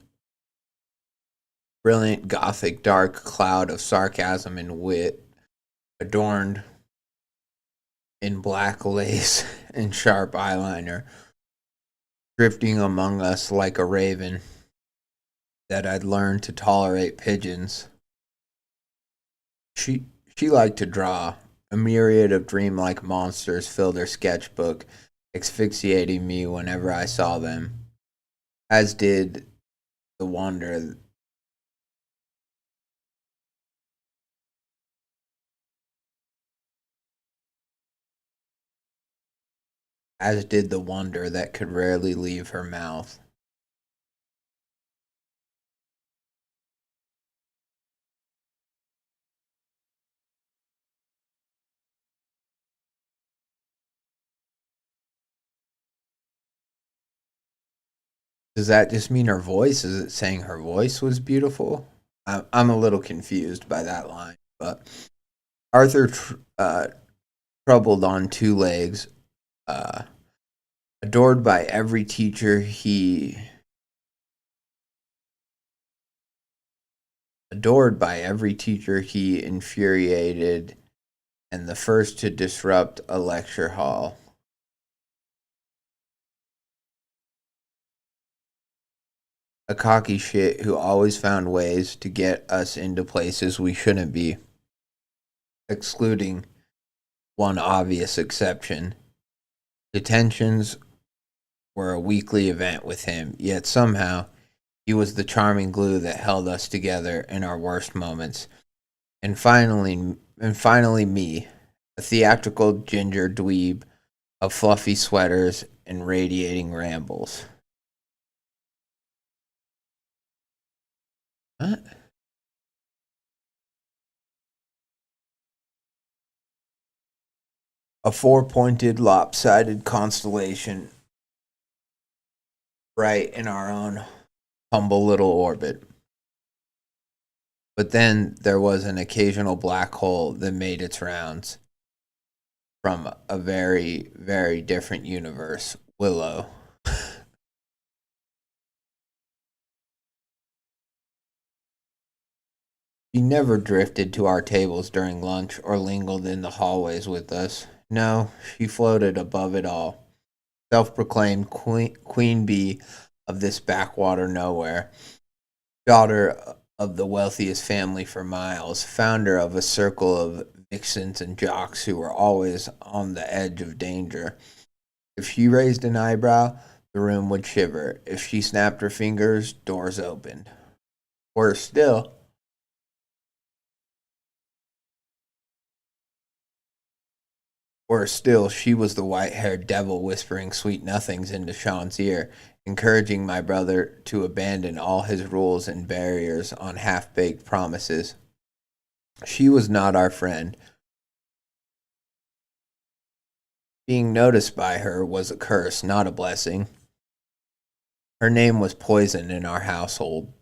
gothic dark cloud of sarcasm and wit, adorned in black lace and sharp eyeliner, drifting among us like a raven that I'd learned to tolerate pigeons. She liked to draw. A myriad of dreamlike monsters filled her sketchbook, asphyxiating me whenever I saw them, as did the wonder that could rarely leave her mouth. Does that just mean her voice? Is it saying her voice was beautiful? I'm a little confused by that line. But Arthur troubled on 2 legs, adored by every teacher he infuriated, and the first to disrupt a lecture hall. A cocky shit who always found ways to get us into places we shouldn't be, excluding one obvious exception. Detentions were a weekly event with him, yet somehow he was the charming glue that held us together in our worst moments. And finally me, a theatrical ginger dweeb of fluffy sweaters and radiating rambles. What? A four-pointed, lopsided constellation right in our own humble little orbit. But then there was an occasional black hole that made its rounds from a very, very different universe, Willow. She never drifted to our tables during lunch or lingered in the hallways with us. No, she floated above it all. Self-proclaimed queen bee of this backwater nowhere. Daughter of the wealthiest family for miles. Founder of a circle of vixens and jocks who were always on the edge of danger. If she raised an eyebrow, the room would shiver. If she snapped her fingers, doors opened. Worse still, she was the white-haired devil whispering sweet nothings into Sean's ear, encouraging my brother to abandon all his rules and barriers on half-baked promises. She was not our friend. Being noticed by her was a curse, not a blessing. Her name was poison in our household.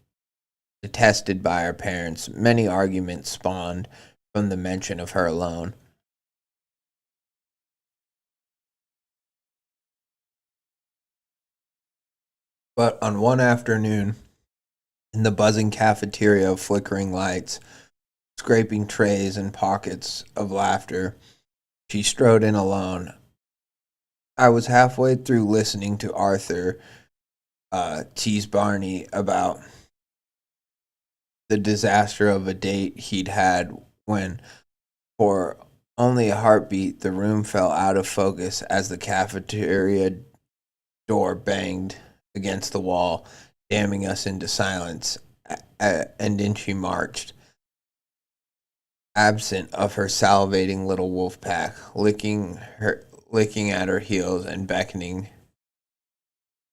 Detested by our parents, many arguments spawned from the mention of her alone. But on one afternoon, in the buzzing cafeteria of flickering lights, scraping trays and pockets of laughter, she strode in alone. I was halfway through listening to Arthur tease Barney about the disaster of a date he'd had when, for only a heartbeat, the room fell out of focus as the cafeteria door banged against the wall, damning us into silence, and in she marched, absent of her salivating little wolf pack, licking at her heels and beckoning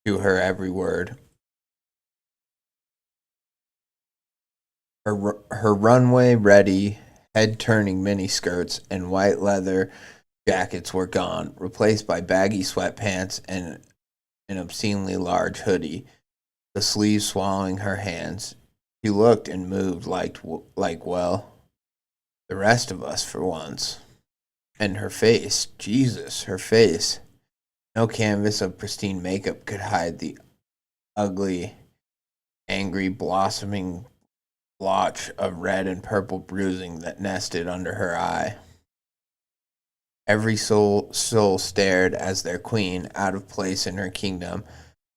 to her every word. Her runway ready, head-turning miniskirts and white leather jackets were gone, replaced by baggy sweatpants and an obscenely large hoodie, the sleeves swallowing her hands. She looked and moved like well, the rest of us for once. And her face, Jesus, her face. No canvas of pristine makeup could hide the ugly, angry, blossoming blotch of red and purple bruising that nested under her eye. Every soul stared as their queen, out of place in her kingdom,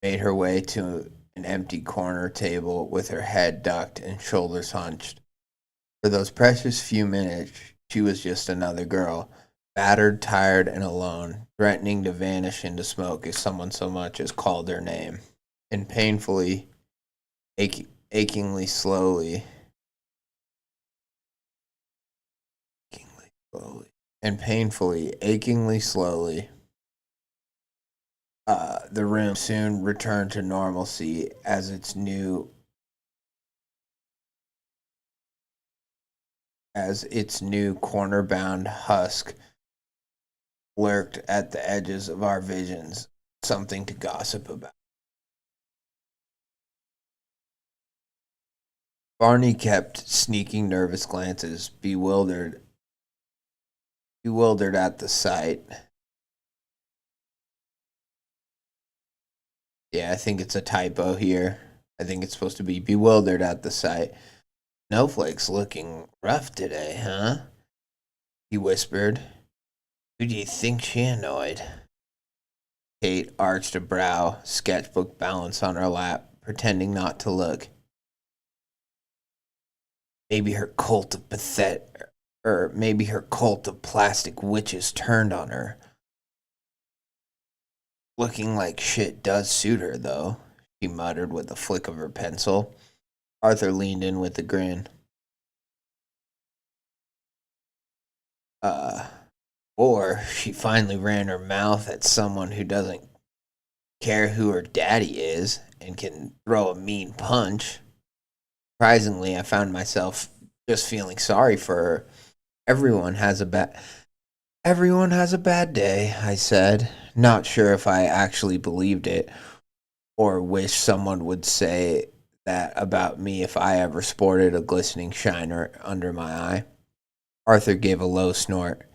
made her way to an empty corner table with her head ducked and shoulders hunched. For those precious few minutes, she was just another girl, battered, tired, and alone, threatening to vanish into smoke if someone so much as called her name. And painfully, achingly slowly, the room soon returned to normalcy as its new corner-bound husk lurked at the edges of our visions, something to gossip about. Barney kept sneaking nervous glances, bewildered at the sight. Yeah, I think it's a typo here. I think it's supposed to be bewildered at the sight. Snowflake's looking rough today, huh? He whispered. Who do you think she annoyed? Kate arched a brow, sketchbook balanced on her lap, pretending not to look. Maybe her cult of Or maybe her cult of plastic witches turned on her. Looking like shit does suit her, though, she muttered with a flick of her pencil. Arthur leaned in with a grin. Or she finally ran her mouth at someone who doesn't care who her daddy is and can throw a mean punch. Surprisingly, I found myself just feeling sorry for her. Everyone has a bad day, I said, not sure if I actually believed it or wish someone would say that about me if I ever sported a glistening shiner under my eye. Arthur gave a low snort.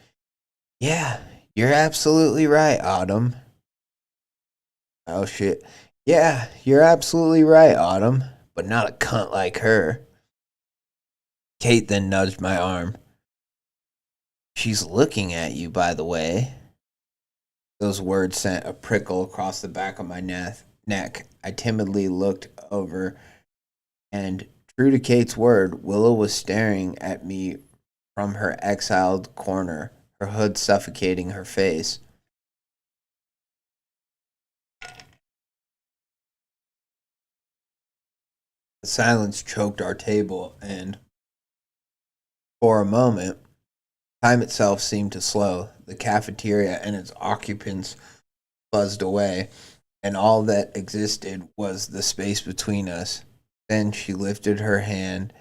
Yeah, you're absolutely right, Autumn. Oh shit. Yeah, you're absolutely right, Autumn, but not a cunt like her. Kate then nudged my arm. She's looking at you, by the way. Those words sent a prickle across the back of my neck. I timidly looked over, and true to Kate's word, Willow was staring at me from her exiled corner, her hood suffocating her face. The silence choked our table, and for a moment, time itself seemed to slow. The cafeteria and its occupants buzzed away, and all that existed was the space between us. Then she lifted her hand,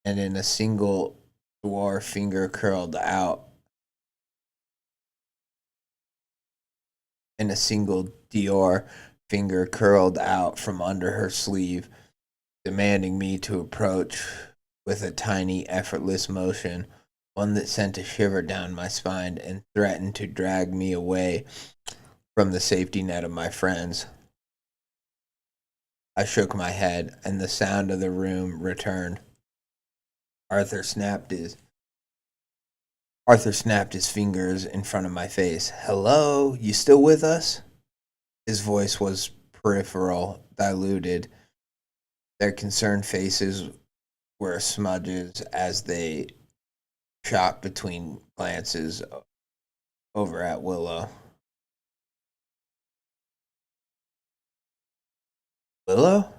and in a single dwarf finger curled out, from under her sleeve, demanding me to approach with a tiny, effortless motion, one that sent a shiver down my spine and threatened to drag me away from the safety net of my friends. I shook my head, and the sound of the room returned. Arthur snapped his fingers in front of my face. Hello, you still with us? His voice was peripheral, diluted. Their concerned faces were smudges as they shot between glances over at Willow. Willow?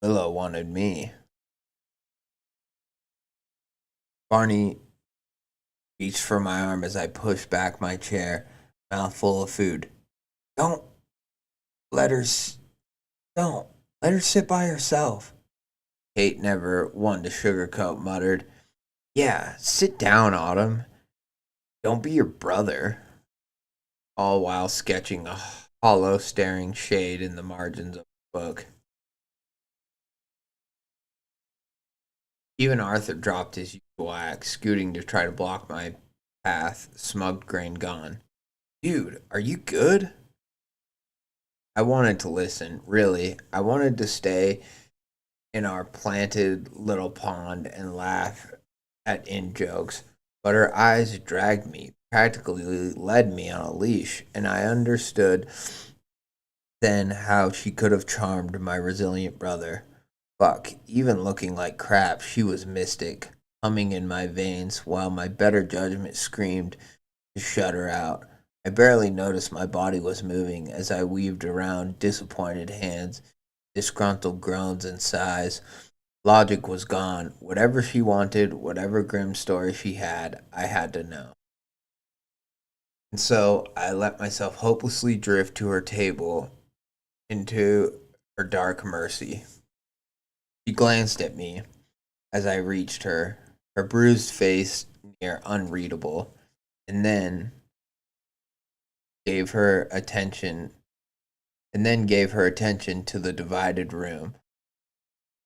Willow wanted me. Barney reached for my arm as I pushed back my chair, mouth full of food. Don't let her sit by herself. Kate, never one to sugarcoat, muttered, Yeah, sit down, Autumn. Don't be your brother. All while sketching a hollow, staring shade in the margins of the book. Even Arthur dropped his usual axe, scooting to try to block my path, smug grain gone. Dude, are you good? I wanted to listen, really. I wanted to stay in our planted little pond and laugh at in-jokes, but her eyes dragged me, practically led me on a leash, and I understood then how she could have charmed my resilient brother. Fuck, even looking like crap, she was mystic, humming in my veins, while my better judgment screamed to shut her out. I barely noticed my body was moving as I weaved around disappointed hands, disgruntled groans and sighs. Logic was gone. Whatever she wanted, whatever grim story she had, I had to know. And so I let myself hopelessly drift to her table, into her dark mercy. She glanced at me as I reached her, her bruised face near unreadable, and then gave her attention to the divided room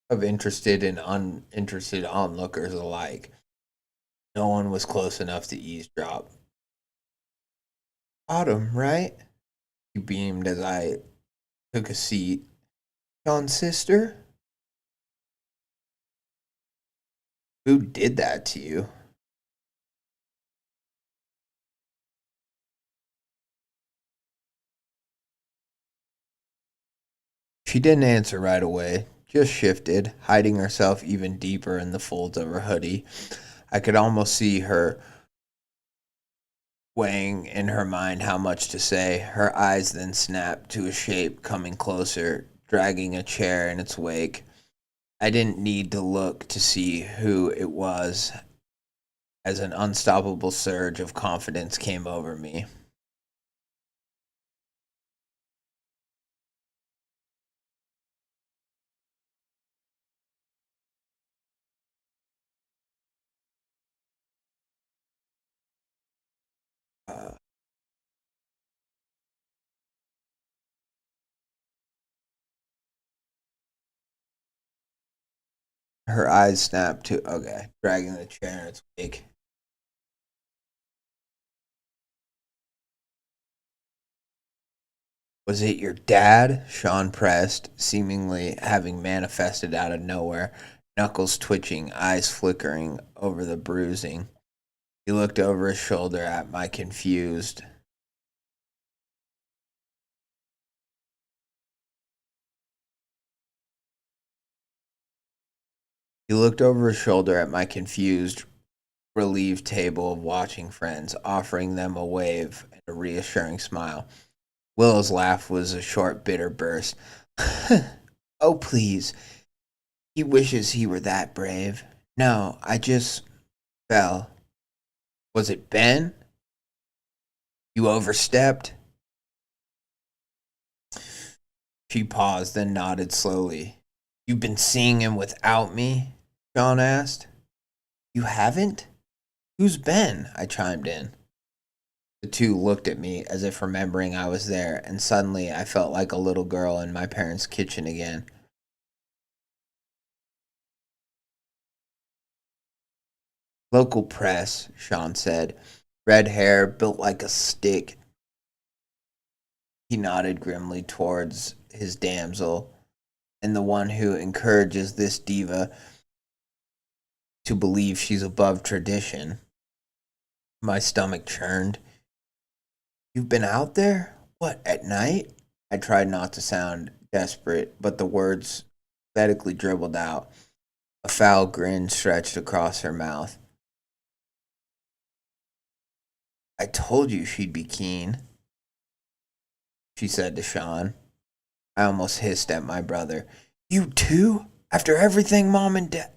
of interested and uninterested onlookers alike. No one was close enough to eavesdrop. Autumn, right? He beamed as I took a seat. John's sister? Who did that to you? She didn't answer right away, just shifted, hiding herself even deeper in the folds of her hoodie. I could almost see her weighing in her mind how much to say. Her eyes then snapped to a shape coming closer, dragging a chair in its wake. I didn't need to look to see who it was as an unstoppable surge of confidence came over me. Her eyes snapped to, okay, dragging the chair in its wake. Was it your dad? Sean pressed, seemingly having manifested out of nowhere, knuckles twitching, eyes flickering over the bruising. He looked over his shoulder at my confused. He looked over his shoulder at my confused, relieved table of watching friends, offering them a wave and a reassuring smile. Willow's laugh was a short, bitter burst. Oh, please. He wishes he were that brave. No, I just fell. Was it Ben? You overstepped? She paused, then nodded slowly. You've been seeing him without me? Sean asked. You haven't? Who's Ben? I chimed in. The two looked at me as if remembering I was there, and suddenly I felt like a little girl in my parents' kitchen again. Local press, Sean said. Red hair, built like a stick. He nodded grimly towards his damsel, and the one who encourages this diva to believe she's above tradition. My stomach churned. You've been out there? What, at night? I tried not to sound desperate, but the words pathetically dribbled out. A foul grin stretched across her mouth. I told you she'd be keen, she said to Sean. I almost hissed at my brother. You too? After everything Mom and Dad...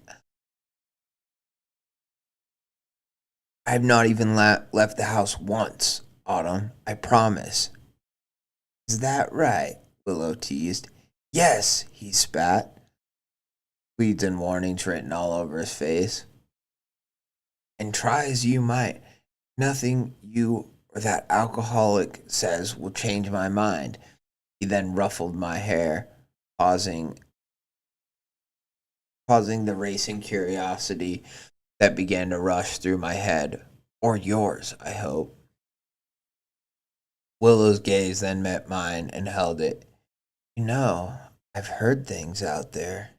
I have not even left the house once, Autumn. I promise. Is that right? Willow teased. Yes, he spat. Pleads and warnings written all over his face. And try as you might, nothing you or that alcoholic says will change my mind. He then ruffled my hair, causing the racing curiosity that began to rush through my head. Or yours, I hope. Willow's gaze then met mine and held it. You know, I've heard things out there.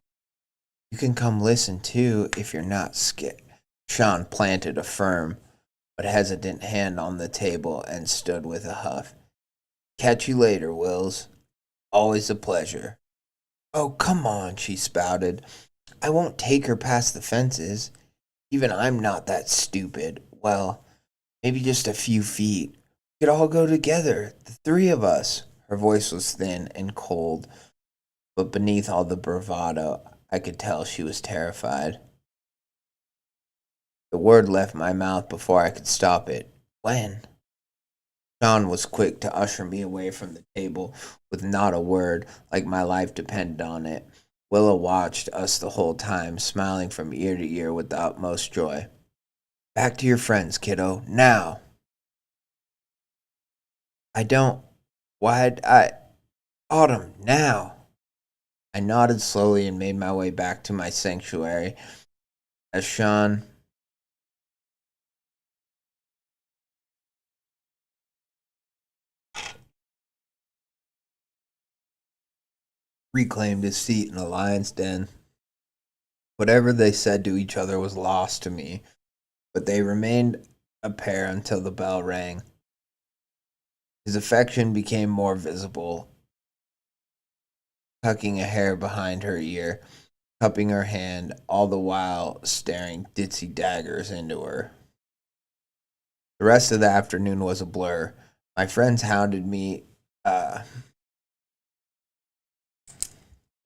You can come listen too if you're not scared. Sean planted a firm but hesitant hand on the table and stood with a huff. Catch you later, Wills. Always a pleasure. Oh, come on, she spouted. I won't take her past the fences. Even I'm not that stupid. Well, maybe just a few feet. We could all go together, the three of us. Her voice was thin and cold, but beneath all the bravado, I could tell she was terrified. The word left my mouth before I could stop it. When? Sean was quick to usher me away from the table with not a word, like my life depended on it. Willow watched us the whole time, smiling from ear to ear with the utmost joy. Back to your friends, kiddo, now. I don't... Why'd I... Autumn, now. I nodded slowly and made my way back to my sanctuary as Sean reclaimed his seat in the lion's den. Whatever they said to each other was lost to me, but they remained a pair until the bell rang. His affection became more visible, tucking a hair behind her ear, cupping her hand, all the while staring ditzy daggers into her. The rest of the afternoon was a blur. My friends hounded me. Hold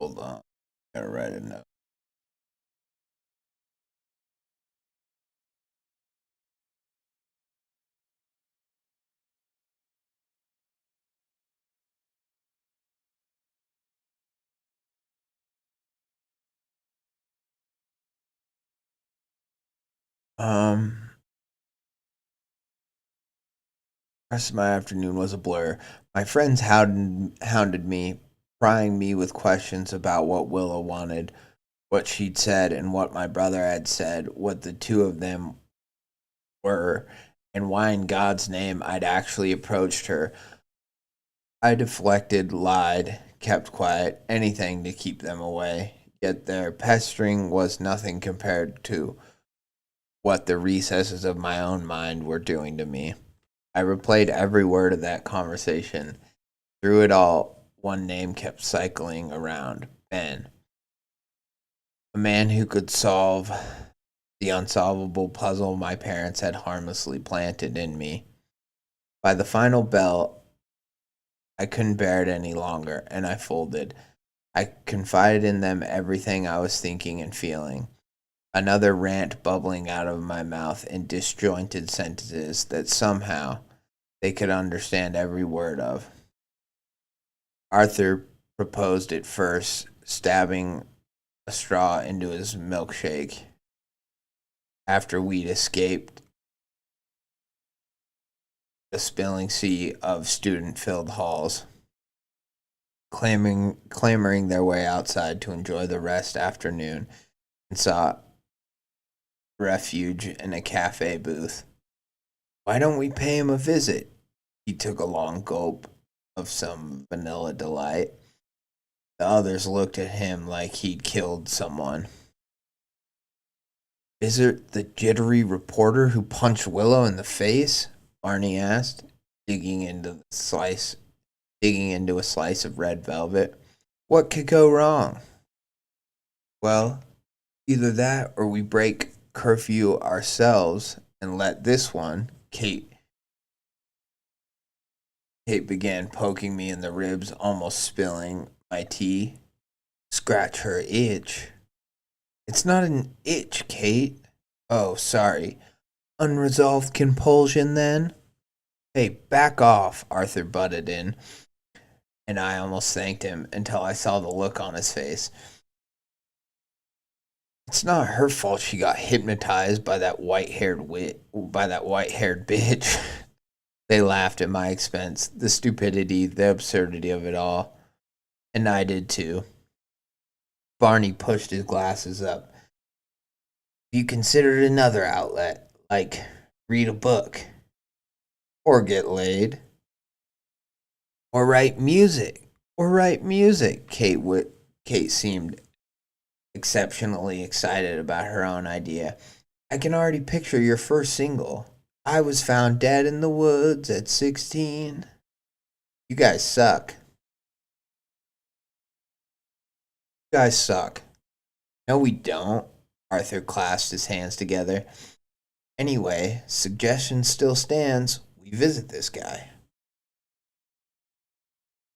on. Gotta write a note. Rest of my afternoon was a blur. My friends hounded me, prying me with questions about what Willow wanted, what she'd said, and what my brother had said, what the two of them were, and why in God's name I'd actually approached her. I deflected, lied, kept quiet, anything to keep them away. Yet their pestering was nothing compared to what the recesses of my own mind were doing to me. I replayed every word of that conversation. Through it all, one name kept cycling around: Ben. A man who could solve the unsolvable puzzle my parents had harmlessly planted in me. By the final bell, I couldn't bear it any longer, and I folded. I confided in them everything I was thinking and feeling. Another rant bubbling out of my mouth in disjointed sentences that somehow they could understand every word of. Arthur proposed it first, stabbing a straw into his milkshake after we'd escaped the spilling sea of student-filled halls, clamoring their way outside to enjoy the rest afternoon, and sought refuge in a cafe booth. Why don't we pay him a visit? He took a long gulp of some vanilla delight. The others looked at him like he'd killed someone. Is it the jittery reporter who punched Willow in the face? Barney asked, digging into a slice of red velvet. What could go wrong? Well, either that or we break curfew ourselves and let this one, Kate began poking me in the ribs, almost spilling my tea, scratch her itch. It's not an itch, Kate. Oh, sorry. Unresolved compulsion, then? Hey, back off, Arthur butted in, and I almost thanked him until I saw the look on his face. It's not her fault she got hypnotized by that white-haired bitch. They laughed at my expense, the stupidity, the absurdity of it all. And I did too. Barney pushed his glasses up. You considered another outlet, like read a book, or get laid, or write music. Kate seemed exceptionally excited about her own idea. I can already picture your first single. I was found dead in the woods at 16. You guys suck. No, we don't. Arthur clasped his hands together. Anyway, suggestion still stands. We visit this guy.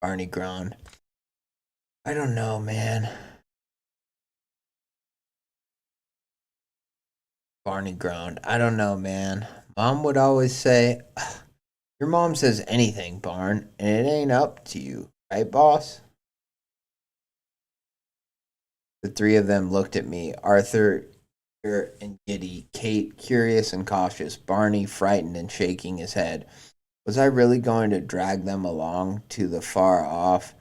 Barney groaned. I don't know, man. Barney groaned. I don't know, man. Mom would always say, your mom says anything, Barn, and it ain't up to you, right, boss? The three of them looked at me, Arthur and giddy, Kate curious and cautious, Barney frightened and shaking his head. Was I really going to drag them along to the far-off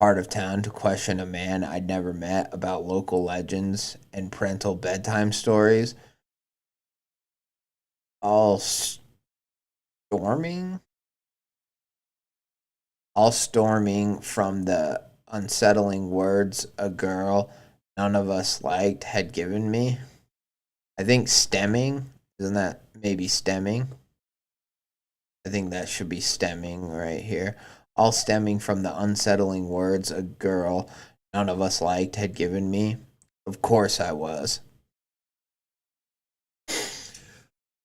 part of town to question a man I'd never met about local legends and parental bedtime stories? All storming from the unsettling words a girl none of us liked had given me. I think stemming, isn't that maybe stemming? I think that should be stemming right here. All stemming from the unsettling words a girl none of us liked had given me. Of course I was.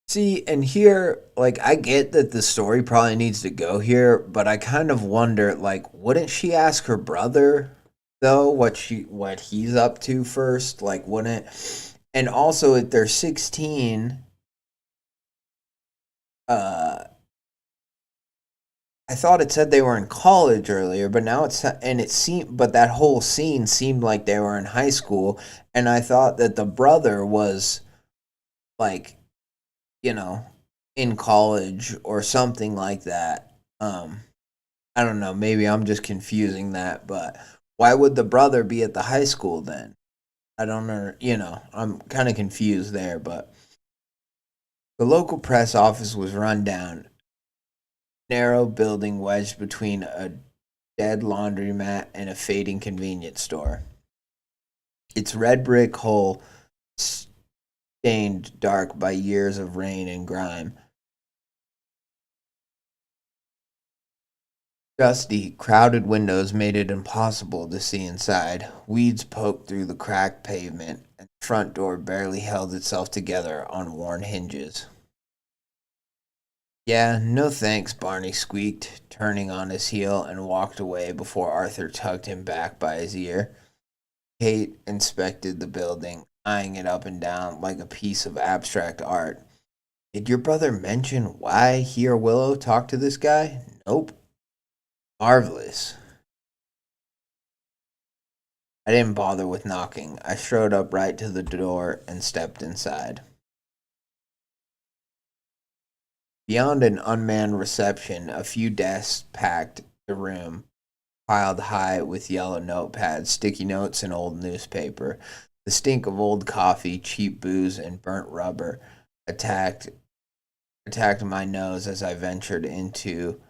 See, and here, like, I get that the story probably needs to go here, but I kind of wonder, like, wouldn't she ask her brother, though, what he's up to first? Like, wouldn't, and also if they're 16, I thought it said they were in college earlier, but now but that whole scene seemed like they were in high school, and I thought that the brother was, like, you know, in college or something like that. I don't know, maybe I'm just confusing that, but why would the brother be at the high school then? I don't know, I'm kind of confused there, but the local press office was run down. Narrow building wedged between a dead laundromat and a fading convenience store. Its red brick hull stained dark by years of rain and grime. Dusty, crowded windows made it impossible to see inside. Weeds poked through the cracked pavement, and the front door barely held itself together on worn hinges. Yeah, no thanks, Barney squeaked, turning on his heel and walked away before Arthur tugged him back by his ear. Kate inspected the building, eyeing it up and down like a piece of abstract art. Did your brother mention why he or Willow talked to this guy? Nope. Marvelous. I didn't bother with knocking. I strode up right to the door and stepped inside. Beyond an unmanned reception, a few desks packed the room, piled high with yellow notepads, sticky notes, and old newspaper. The stink of old coffee, cheap booze, and burnt rubber attacked my nose as I ventured into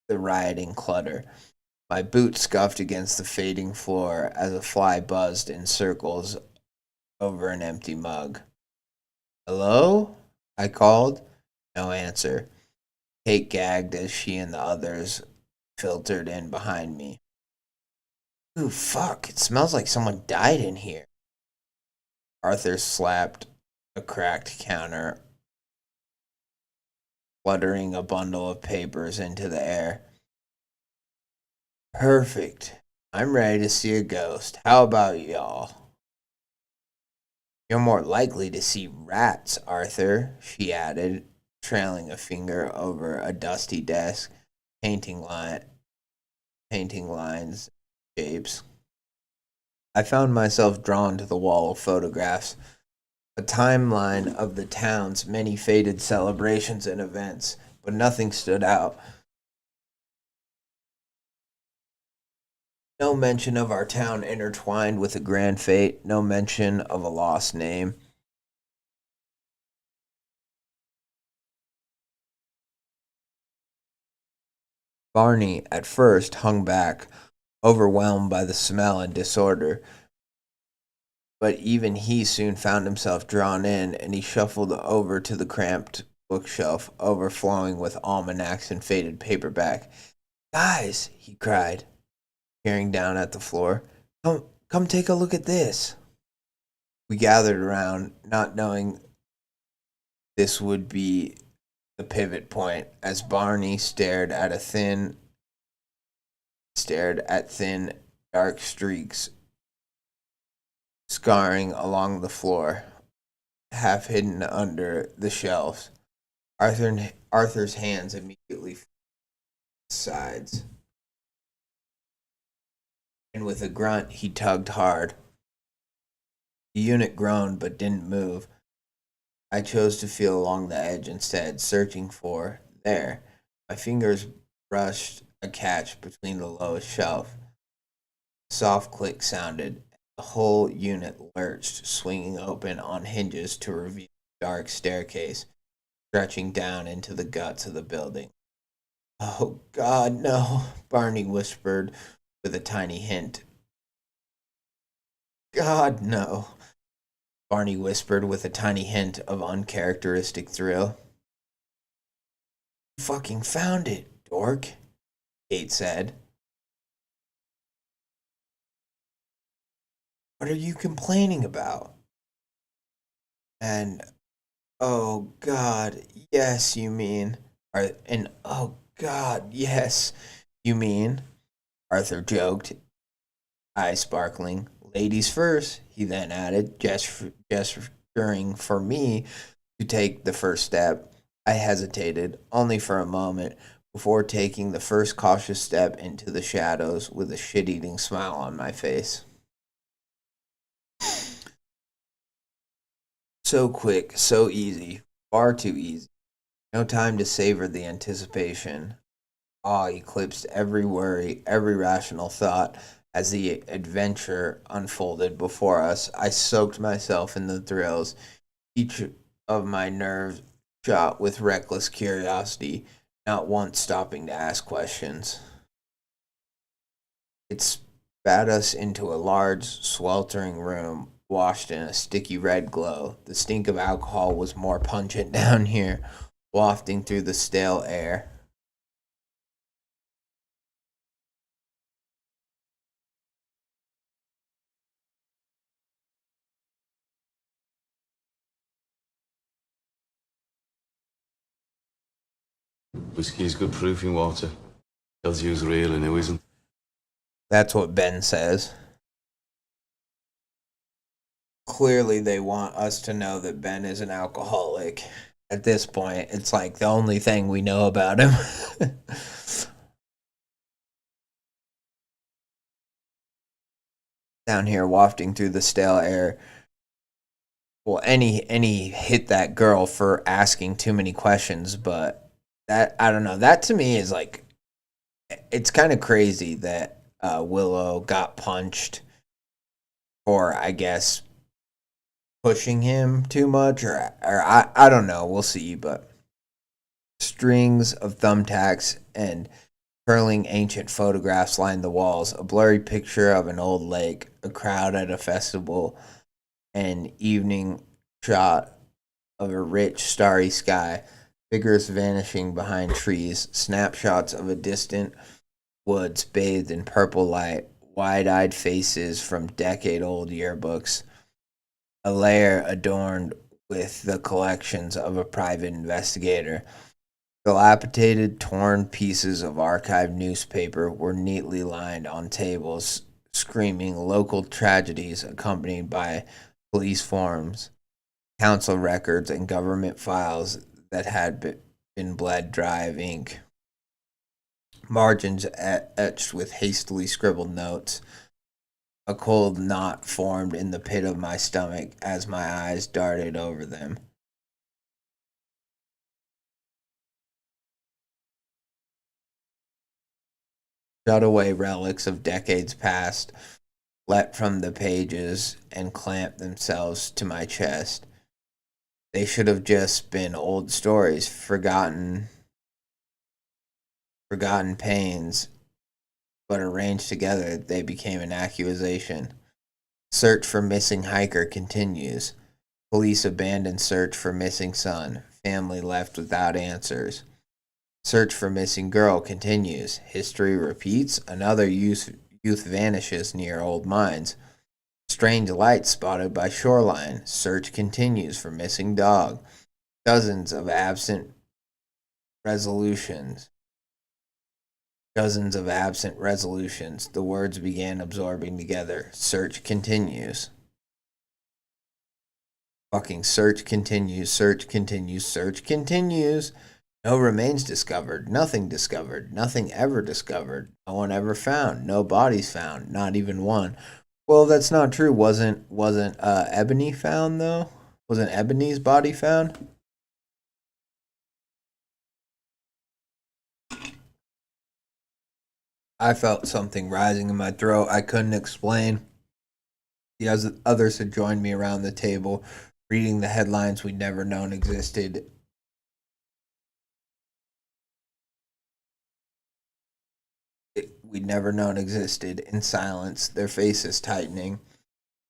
the rioting clutter. My boot scuffed against the fading floor as a fly buzzed in circles over an empty mug. Hello? I called. No answer. Kate gagged as she and the others filtered in behind me. Ooh, fuck, it smells like someone died in here. Arthur slapped a cracked counter, fluttering a bundle of papers into the air. Perfect. I'm ready to see a ghost. How about y'all? You're more likely to see rats, Arthur, she added, trailing a finger over a dusty desk, painting lines, shapes. I found myself drawn to the wall of photographs, a timeline of the town's many faded celebrations and events, but nothing stood out. No mention of our town intertwined with a grand fate, no mention of a lost name. Barney, at first, hung back, overwhelmed by the smell and disorder. But even he soon found himself drawn in, and he shuffled over to the cramped bookshelf, overflowing with almanacs and faded paperback. Guys, he cried, peering down at the floor. Come take a look at this. We gathered around, not knowing this would be the pivot point, as Barney stared at thin, dark streaks scarring along the floor, half hidden under the shelves. Arthur's hands immediately sides, and with a grunt he tugged hard. The unit groaned but didn't move. I chose to feel along the edge instead, searching for there. My fingers brushed a catch between the lowest shelf. A soft click sounded. The whole unit lurched, swinging open on hinges to reveal a dark staircase stretching down into the guts of the building. Oh, God, no, Barney whispered with a tiny hint. God, no, Barney whispered with a tiny hint of uncharacteristic thrill. You fucking found it, dork, Kate said. What are you complaining about? And, oh God, yes, you mean. And, oh God, yes, you mean. Arthur joked, eyes sparkling. Ladies first, he then added, gesturing for me to take the first step. I hesitated, only for a moment, before taking the first cautious step into the shadows with a shit-eating smile on my face. So quick, so easy, far too easy. No time to savor the anticipation. Awe eclipsed every worry, every rational thought. As the adventure unfolded before us, I soaked myself in the thrills, each of my nerves shot with reckless curiosity, not once stopping to ask questions. It spat us into a large, sweltering room, washed in a sticky red glow. The stink of alcohol was more pungent down here, wafting through the stale air. Whiskey is good proofing water. Tells you who's real and who isn't. That's what Ben says. Clearly, they want us to know that Ben is an alcoholic. At this point, it's like the only thing we know about him. Down here, wafting through the stale air. Well, any hit that girl for asking too many questions, but that, I don't know. That to me is like, it's kind of crazy that Willow got punched for, I guess, pushing him too much, or I don't know. We'll see, but strings of thumbtacks and curling ancient photographs lined the walls. A blurry picture of an old lake, a crowd at a festival, an evening shot of a rich starry sky, figures vanishing behind trees, snapshots of a distant woods bathed in purple light, wide-eyed faces from decade-old yearbooks, a layer adorned with the collections of a private investigator. Dilapidated, torn pieces of archived newspaper were neatly lined on tables, screaming local tragedies accompanied by police forms, council records, and government files that had been bled dry of ink. Margins etched with hastily scribbled notes. A cold knot formed in the pit of my stomach as my eyes darted over them. Shut away relics of decades past leapt from the pages and clamped themselves to my chest. They should have just been old stories, forgotten pains, but arranged together they became an accusation. Search for missing hiker continues. Police abandon search for missing son. Family left without answers. Search for missing girl continues. History repeats. Another youth vanishes near old mines. Strange lights spotted by shoreline. Search continues for missing dog. Dozens of absent resolutions. The words began absorbing together. Search continues. Fucking search continues. Search continues. Search continues. No remains discovered. Nothing discovered. Nothing ever discovered. No one ever found. No bodies found. Not even one. Well, that's not true. Wasn't Ebony found though? Wasn't Ebony's body found? I felt something rising in my throat I couldn't explain. The others had joined me around the table, reading the headlines we'd never known existed. In silence, their faces tightening.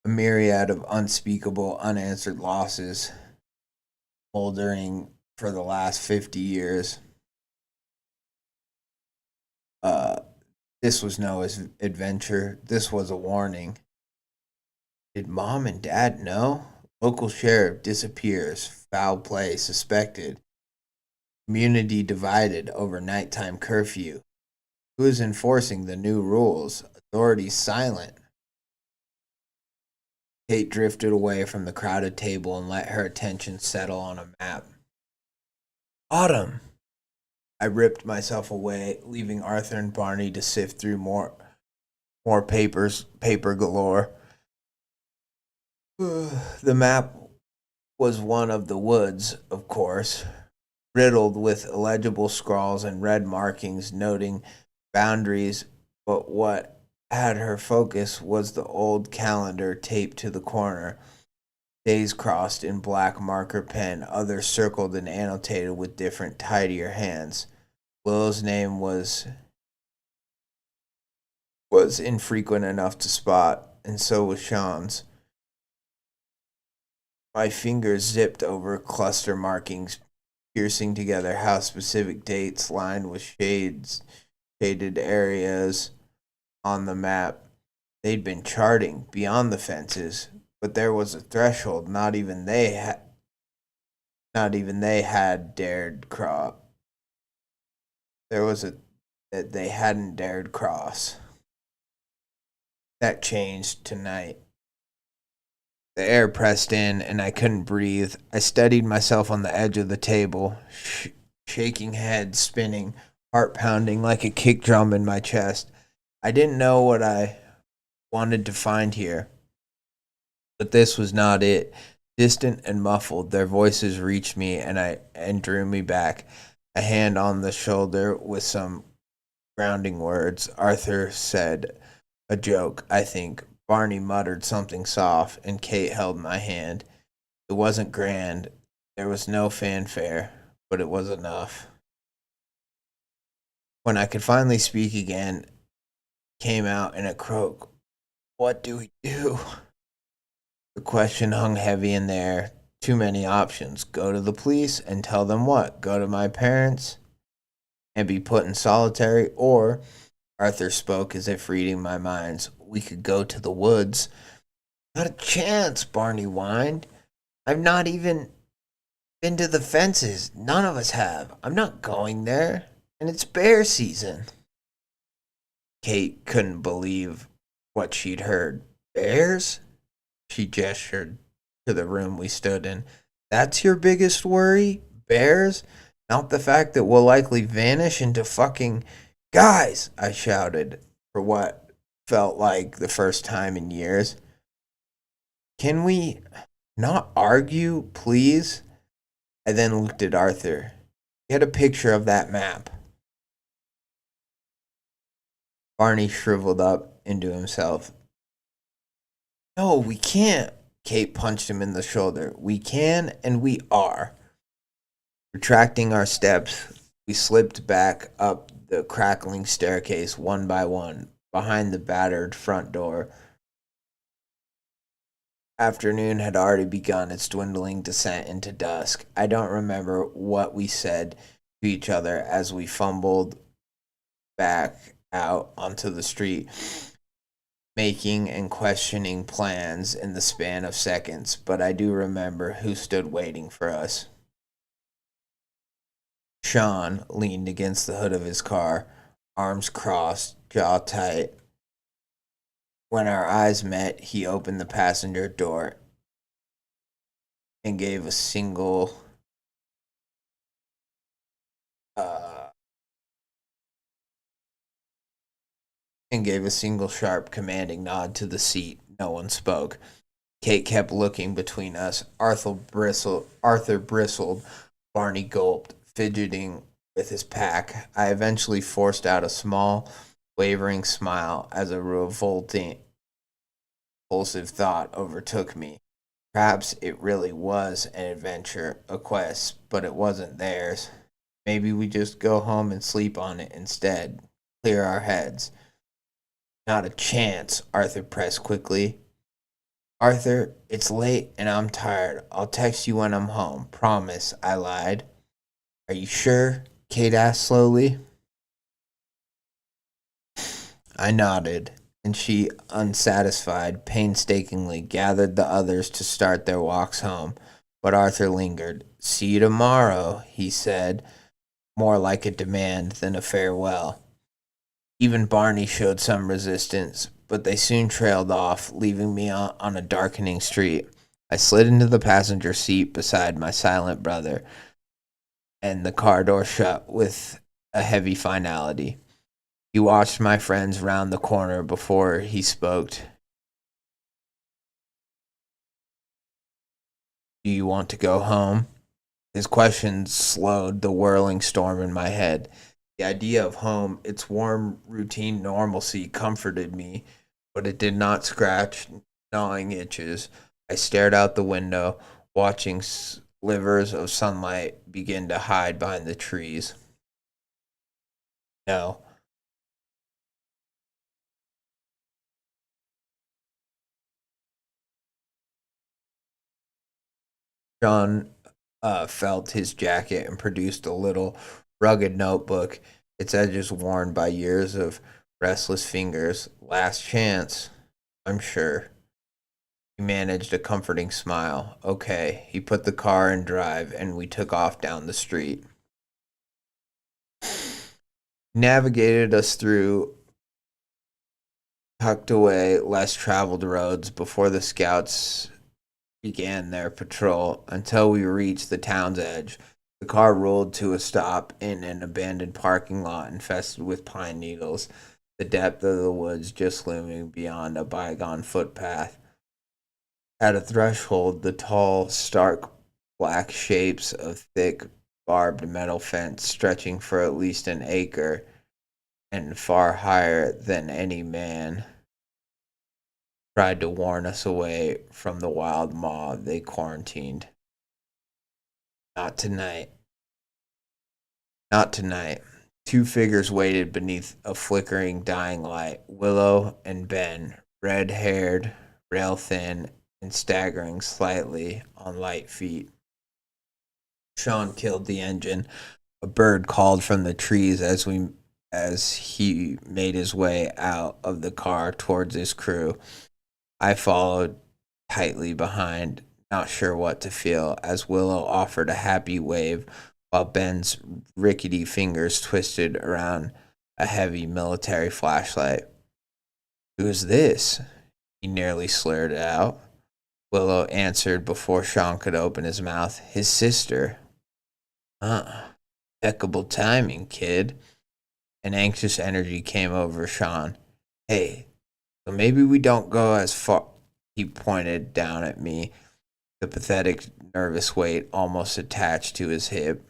A myriad of unspeakable, unanswered losses moldering for the last 50 years. This was no adventure. This was a warning. Did Mom and Dad know? Local sheriff disappears. Foul play suspected. Community divided over nighttime curfew. Who is enforcing the new rules? Authorities silent. Kate drifted away from the crowded table and let her attention settle on a map. Autumn! I ripped myself away, leaving Arthur and Barney to sift through more paper galore. The map was one of the woods, of course, riddled with illegible scrawls and red markings noting boundaries, but what had her focus was the old calendar taped to the corner. Days crossed in black marker pen, others circled and annotated with different, tidier hands. Willow's name was infrequent enough to spot, and so was Sean's. My fingers zipped over cluster markings, piercing together how specific dates lined with shaded areas on the map. They'd been charting beyond the fences, but there was a threshold not even they had dared cross. There was a that they hadn't dared cross. That changed tonight. The air pressed in, and I couldn't breathe. I steadied myself on the edge of the table, shaking head, spinning, heart pounding like a kick drum in my chest. I didn't know what I wanted to find here, but this was not it. Distant and muffled, their voices reached me and drew me back. A hand on the shoulder with some grounding words. Arthur said a joke, I think. Barney muttered something soft, and Kate held my hand. It wasn't grand. There was no fanfare, but it was enough. When I could finally speak again, came out in a croak. What do we do? The question hung heavy in the air. Too many options. Go to the police and tell them what? Go to my parents and be put in solitary? Or, Arthur spoke as if reading my minds, we could go to the woods. Not a chance, Barney whined. I've not even been to the fences. None of us have. I'm not going there. And it's bear season. Kate couldn't believe what she'd heard. Bears? She gestured to the room we stood in. That's your biggest worry? Bears? Not the fact that we'll likely vanish into fucking... Guys! I shouted for what felt like the first time in years. Can we not argue, please? I then looked at Arthur. Get a picture of that map. Barney shriveled up into himself. No, we can't. Kate punched him in the shoulder. We can, and we are. Retracting our steps, we slipped back up the crackling staircase one by one, behind the battered front door. Afternoon had already begun its dwindling descent into dusk. I don't remember what we said to each other as we fumbled back out onto the street, making and questioning plans in the span of seconds, but I do remember who stood waiting for us. Sean leaned against the hood of his car, arms crossed, jaw tight. When our eyes met, he opened the passenger door and gave a single sharp, commanding nod to the seat. No one spoke. Kate kept looking between us. Arthur bristled. Barney gulped, fidgeting with his pack. I eventually forced out a small, wavering smile as a revolting, impulsive thought overtook me. Perhaps it really was an adventure, a quest, but it wasn't theirs. Maybe we just go home and sleep on it instead. Clear our heads. Not a chance, Arthur pressed quickly. Arthur, it's late and I'm tired. I'll text you when I'm home. Promise, I lied. Are you sure? Kate asked slowly. I nodded. and she, unsatisfied, painstakingly gathered the others to start their walks home. But Arthur lingered. "See you tomorrow," he said, more like a demand than a farewell. Even Barney showed some resistance, but they soon trailed off, leaving me on a darkening street. I slid into the passenger seat beside my silent brother, and the car door shut with a heavy finality. He watched my friends round the corner before he spoke. "Do you want to go home?" His question slowed the whirling storm in my head. The idea of home, its warm, routine normalcy, comforted me, but it did not scratch gnawing itches. I stared out the window, watching slivers of sunlight begin to hide behind the trees. No. John felt his jacket and produced a little rugged notebook, its edges worn by years of restless fingers. "Last chance, I'm sure." He managed a comforting smile. "Okay." He put the car in drive, and we took off down the street. He navigated us through tucked away, less traveled roads before the scouts began their patrol until we reached the town's edge. The car rolled to a stop in an abandoned parking lot infested with pine needles, the depth of the woods just looming beyond a bygone footpath. At a threshold, the tall, stark black shapes of thick, barbed metal fence stretching for at least an acre and far higher than any man tried to warn us away from the wild mob they quarantined. Not tonight. Not tonight. Two figures waited beneath a flickering, dying light. Willow and Ben, red-haired, rail-thin, and staggering slightly on light feet. Sean killed the engine. A bird called from the trees as he made his way out of the car towards his crew. I followed tightly behind, not sure what to feel, as Willow offered a happy wave while Ben's rickety fingers twisted around a heavy military flashlight. "Who's this?" he nearly slurred out. Willow answered before Sean could open his mouth. "His sister." Impeccable timing, kid." An anxious energy came over Sean. "Hey, so maybe we don't go as far." He pointed down at me, the pathetic, nervous weight almost attached to his hip.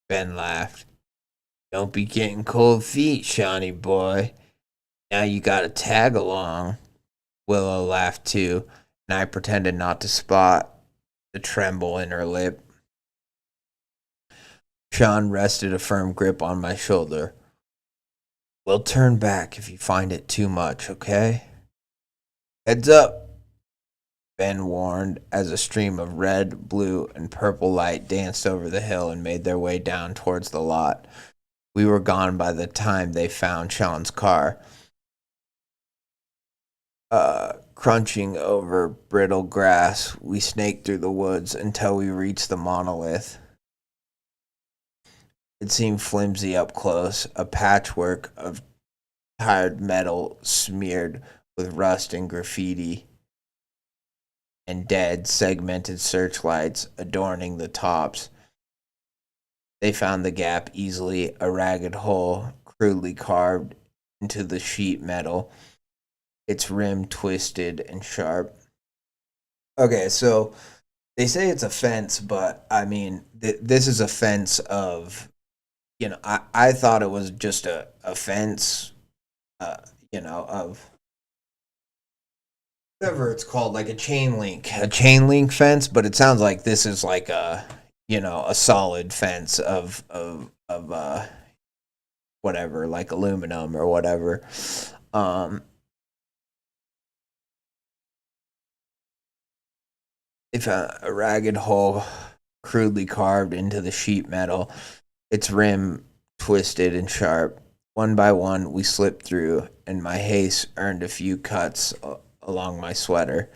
Ben laughed. "Don't be getting cold feet, Shawnee boy. Now you gotta tag along." Willow laughed too, and I pretended not to spot the tremble in her lip. Sean rested a firm grip on my shoulder. "We'll turn back if you find it too much, okay?" "Heads up," Ben warned as a stream of red, blue, and purple light danced over the hill and made their way down towards the lot. We were gone by the time they found Sean's car. Crunching over brittle grass, we snaked through the woods until we reached the monolith. It seemed flimsy up close, a patchwork of tired metal smeared with rust and graffiti, and dead, segmented searchlights adorning the tops. They found the gap easily, a ragged hole crudely carved into the sheet metal, its rim twisted and sharp. Okay, so they say it's a fence, but I mean, this is a fence of, I thought it was just a fence, of whatever it's called, like a chain link fence, but it sounds like this is like a solid fence of whatever, like aluminum or whatever. If a ragged hole crudely carved into the sheet metal, its rim twisted and sharp. One by one, we slipped through, and my haste earned a few cuts along my sweater.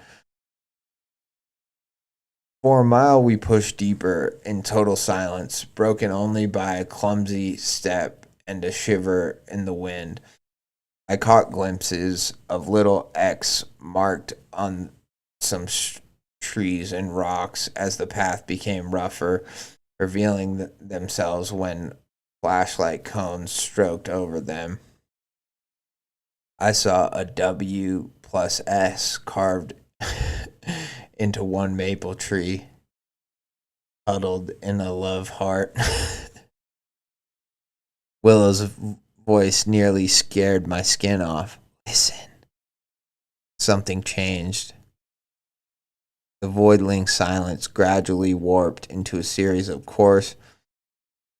For a mile, we pushed deeper in total silence, broken only by a clumsy step and a shiver in the wind. I caught glimpses of little X marked on some trees and rocks as the path became rougher, revealing themselves when flashlight cones stroked over them. I saw a W plus S carved into one maple tree, huddled in a love heart. Willow's voice nearly scared my skin off. Listen. Something changed. The voidling silence gradually warped into a series of coarse,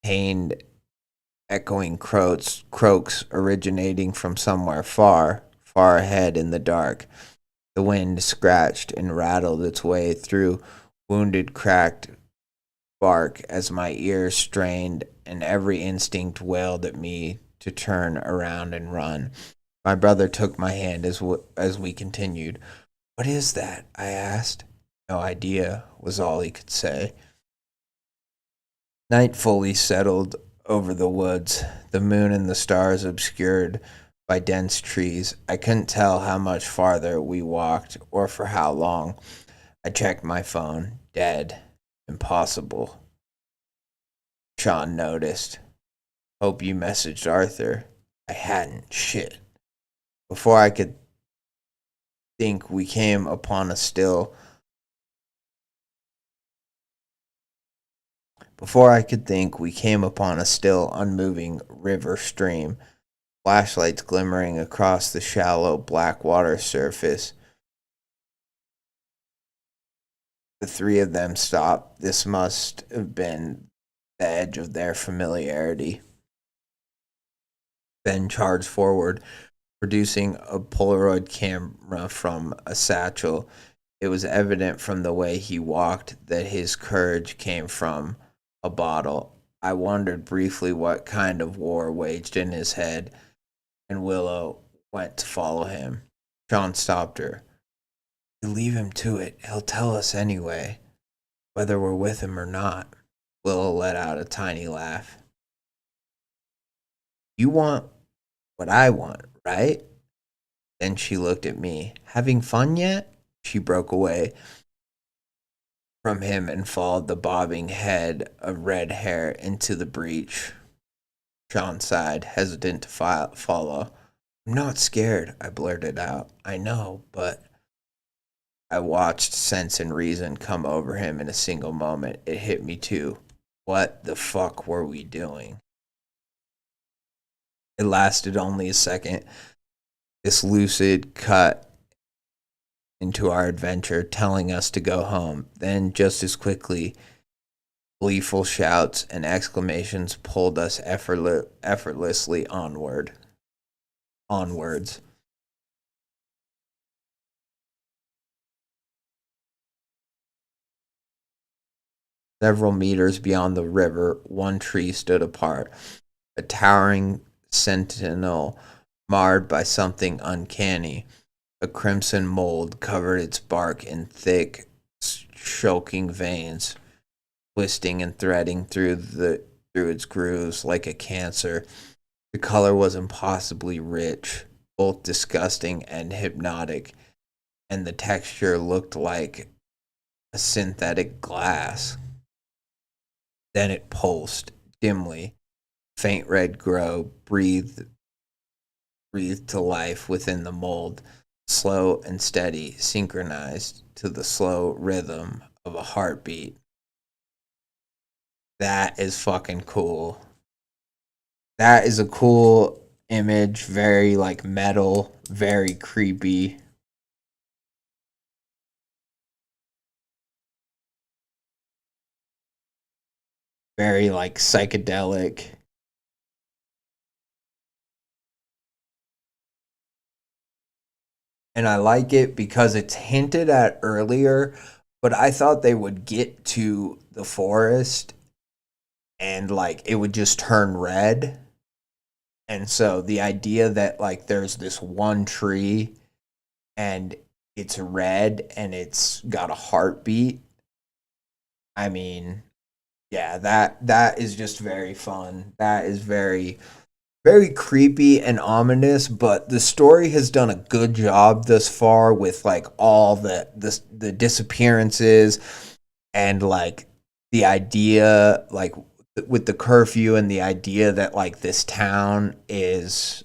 pained, echoing croaks originating from somewhere far, far ahead in the dark. The wind scratched and rattled its way through wounded, cracked bark as my ears strained and every instinct wailed at me to turn around and run. My brother took my hand as we continued. "What is that?" I asked. "No idea," was all he could say. Night fully settled over the woods, the moon and the stars obscured by dense trees. I couldn't tell how much farther we walked or for how long. I checked my phone. Dead. Impossible. Sean noticed. "Hope you messaged Arthur." I hadn't. Shit. Before I could think, we came upon a still unmoving river stream, flashlights glimmering across the shallow black water surface. The three of them stopped. This must have been the edge of their familiarity. Ben charged forward, producing a Polaroid camera from a satchel. It was evident from the way he walked that his courage came from a bottle. I wondered briefly what kind of war waged in his head, and Willow went to follow him. Sean stopped her. "You leave him to it. He'll tell us anyway, whether we're with him or not." Willow let out a tiny laugh. "You want what I want, right?" Then she looked at me. "Having fun yet?" She broke away from him and followed the bobbing head of red hair into the breach. Sean sighed, hesitant to follow. "I'm not scared," I blurted out. "I know, but..." I watched sense and reason come over him in a single moment. It hit me too. What the fuck were we doing? It lasted only a second. This lucid cut into our adventure, telling us to go home. Then, just as quickly, gleeful shouts and exclamations pulled us effortlessly onwards. Several meters beyond the river, one tree stood apart, a towering sentinel marred by something uncanny. A crimson mold covered its bark in thick, choking veins, twisting and threading through its grooves like a cancer. The color was impossibly rich, both disgusting and hypnotic, and the texture looked like a synthetic glass. Then it pulsed, dimly. Faint red glow breathed to life within the mold, slow and steady, synchronized to the slow rhythm of a heartbeat. That is fucking cool. That is a cool image, very like metal, very creepy. Very like psychedelic. And I like it because it's hinted at earlier, but I thought they would get to the forest and like it would just turn red. And so the idea that like there's this one tree and it's red and it's got a heartbeat. I mean, yeah, that is just very fun. That is very very creepy and ominous, but the story has done a good job thus far with like all the disappearances and like the idea like with the curfew and the idea that like this town is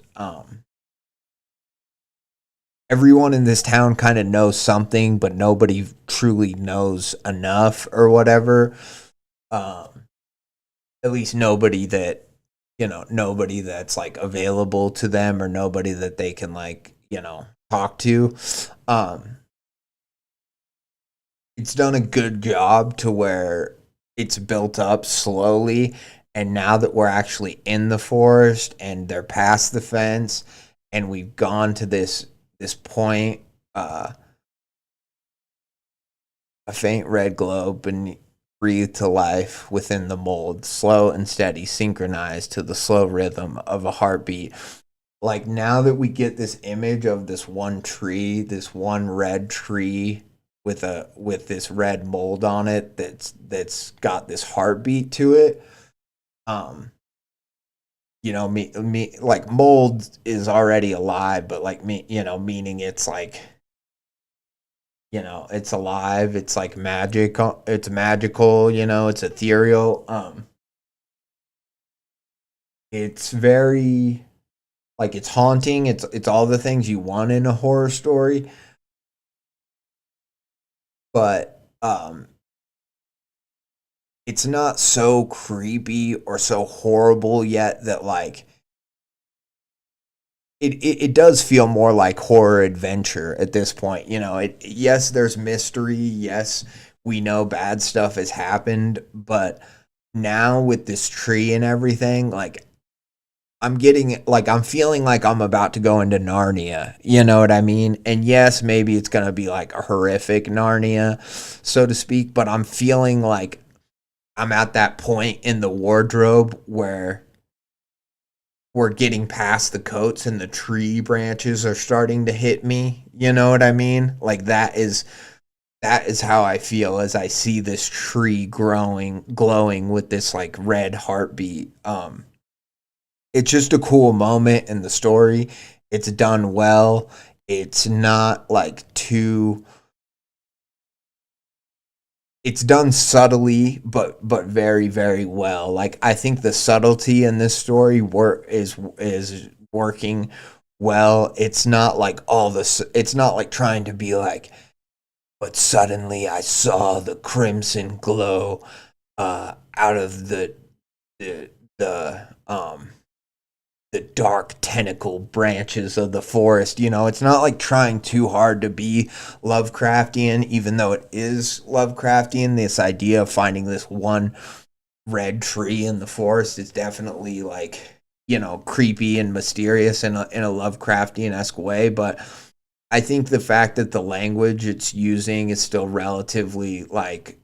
everyone in this town kind of knows something, but nobody truly knows enough or whatever. At least nobody that, nobody that's like available to them or nobody that they can like, talk to. It's done a good job to where it's built up slowly. And now that we're actually in the forest and they're past the fence and we've gone to this point, a faint red glow breathed to life within the mold, slow and steady, synchronized to the slow rhythm of a heartbeat. Like now that we get this image of this one tree, this one red tree with this red mold on it that's got this heartbeat to it. Me like mold is already alive, but like meaning it's like it's alive, it's like magic, it's magical, it's ethereal. It's very like it's haunting, it's all the things you want in a horror story. But it's not so creepy or so horrible yet that like it does feel more like horror adventure at this point. Yes, there's mystery. Yes, we know bad stuff has happened, but now with this tree and everything, like I'm feeling like I'm about to go into Narnia. You know what I mean? And yes, maybe it's going to be like a horrific Narnia, so to speak, but I'm feeling like I'm at that point in the wardrobe where we're getting past the coats and the tree branches are starting to hit me. You know what I mean? Like that is how I feel as I see this tree glowing with this like red heartbeat. It's just a cool moment in the story. It's done well. It's not like it's done subtly, but very, very well. Like I think the subtlety in this story is working well. It's not like it's not like trying to be like, but suddenly I saw the crimson glow out of the dark tentacle branches of the forest. It's not like trying too hard to be Lovecraftian, even though it is Lovecraftian. This idea of finding this one red tree in the forest is definitely like, creepy and mysterious in a Lovecraftian-esque way. But I think the fact that the language it's using is still relatively like,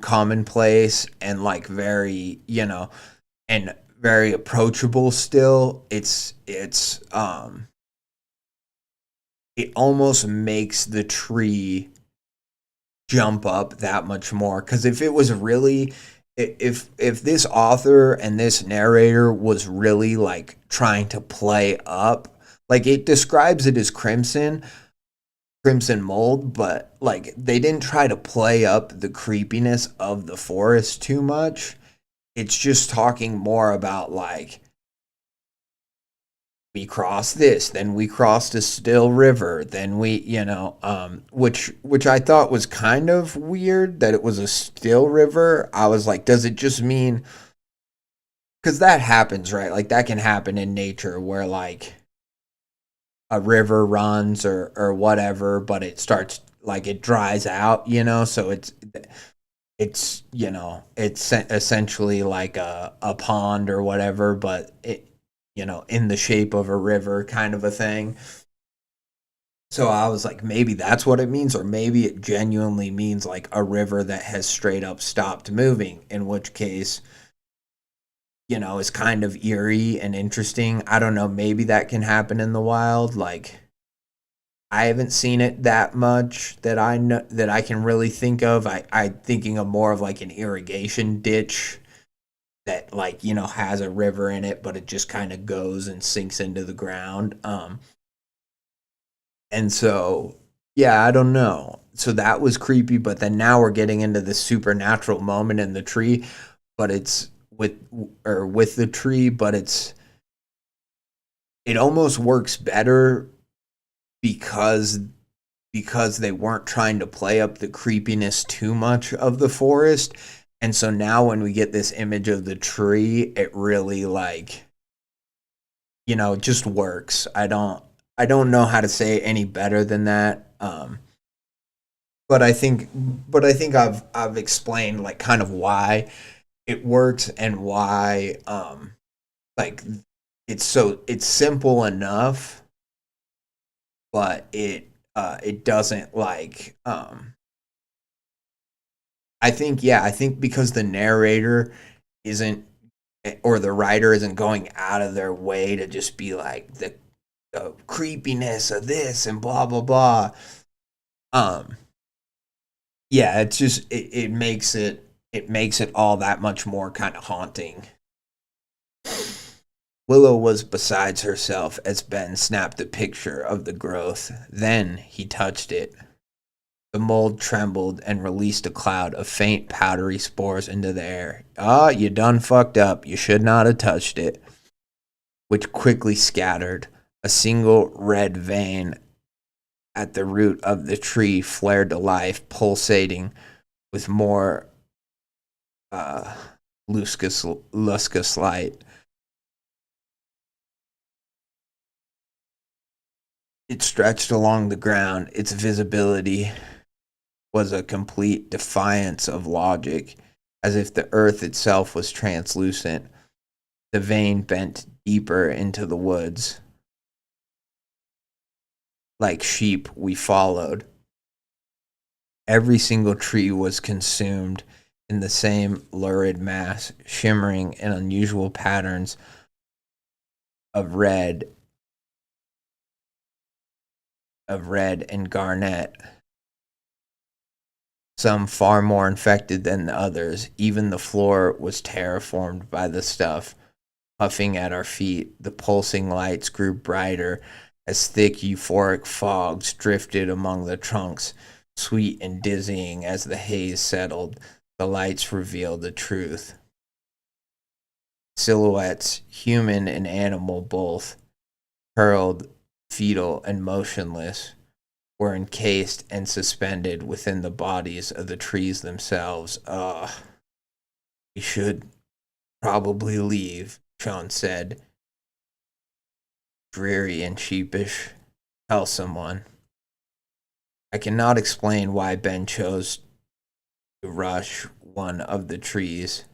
commonplace and like very and very approachable still. It almost makes the tree jump up that much more, because if it was really if this author and this narrator was really like trying to play up, like it describes it as crimson mold, but like they didn't try to play up the creepiness of the forest too much. It's just talking more about like we crossed this, then we crossed a still river, then we which I thought was kind of weird that it was a still river. I was like, does it just mean, because that happens, right? Like that can happen in nature where like a river runs or whatever, but it starts like it dries out, so it's it's essentially like a pond or whatever, but it in the shape of a river kind of a thing. So I was like, maybe that's what it means, or maybe it genuinely means like a river that has straight up stopped moving, in which case, is kind of eerie and interesting. I don't know, maybe that can happen in the wild. Like, I haven't seen it that much that I know that I can really think of. I thinking of more of like an irrigation ditch that like, has a river in it, but it just kind of goes and sinks into the ground. And so, yeah, I don't know. So that was creepy, but then now we're getting into the supernatural moment in the tree, but it's with the tree, but it almost works better because they weren't trying to play up the creepiness too much of the forest. And so now when we get this image of the tree, it really like, just works. I don't know how to say it any better than that. But I think I've explained like kind of why it works and why like it's simple enough, but it doesn't like I think because the narrator isn't, or the writer isn't going out of their way to just be like the creepiness of this and blah blah blah. Yeah, it's just it makes it all that much more kind of haunting. Willow was besides herself as Ben snapped a picture of the growth. Then he touched it. The mold trembled and released a cloud of faint powdery spores into the air. "Ah, you done fucked up. You should not have touched it." Which quickly scattered. A single red vein at the root of the tree flared to life, pulsating with more lustrous light. It stretched along the ground. Its visibility was a complete defiance of logic, as if the earth itself was translucent. The vein bent deeper into the woods. Like sheep, we followed. Every single tree was consumed in the same lurid mass, shimmering in unusual patterns of red and garnet. Some far more infected than the others. Even the floor was terraformed by the stuff puffing at our feet. The pulsing lights grew brighter as thick euphoric fogs drifted among the trunks, sweet and dizzying as the haze settled. The lights revealed the truth. Silhouettes, human and animal both, curled, fetal, and motionless, were encased and suspended within the bodies of the trees themselves. We should probably leave, Sean said, dreary and sheepish. Tell someone. I cannot explain why Ben chose to rush one of the trees,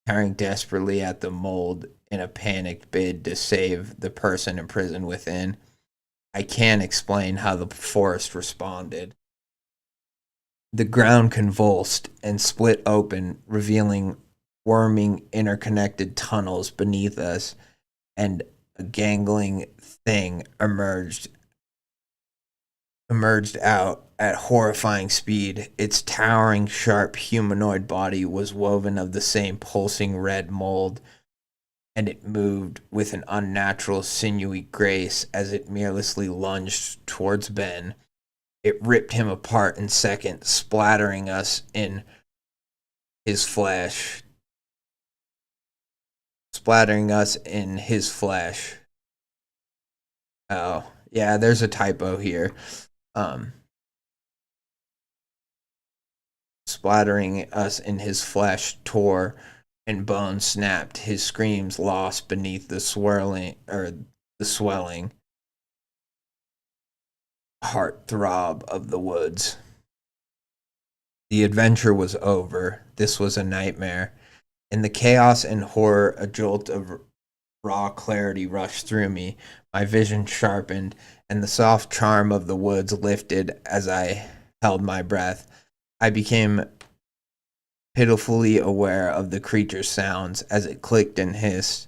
tearing desperately at the mold in a panicked bid to save the person imprisoned within. I can't explain how the forest responded. The ground convulsed and split open, revealing worming interconnected tunnels beneath us, and a gangling thing emerged out at horrifying speed. Its towering, sharp humanoid body was woven of the same pulsing red mold, and it moved with an unnatural, sinewy grace as it mercilessly lunged towards Ben. It ripped him apart in seconds, splattering us in his flesh. Oh, yeah, there's a typo here. Splattering us in his flesh, tore and bone snapped, his screams lost beneath the swelling heart throb of the woods. The adventure was over. This was a nightmare. In the chaos and horror, a jolt of raw clarity rushed through me. My vision sharpened, and the soft charm of the woods lifted as I held my breath. I became pitifully aware of the creature's sounds as it clicked and hissed,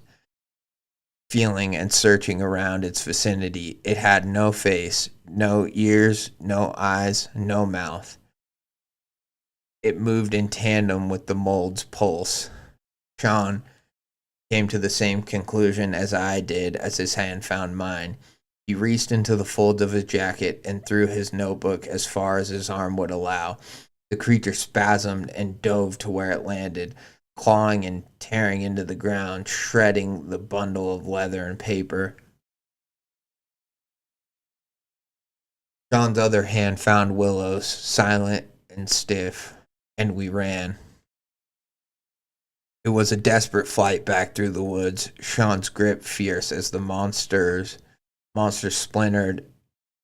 feeling and searching around its vicinity. It had no face, no ears, no eyes, no mouth. It moved in tandem with the mold's pulse. Sean came to the same conclusion as I did as his hand found mine. He reached into the folds of his jacket and threw his notebook as far as his arm would allow. The creature spasmed and dove to where it landed, clawing and tearing into the ground, shredding the bundle of leather and paper. Sean's other hand found Willow's, silent and stiff, and we ran. It was a desperate flight back through the woods, Sean's grip fierce as the monster splintered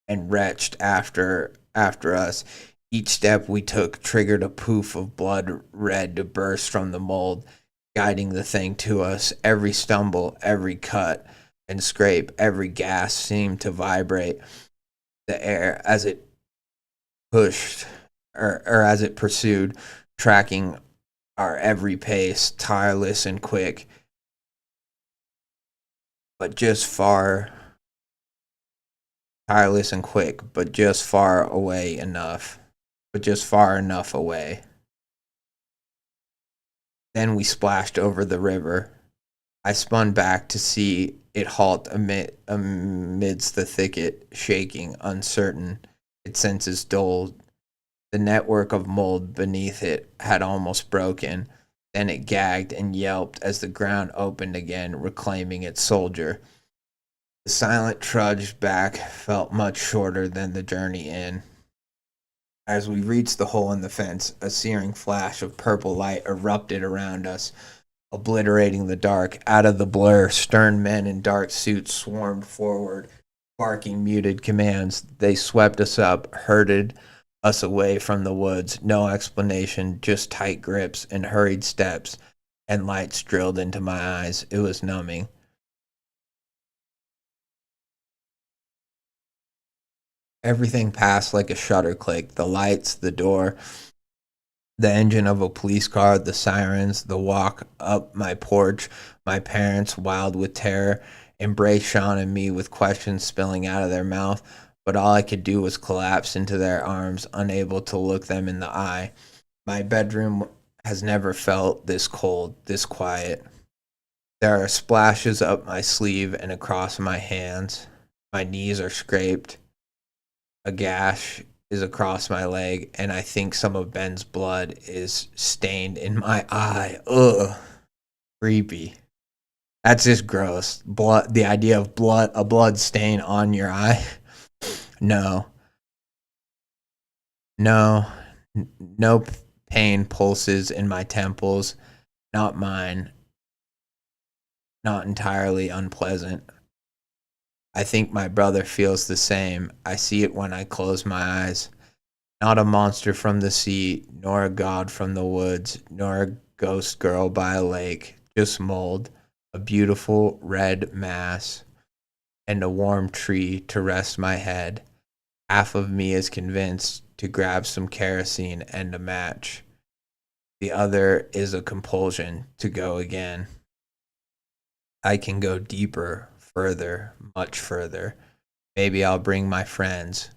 and retched after us. Each step we took triggered a poof of blood red to burst from the mold, guiding the thing to us. Every stumble, every cut and scrape, every gasp seemed to vibrate the air as it pushed or as it pursued, tracking our every pace, tireless and quick, but just far enough away. Then we splashed over the river. I spun back to see it halt amidst the thicket, shaking, uncertain, its senses dulled. The network of mold beneath it had almost broken. Then it gagged and yelped as the ground opened again, reclaiming its soldier. The silent trudge back felt much shorter than the journey in. As we reached the hole in the fence, a searing flash of purple light erupted around us, obliterating the dark. Out of the blur, stern men in dark suits swarmed forward, barking muted commands. They swept us up, herded us away from the woods. No explanation, just tight grips and hurried steps, and lights drilled into my eyes. It was numbing. Everything passed like a shutter click. The lights, the door, the engine of a police car, the sirens, the walk up my porch. My parents, wild with terror, embraced Sean and me with questions spilling out of their mouth. But all I could do was collapse into their arms, unable to look them in the eye. My bedroom has never felt this cold, this quiet. There are splashes up my sleeve and across my hands. My knees are scraped. A gash is across my leg, and I think some of Ben's blood is stained in my eye. Ugh. Creepy. That's just gross. Blood. The idea of blood, a blood stain on your eye. No. No pain pulses in my temples. Not mine. Not entirely unpleasant. I think my brother feels the same. I see it when I close my eyes. Not a monster from the sea, nor a god from the woods, nor a ghost girl by a lake. Just mold, a beautiful red mass, and a warm tree to rest my head. Half of me is convinced to grab some kerosene and a match. The other is a compulsion to go again. I can go deeper, further, much further. Maybe I'll bring my friends.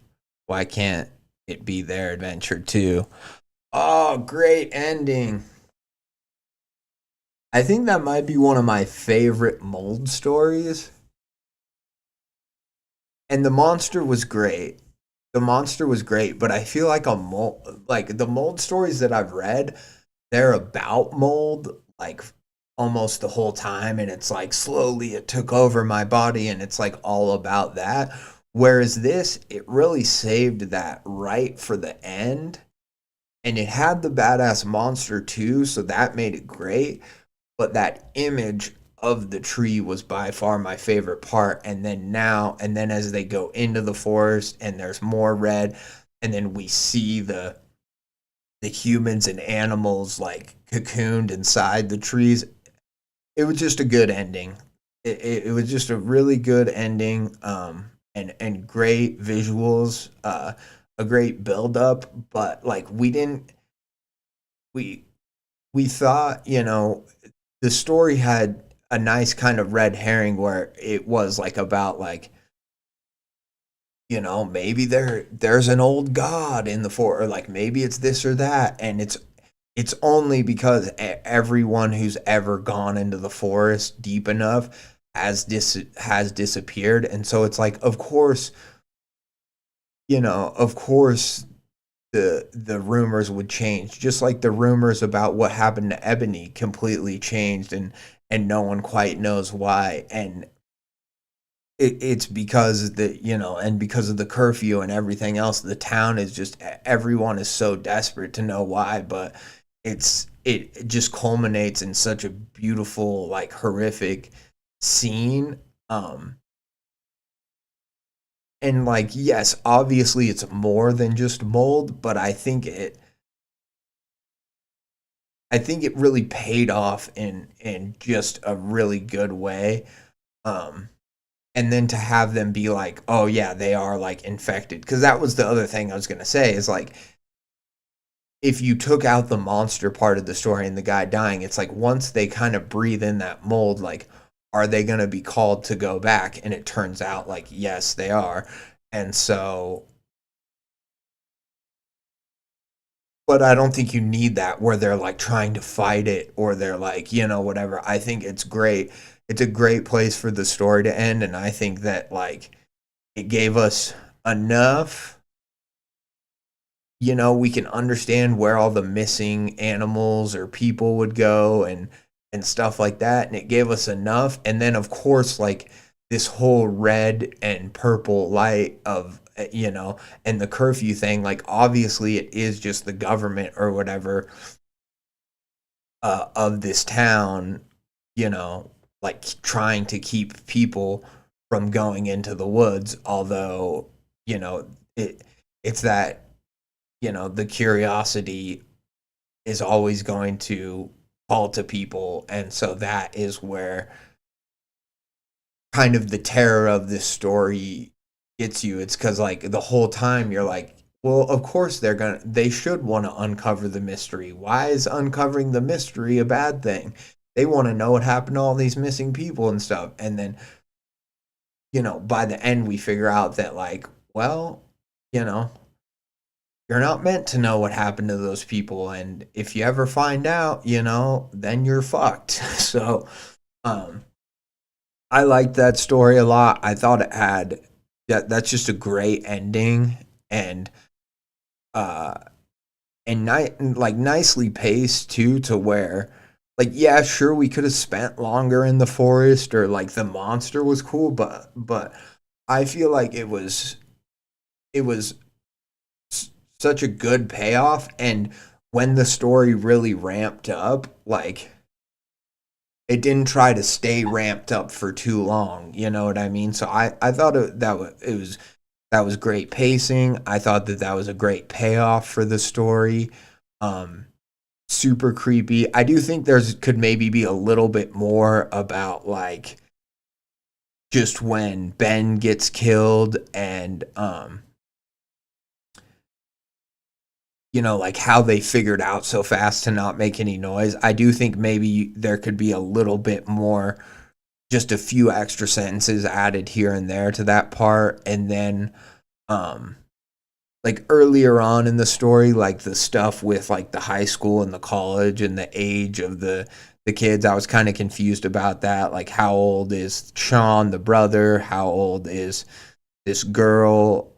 Why can't it be their adventure too? Oh, great ending. I think that might be one of my favorite mold stories. And the monster was great. But I feel like the mold stories that I've read, they're about mold, like almost the whole time, and it's like slowly it took over my body, and it's like all about that. Whereas this, it really saved that right for the end, and it had the badass monster too, so that made it great. But that image of the tree was by far my favorite part. And then as they go into the forest and there's more red, and then we see the humans and animals like cocooned inside the trees. It was just a good ending. it was just a really good ending, and great visuals, a great build up. But like we we thought, the story had a nice kind of red herring where it was like about like, maybe there's an old god in the fort, or like maybe it's this or that, and it's only because everyone who's ever gone into the forest deep enough has disappeared, and so it's like, of course, the rumors would change, just like the rumors about what happened to Ebony completely changed, and no one quite knows why, and it's because and because of the curfew and everything else, the town is just, everyone is so desperate to know why, but it just culminates in such a beautiful, like, horrific scene. And like, yes, obviously it's more than just mold, but I think it really paid off in just a really good way. And then to have them be like, oh yeah, they are like infected, because that was the other thing I was gonna say, is like, if you took out the monster part of the story and the guy dying, it's like, once they kind of breathe in that mold, like, are they going to be called to go back? And it turns out like, yes, they are. And so, but I don't think you need that where they're like trying to fight it, or they're like, whatever. I think it's great. It's a great place for the story to end. And I think that like it gave us enough, we can understand where all the missing animals or people would go, and stuff like that. And it gave us enough. And then of course, like, this whole red and purple light of, and the curfew thing, like, obviously it is just the government or whatever, of this town, like, trying to keep people from going into the woods. Although, it's that, the curiosity is always going to call to people. And so that is where kind of the terror of this story gets you. It's because like the whole time you're like, well, of course they should want to uncover the mystery. Why is uncovering the mystery a bad thing? They want to know what happened to all these missing people and stuff. And then, by the end we figure out that like, well, you're not meant to know what happened to those people, and if you ever find out, then you're fucked. So, I liked that story a lot. I thought it had that's just a great ending, and nicely paced too, to where, like, yeah, sure, we could have spent longer in the forest, or like the monster was cool, but I feel like it was such a good payoff. And when the story really ramped up, like, it didn't try to stay ramped up for too long, you know what I mean? So I thought that was great pacing. I thought that was a great payoff for the story. Super creepy. I do think could maybe be a little bit more about like just when Ben gets killed, and like how they figured out so fast to not make any noise. I do think maybe there could be a little bit more, just a few extra sentences added here and there to that part. And then, like earlier on in the story, like the stuff with like the high school and the college and the age of the kids, I was kind of confused about that. Like, how old is Sean, the brother? How old is this girl,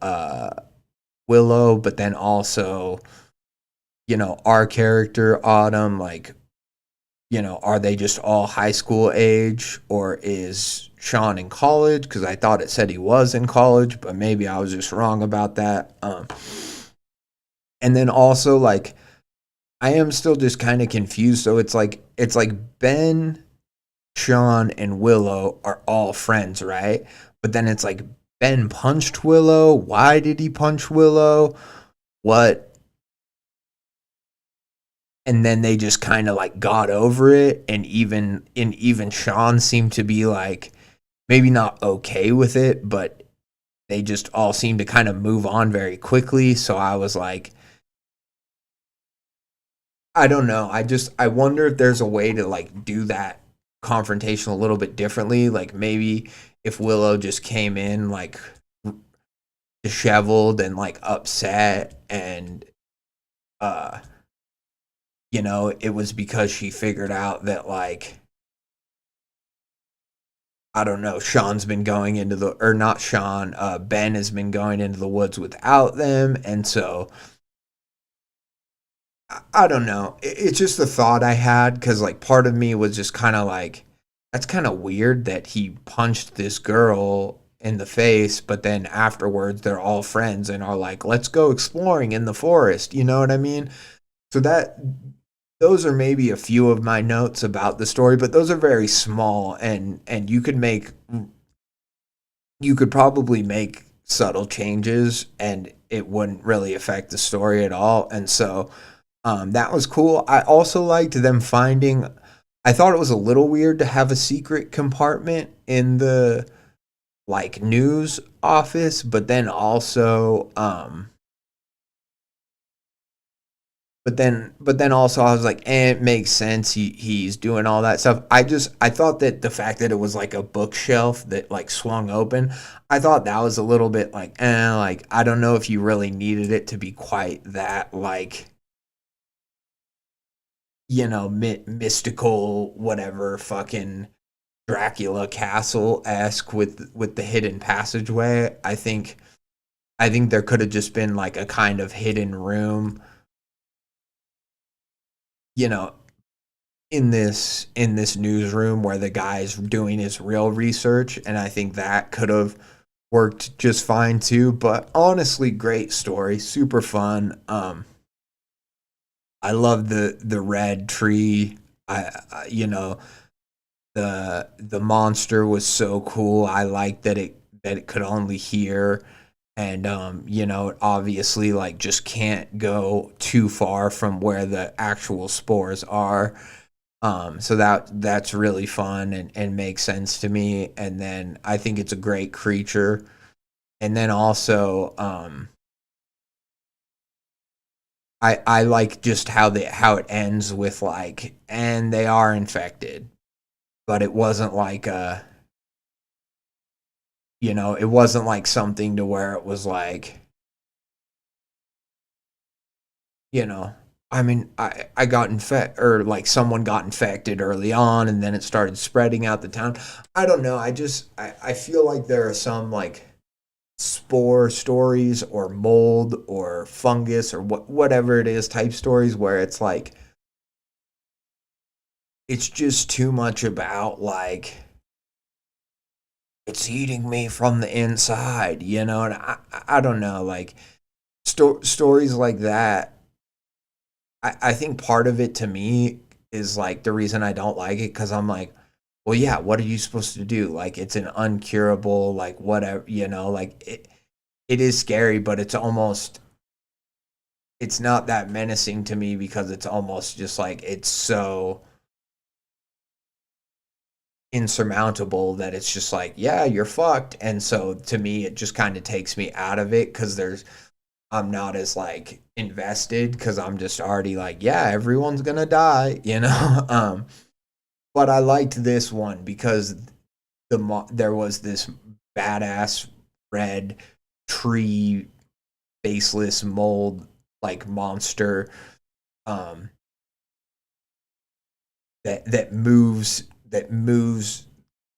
Willow? But then also, our character, Autumn, like, are they just all high school age, or is Sean in college? Because I thought it said he was in college, but maybe I was just wrong about that. And then also, like, I am still just kind of confused. So it's like Ben, Sean, and Willow are all friends, right? But then it's like, Ben punched Willow. Why did he punch Willow? What? And then they just kind of like got over it, and even Sean seemed to be like, maybe not okay with it, but they just all seem to kind of move on very quickly. So I was like, I don't know. I wonder if there's a way to like do that confrontation a little bit differently. Like maybe if Willow just came in like disheveled and like upset and you know, it was because she figured out that like I don't know, Sean's been going into the, or not Sean, Ben has been going into the woods without them. And so, I don't know. It's just the thought I had because, like, part of me was just kind of like, that's kind of weird that he punched this girl in the face, but then afterwards they're all friends and are like, let's go exploring in the forest. You know what I mean? So those are maybe a few of my notes about the story, but those are very small, and you could probably make subtle changes and it wouldn't really affect the story at all. And so that was cool. I also liked them finding, I thought it was a little weird to have a secret compartment in the like news office, but then also but then also I was like, it makes sense. He's doing all that stuff. I thought that the fact that it was like a bookshelf that like swung open, I thought that was a little bit like, like I don't know if you really needed it to be quite that like, you know, mystical whatever fucking Dracula castle-esque with the hidden passageway. I think there could have just been like a kind of hidden room, you know, in this newsroom where the guy's doing his real research, and I think that could have worked just fine too. But honestly, great story, super fun. I love the red tree. You know, the monster was so cool. I like that it could only hear, and you know, it obviously like just can't go too far from where the actual spores are. So that's really fun and makes sense to me. And then I think it's a great creature. And then also I like just how it ends with like, and they are infected, but it wasn't like you know, it wasn't like something to where it was like, you know, I mean, I got infected, or like someone got infected early on and then it started spreading out the town. I don't know. I feel like there are some like spore stories or mold or fungus or whatever it is type stories where it's like, it's just too much about like, it's eating me from the inside, you know? And I don't know, like stories like that. I think part of it to me is like the reason I don't like it, because I'm like, well, yeah, what are you supposed to do? Like, it's an uncurable, like, whatever, you know, like it is scary, but it's not that menacing to me because it's almost just like, it's so insurmountable that it's just like, yeah, you're fucked. And so to me, it just kind of takes me out of it because I'm not as like invested because I'm just already like, yeah, everyone's gonna die, you know. But I liked this one because there was this badass red tree faceless mold like monster that moves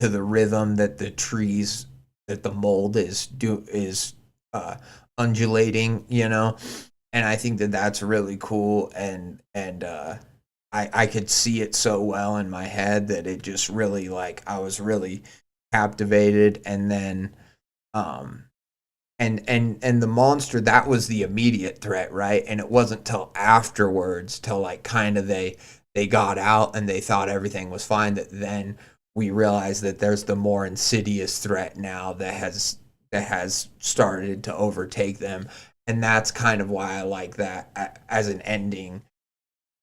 to the rhythm that the mold is undulating, you know. And I think that that's really cool, and I could see it so well in my head that it just really like, I was really captivated. And then and the monster, that was the immediate threat, right? And it wasn't till afterwards, till like kind of they got out and they thought everything was fine, that then we realized that there's the more insidious threat now that has started to overtake them. And that's kind of why I like that as an ending,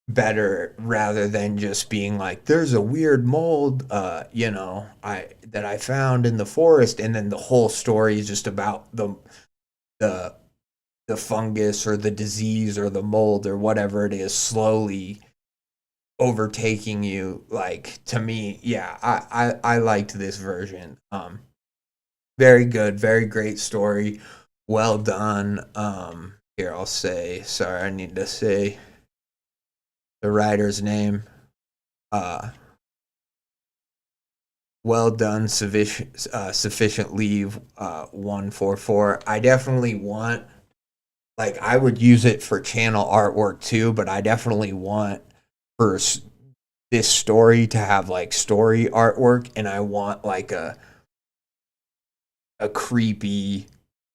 better rather than just being like, there's a weird mold, that I found in the forest, and then the whole story is just about the the fungus or the disease or the mold or whatever it is slowly overtaking you. Like, to me, yeah, I liked this version. Very good, very great story, well done. Here, I'll say, sorry, I need to say the writer's name. Well done, sufficient leave, 144. I definitely want, like, I would use it for channel artwork too, but I definitely want for this story to have like story artwork, and I want like a creepy,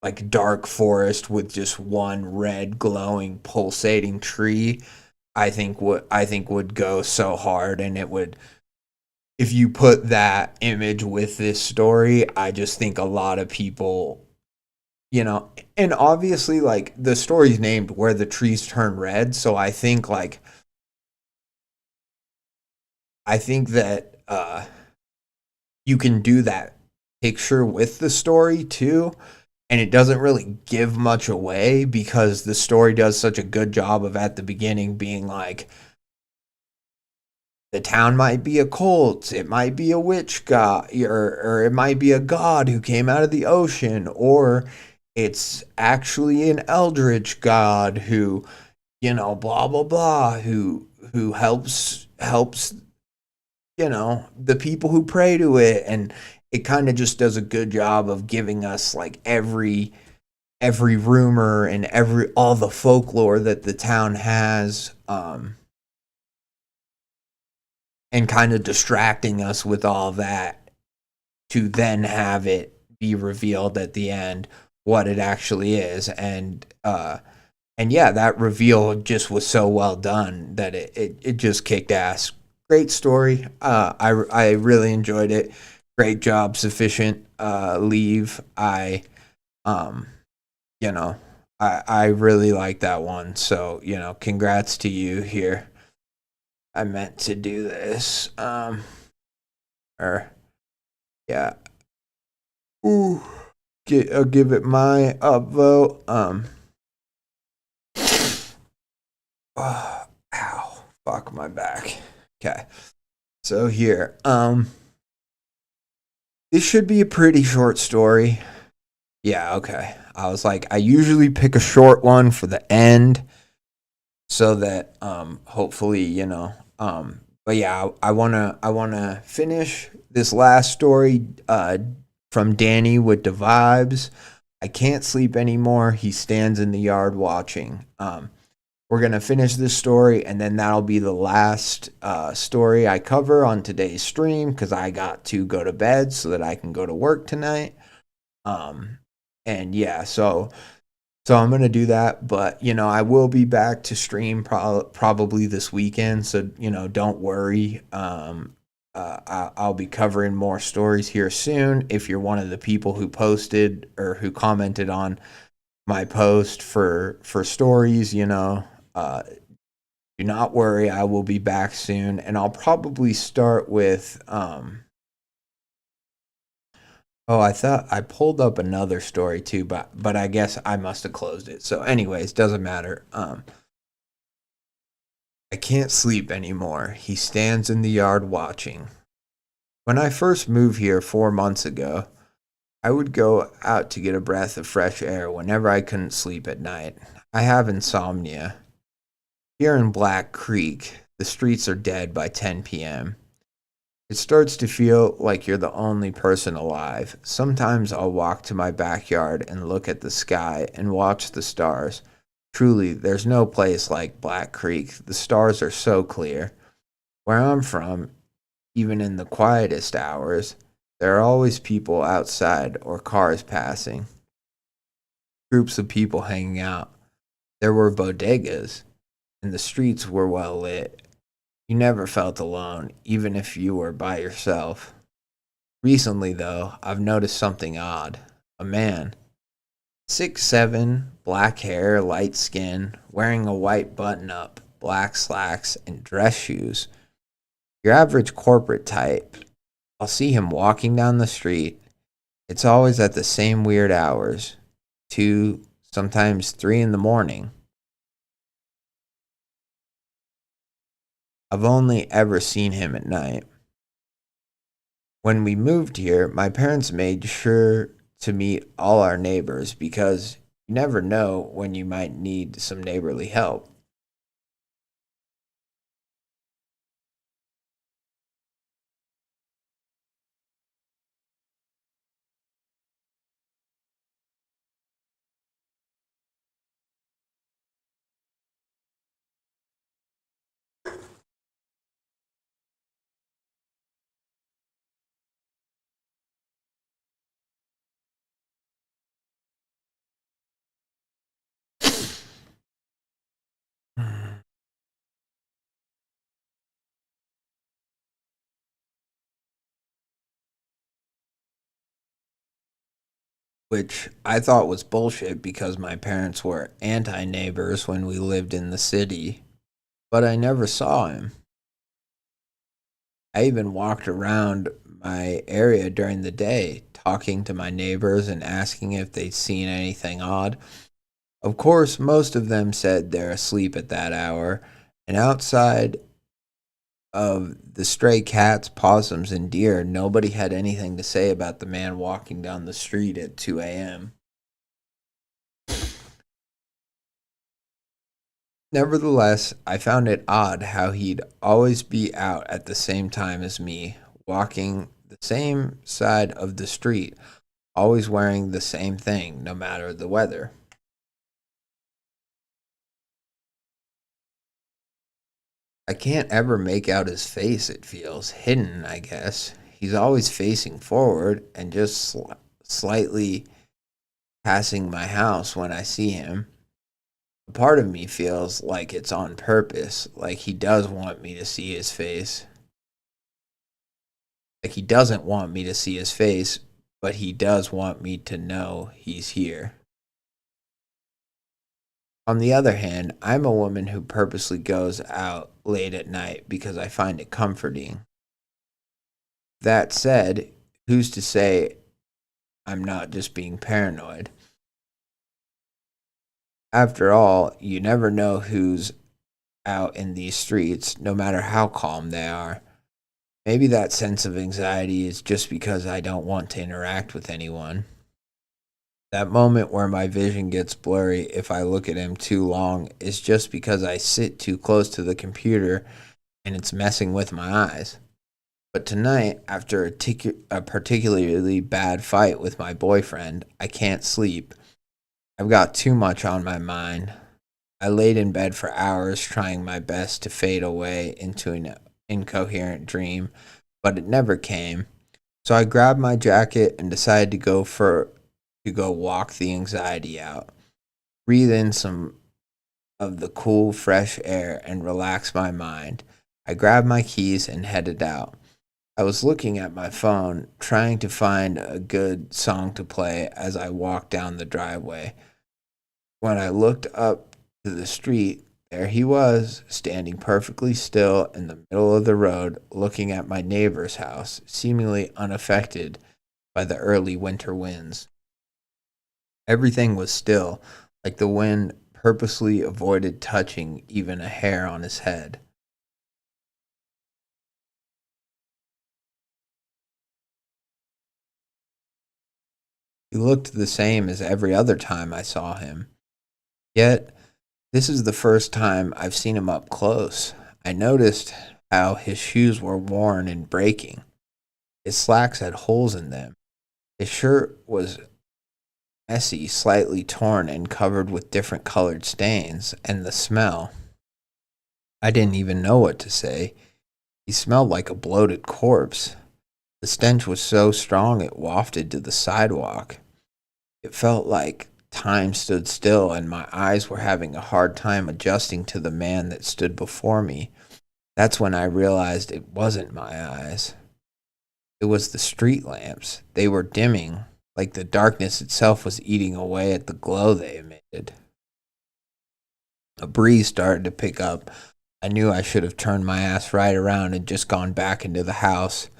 like, dark forest with just one red glowing pulsating tree. I think would go so hard, and it would, if you put that image with this story, I just think a lot of people, and obviously, like, the story's named Where the Trees Turn Red, so I think that you can do that picture with the story too, and it doesn't really give much away because the story does such a good job of at the beginning being like, the town might be a cult, it might be a witch god, or it might be a god who came out of the ocean, or it's actually an eldritch god who, blah blah blah, who helps the people who pray to it. And it kind of just does a good job of giving us like every rumor and all the folklore that the town has, and kind of distracting us with all that to then have it be revealed at the end what it actually is. And yeah, that reveal just was so well done that it just kicked ass. Great story. I really enjoyed it. Great job, sufficient leave. I really like that one. So, congrats to you here. I meant to do this. Yeah. Ooh. I'll give it my upvote. Ow. Fuck my back. Okay. So here. This should be a pretty short story. Yeah, okay. I was like, I usually pick a short one for the end so that hopefully, but yeah, I wanna finish this last story from DaniWitDaVibez-I. I can't sleep anymore. He stands in the yard watching. We're gonna finish this story, and then that'll be the last story I cover on today's stream because I got to go to bed so that I can go to work tonight. And yeah, so I'm gonna do that, but I will be back to stream probably this weekend. So don't worry. I'll be covering more stories here soon. If you're one of the people who posted or who commented on my post for stories, do not worry. I will be back soon, and I'll probably start with I thought I pulled up another story too, but I guess I must have closed it. So anyways, doesn't matter. I can't sleep anymore. He stands in the yard watching. When I first moved here 4 months ago, I would go out to get a breath of fresh air whenever I couldn't sleep at night. I have insomnia. Here in Black Creek, the streets are dead by 10 p.m. It starts to feel like you're the only person alive. Sometimes I'll walk to my backyard and look at the sky and watch the stars. Truly, there's no place like Black Creek. The stars are so clear. Where I'm from, even in the quietest hours, there are always people outside or cars passing. Groups of people hanging out. There were bodegas, and the streets were well lit. You never felt alone, even if you were by yourself. Recently, though, I've noticed something odd. A man. 6'7", black hair, light skin, wearing a white button-up, black slacks, and dress shoes. Your average corporate type. I'll see him walking down the street. It's always at the same weird hours, 2, sometimes 3 in the morning. I've only ever seen him at night. When we moved here, my parents made sure to meet all our neighbors because you never know when you might need some neighborly help. Which I thought was bullshit because my parents were anti-neighbors when we lived in the city, but I never saw him. I even walked around my area during the day, talking to my neighbors and asking if they'd seen anything odd. Of course, most of them said they're asleep at that hour, and outside of the stray cats, possums, and deer, nobody had anything to say about the man walking down the street at 2 a.m. Nevertheless, I found it odd how he'd always be out at the same time as me, walking the same side of the street, always wearing the same thing, no matter the weather. I can't ever make out his face, it feels hidden, I guess. He's always facing forward and just slightly passing my house when I see him. A part of me feels like it's on purpose, like he does want me to see his face. Like he doesn't want me to see his face, but he does want me to know he's here. On the other hand, I'm a woman who purposely goes out late at night because I find it comforting. That said, who's to say I'm not just being paranoid? After all, you never know who's out in these streets, no matter how calm they are. Maybe that sense of anxiety is just because I don't want to interact with anyone. That moment where my vision gets blurry if I look at him too long is just because I sit too close to the computer and it's messing with my eyes. But tonight, after a particularly bad fight with my boyfriend, I can't sleep. I've got too much on my mind. I laid in bed for hours trying my best to fade away into an incoherent dream, but it never came. So I grabbed my jacket and decided to go walk the anxiety out. Breathe in some of the cool, fresh air and relax my mind. I grabbed my keys and headed out. I was looking at my phone, trying to find a good song to play as I walked down the driveway. When I looked up to the street, there he was, standing perfectly still in the middle of the road, looking at my neighbor's house, seemingly unaffected by the early winter winds. Everything was still, like the wind purposely avoided touching even a hair on his head. He looked the same as every other time I saw him. Yet, this is the first time I've seen him up close. I noticed how his shoes were worn and breaking. His slacks had holes in them. His shirt was messy, slightly torn, and covered with different colored stains, and the smell. I didn't even know what to say. He smelled like a bloated corpse. The stench was so strong it wafted to the sidewalk. It felt like time stood still and my eyes were having a hard time adjusting to the man that stood before me. That's when I realized it wasn't my eyes. It was the street lamps. They were dimming, like the darkness itself was eating away at the glow they emitted. A breeze started to pick up I knew I should have turned my ass right around and just gone back into the house.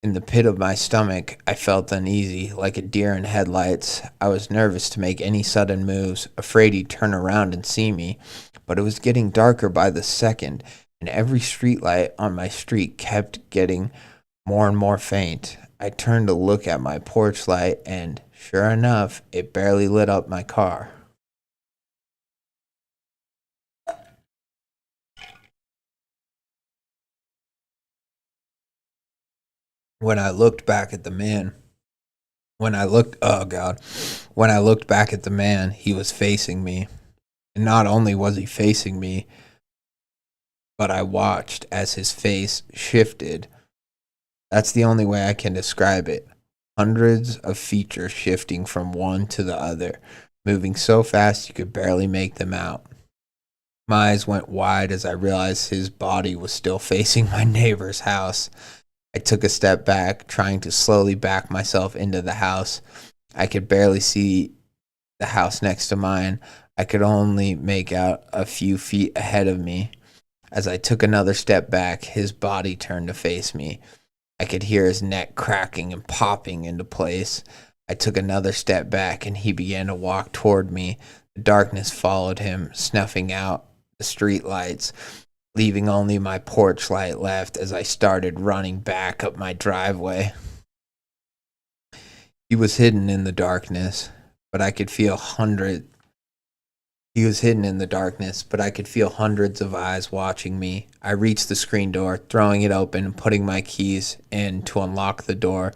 In the pit of my stomach, I felt uneasy, like a deer in headlights. I was nervous to make any sudden moves, afraid he'd turn around and see me. But it was getting darker by the second, and every streetlight on my street kept getting more and more faint. I turned to look at my porch light, and sure enough, it barely lit up my car. When I looked back at the man, when I looked back at the man, he was facing me. And not only was he facing me, but I watched as his face shifted. That's the only way I can describe it. Hundreds of features shifting from one to the other, moving so fast you could barely make them out. My eyes went wide as I realized his body was still facing my neighbor's house. I took a step back, trying to slowly back myself into the house. I could barely see the house next to mine. I could only make out a few feet ahead of me. As I took another step back, his body turned to face me. I could hear his neck cracking and popping into place. I took another step back, and he began to walk toward me. The darkness followed him, snuffing out the street lights, leaving only my porch light left as I started running back up my driveway. He was hidden in the darkness, but I could feel hundreds of eyes watching me. I reached the screen door, throwing it open and putting my keys in to unlock the door,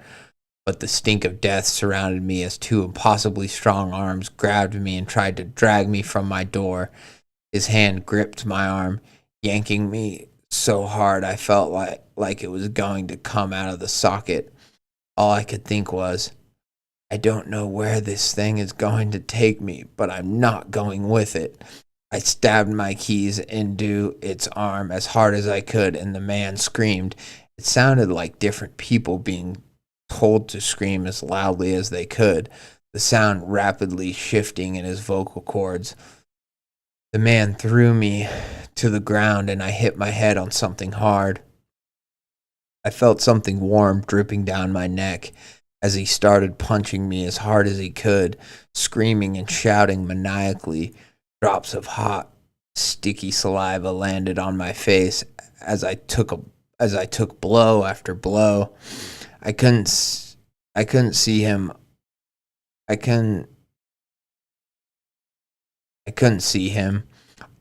but the stink of death surrounded me as two impossibly strong arms grabbed me and tried to drag me from my door. His hand gripped my arm, yanking me so hard I felt like it was going to come out of the socket. All I could think was, I don't know where this thing is going to take me, but I'm not going with it. I stabbed my keys into its arm as hard as I could, and the man screamed. It sounded like different people being told to scream as loudly as they could, the sound rapidly shifting in his vocal cords. The man threw me to the ground, and I hit my head on something hard. I felt something warm dripping down my neck as he started punching me as hard as he could, screaming and shouting maniacally. Drops of hot, sticky saliva landed on my face as I took blow after blow. I couldn't see him. I couldn't see him.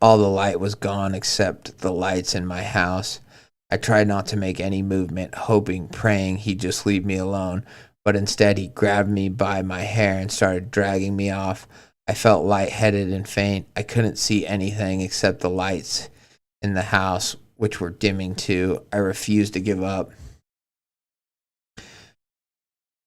All the light was gone except the lights in my house. I tried not to make any movement, hoping, praying he'd just leave me alone, but instead he grabbed me by my hair and started dragging me off. I felt lightheaded and faint. I couldn't see anything except the lights in the house, which were dimming too. I refused to give up.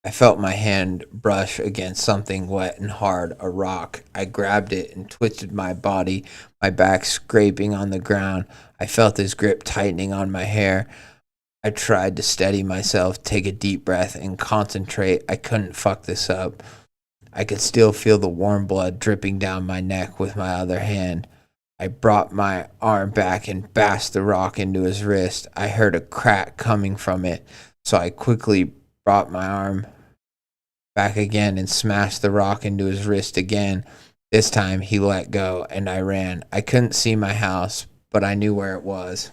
I felt my hand brush against something wet and hard, a rock. I grabbed it and twisted my body, my back scraping on the ground. I felt his grip tightening on my hair. I tried to steady myself, take a deep breath, and concentrate. I couldn't fuck this up. I could still feel the warm blood dripping down my neck with my other hand. I brought my arm back and bashed the rock into his wrist. I heard a crack coming from it, so I quickly brought my arm back again and smashed the rock into his wrist again. This time he let go and I ran. I couldn't see my house, but I knew where it was.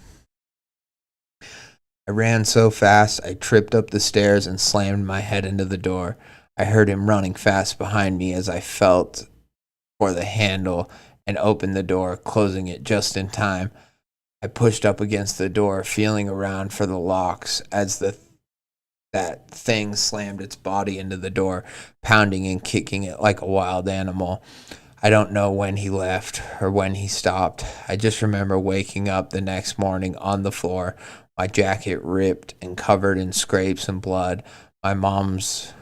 I ran so fast I tripped up the stairs and slammed my head into the door. I heard him running fast behind me as I felt for the handle and opened the door, closing it just in time. I pushed up against the door, feeling around for the locks as that thing slammed its body into the door, pounding and kicking it like a wild animal. I don't know when he left or when he stopped. I just remember waking up the next morning on the floor, my jacket ripped and covered in scrapes and blood. My mom's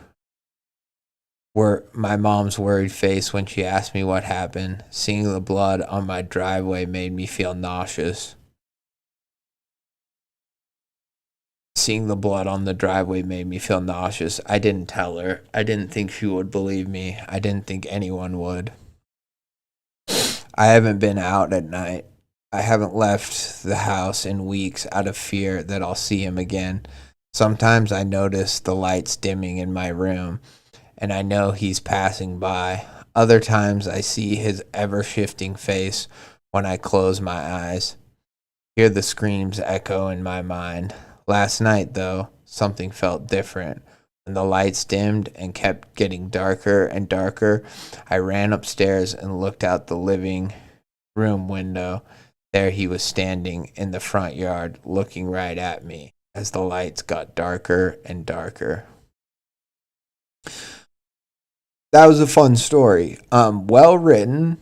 worried face when she asked me what happened. Seeing the blood on my driveway made me feel nauseous. Seeing the blood on the driveway made me feel nauseous. I didn't tell her. I didn't think she would believe me. I didn't think anyone would. I haven't been out at night I haven't left the house in weeks out of fear that I'll see him again. Sometimes I notice the lights dimming in my room, and I know he's passing by. Other times I see his ever-shifting face when I close my eyes. Hear the screams echo in my mind. Last night, though, something felt different. When the lights dimmed and kept getting darker and darker, I ran upstairs and looked out the living room window. There he was standing in the front yard, looking right at me as the lights got darker and darker. That was a fun story. Well written.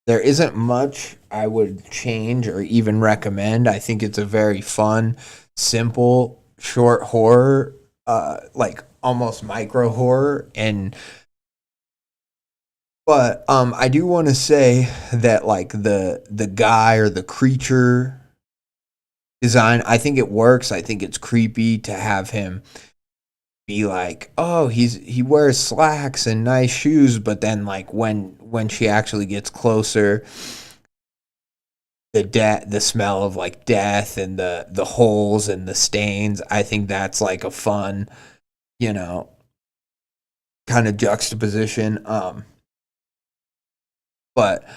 There isn't much I would change or even recommend. I think it's a very fun, simple, short horror, like almost micro horror. But I do want to say that like the guy or the creature design, I think it works. I think it's creepy to have him be like, oh, he wears slacks and nice shoes, but then like when she actually gets closer, the smell of like death and the holes and the stains, I think that's like a fun, kind of juxtaposition. But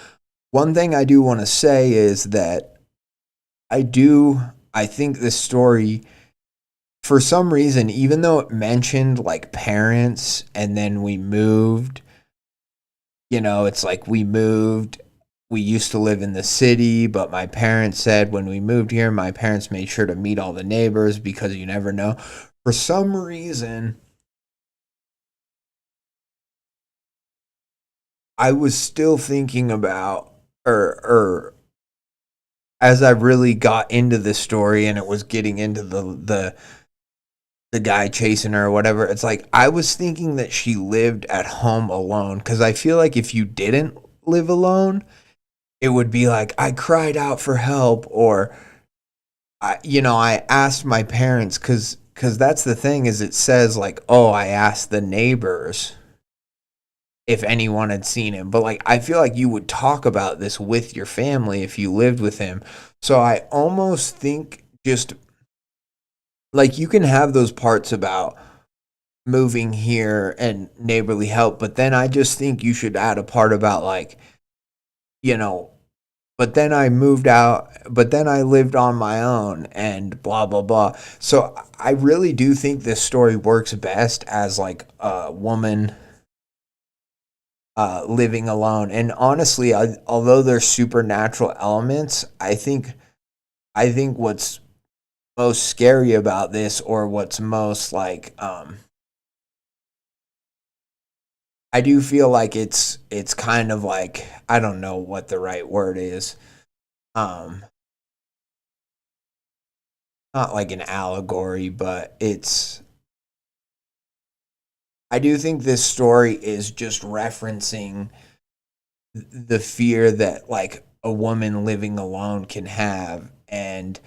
one thing I do want to say is that I think this story, for some reason, even though it mentioned like parents and then we moved, it's like we moved, we used to live in the city, but my parents said when we moved here, my parents made sure to meet all the neighbors because you never know. For some reason, I was still thinking about, or as I really got into this story and it was getting into the guy chasing her or whatever, it's like I was thinking that she lived at home alone, because I feel like if you didn't live alone, it would be like I cried out for help, or I asked my parents, because that's the thing, is it says like, oh, I asked the neighbors if anyone had seen him. But like I feel like you would talk about this with your family if you lived with him. So I almost think just like you can have those parts about moving here and neighborly help, but then I just think you should add a part about like, but then I moved out, but then I lived on my own and blah, blah, blah. So I really do think this story works best as like a woman living alone. And honestly, although there's supernatural elements, I think what's most scary about this, or what's most like, I do feel like it's kind of like, I don't know what the right word is. Not like an allegory, but I do think this story is just referencing the fear that like a woman living alone can have, and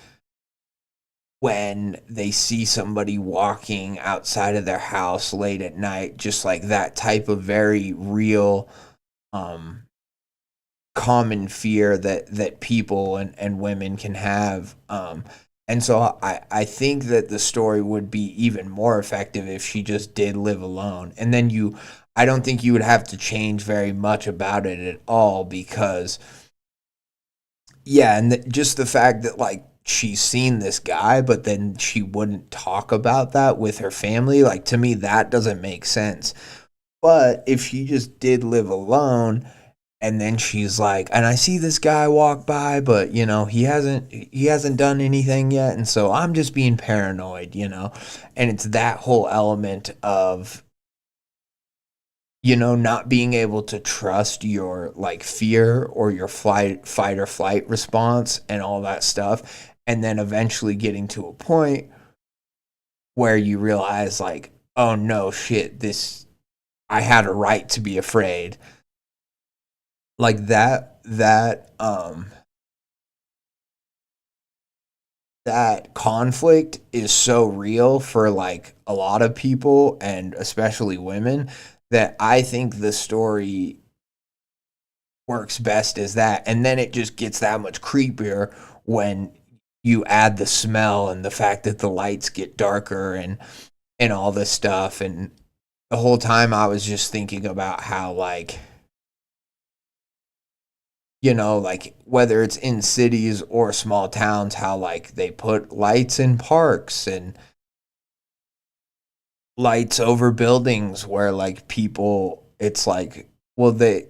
when they see somebody walking outside of their house late at night, just like that type of very real common fear that people and women can have. And so I think that the story would be even more effective if she just did live alone. And then I don't think you would have to change very much about it at all, because, yeah, and just the fact that, like, she's seen this guy, but then she wouldn't talk about that with her family, like, to me, that doesn't make sense. But if she just did live alone, and then she's like, and I see this guy walk by, but he hasn't done anything yet, and so I'm just being paranoid, and it's that whole element of not being able to trust your like fear or your fight or flight response and all that stuff, and then eventually getting to a point where you realize like, oh no, shit, I had a right to be afraid. Like that conflict is so real for like a lot of people, and especially women, that I think the story works best as that. And then it just gets that much creepier when you add the smell and the fact that the lights get darker and all this stuff. And the whole time I was just thinking about how, like, you know, like whether it's in cities or small towns, how like they put lights in parks and lights over buildings where like people, it's like, well, they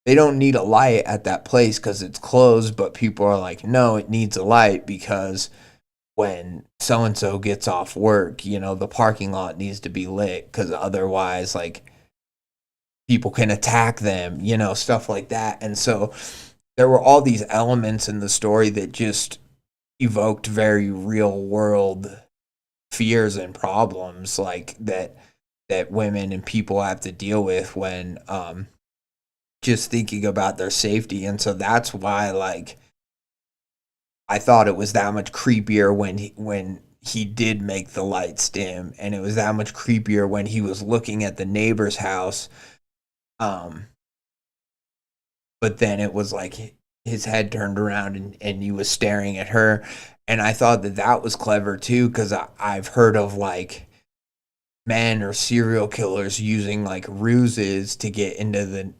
don't need a light at that place because it's closed, but people are like, no, it needs a light because when so and so gets off work, you know, the parking lot needs to be lit because otherwise, like, people can attack them, you know, stuff like that. And so there were all these elements in the story that just evoked very real world fears and problems like that women and people have to deal with when just thinking about their safety. And so that's why, like, I thought it was that much creepier when he did make the lights dim, and it was that much creepier when he was looking at the neighbor's house. But then it was like his head turned around and he was staring at her. And I thought that was clever too, because I've heard of like men or serial killers using like ruses to get into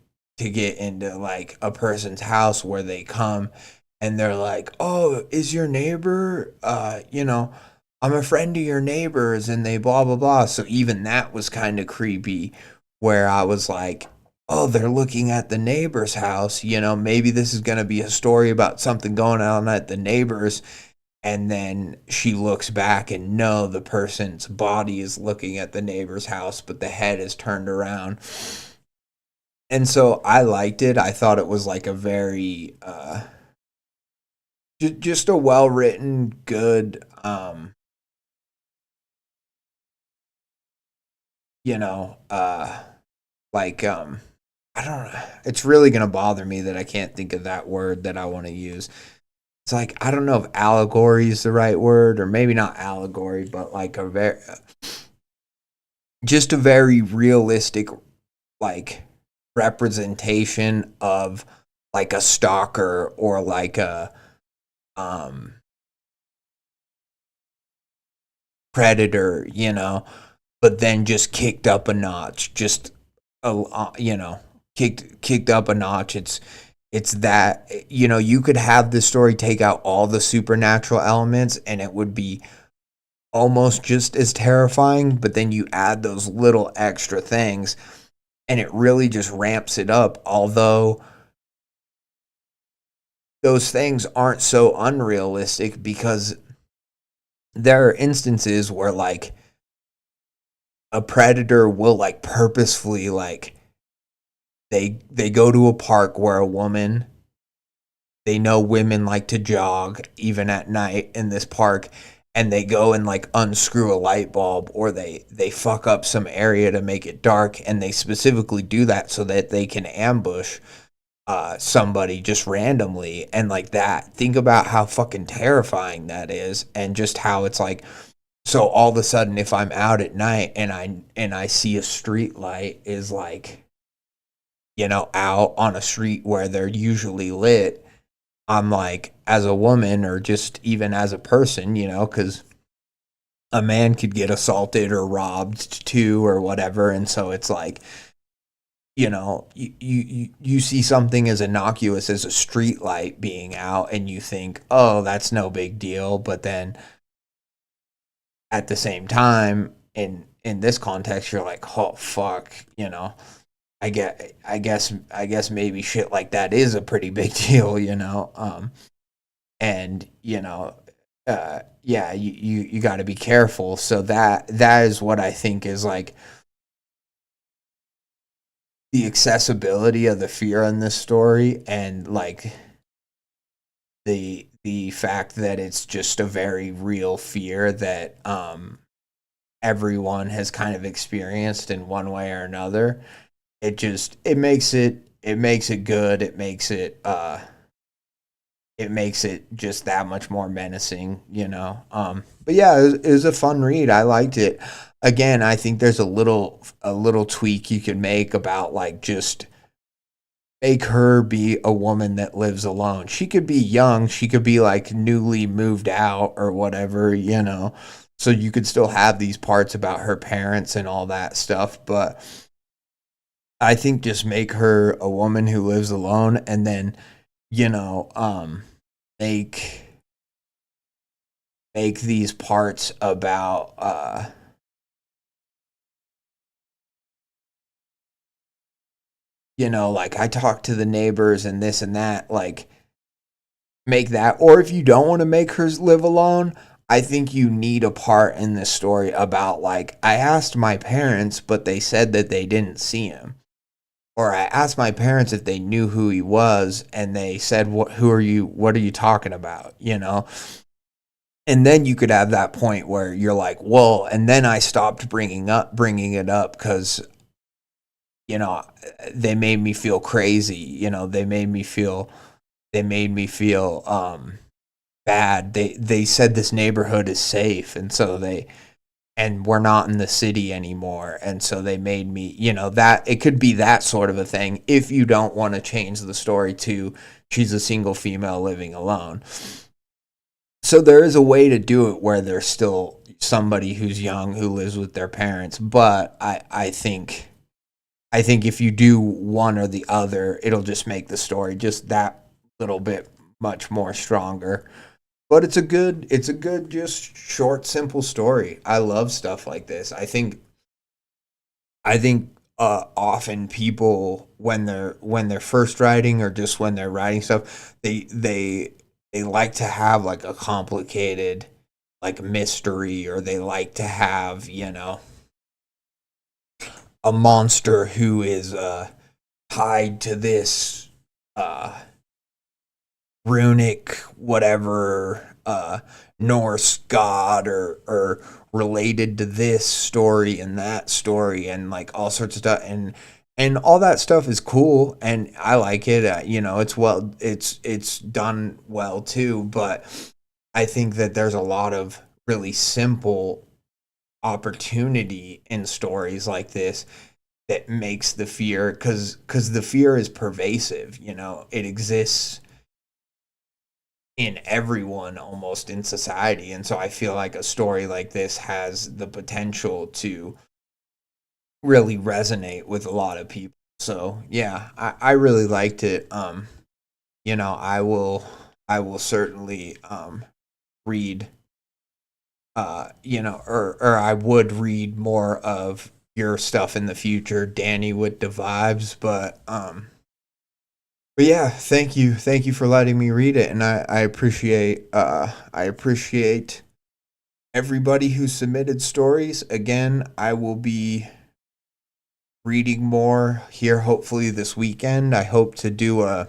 like a person's house where they come and they're like, oh, is your neighbor, you know, I'm a friend of your neighbor's, and they blah, blah, blah. So even that was kind of creepy, where I was like, oh, they're looking at the neighbor's house. You know, maybe this is going to be a story about something going on at the neighbor's. And then she looks back and no, the person's body is looking at the neighbor's house, but the head is turned around. And so I liked it. I thought it was like a very, just a well-written, good, you know, I don't know. It's really going to bother me that I can't think of that word that I want to use. It's like, I don't know if allegory is the right word, or maybe not allegory, but like just a very realistic, like, representation of like a stalker or like a predator, you know, but then just kicked up a notch, just you know, kicked up a notch. It's that, you know, you could have this story take out all the supernatural elements and it would be almost just as terrifying, but then you add those little extra things and it really just ramps it up. Although those things aren't so unrealistic, because there are instances where like a predator will like purposefully, like, they go to a park where a woman, they know women like to jog even at night in this park, and they go and like unscrew a light bulb, or they fuck up some area to make it dark, and they specifically do that so that they can ambush somebody just randomly. And like that, think about how fucking terrifying that is, and just how it's like, so all of a sudden if I'm out at night and I see a street light is like, you know, out on a street where they're usually lit, I'm like, as a woman, or just even as a person, you know, because a man could get assaulted or robbed too, or whatever. And so it's like, you know, you see something as innocuous as a street light being out and you think, oh, that's no big deal. But then at the same time, in this context, you're like, oh, fuck, you know, I guess maybe shit like that is a pretty big deal, you know. And you know, yeah, you got to be careful. So that is what I think is like the accessibility of the fear in this story, and like the fact that it's just a very real fear that everyone has kind of experienced in one way or another. It makes it good. It makes it just that much more menacing, you know. But yeah, it was a fun read. I liked it. Again, I think there's a little tweak you can make about like just make her be a woman that lives alone. She could be young, she could be like newly moved out or whatever, you know. So you could still have these parts about her parents and all that stuff, but I think just make her a woman who lives alone, and then, you know, make these parts about you know, like I talk to the neighbors and this and that, like make that. Or if you don't want to make her live alone, I think you need a part in this story about like, I asked my parents, but they said that they didn't see him. Or I asked my parents if they knew who he was, and they said, who are you? What are you talking about? You know? And then you could have that point where you're like, well, and then I stopped bringing it up because, you know, they made me feel crazy. You know, they made me feel bad. They said this neighborhood is safe, and we're not in the city anymore, and so they made me, you know, that it could be that sort of a thing if you don't want to change the story to she's a single female living alone. So there is a way to do it where there's still somebody who's young who lives with their parents, but I think if you do one or the other, it'll just make the story just that little bit much more stronger. But it's a good just short, simple story. I love stuff like this. I think often people when they're first writing, or just when they're writing stuff, they like to have like a complicated like mystery, or they like to have, you know, a monster who is tied to this runic whatever Norse god, or related to this story and that story, and like all sorts of stuff, and all that stuff is cool, and I like it. You know, it's done well too, but I think that there's a lot of really simple opportunity in stories like this that makes the fear, because the fear is pervasive. You know, it exists in everyone almost in society, and so I feel like a story like this has the potential to really resonate with a lot of people. So yeah, I really liked it. You know, I will certainly read you know, or I would read more of your stuff in the future, DaniWitDaVibez, but yeah, thank you for letting me read it, and I appreciate everybody who submitted stories. Again, I will be reading more here hopefully this weekend. I hope to do a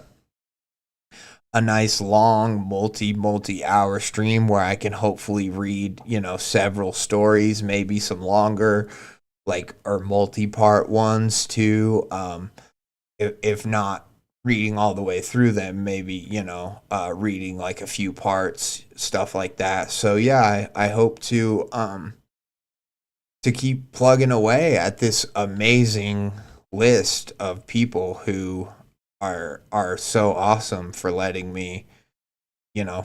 nice long multi-hour stream where I can hopefully read, you know, several stories, maybe some longer, like, or multi-part ones too. If not reading all the way through them, maybe, you know, reading like a few parts, stuff like that. So yeah, I hope to keep plugging away at this amazing list of people who are so awesome for letting me, you know,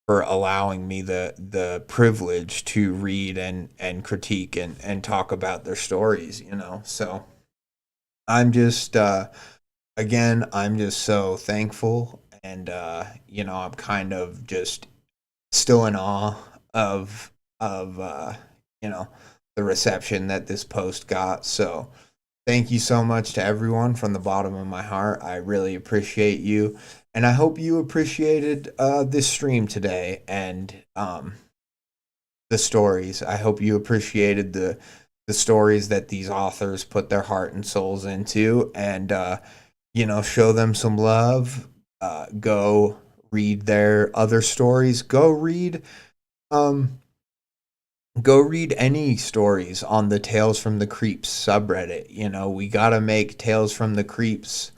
for allowing me the privilege to read and critique and talk about their stories, you know. So I'm just again, I'm just so thankful, and you know, I'm kind of just still in awe of you know, the reception that this post got. So thank you so much to everyone from the bottom of my heart. I really appreciate you, and I hope you appreciated this stream today and the stories. I hope you appreciated the stories that these authors put their heart and souls into, and you know, show them some love. Go read their other stories. Go read any stories on the Tales from the Creeps subreddit. You know, we gotta make Tales from the Creeps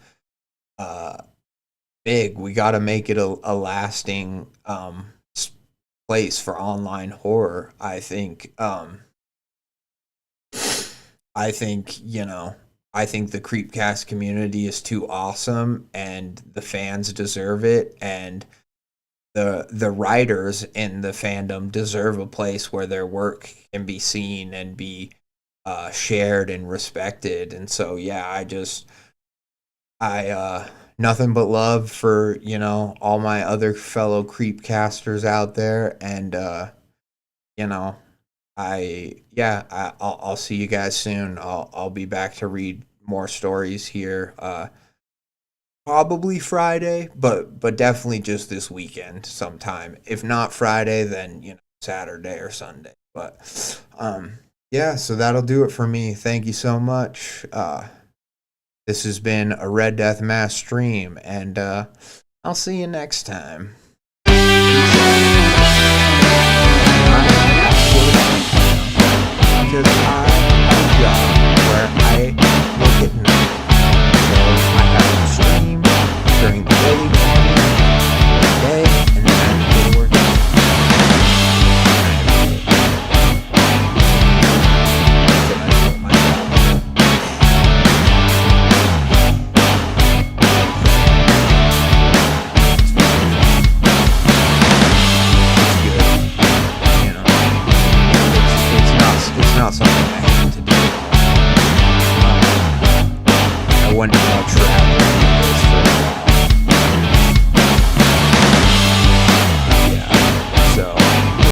big. We gotta make it a lasting place for online horror. I think you know, I think the Creepcast community is too awesome, and the fans deserve it, and the writers in the fandom deserve a place where their work can be seen and be shared and respected. And so yeah, I nothing but love for, you know, all my other fellow creepcasters out there. And you know, I'll see you guys soon. I'll be back to read more stories here, probably Friday, but definitely just this weekend sometime. If not Friday, then, you know, Saturday or Sunday. But yeah, so that'll do it for me. Thank you so much. This has been a Red Death Mask stream, and I'll see you next time.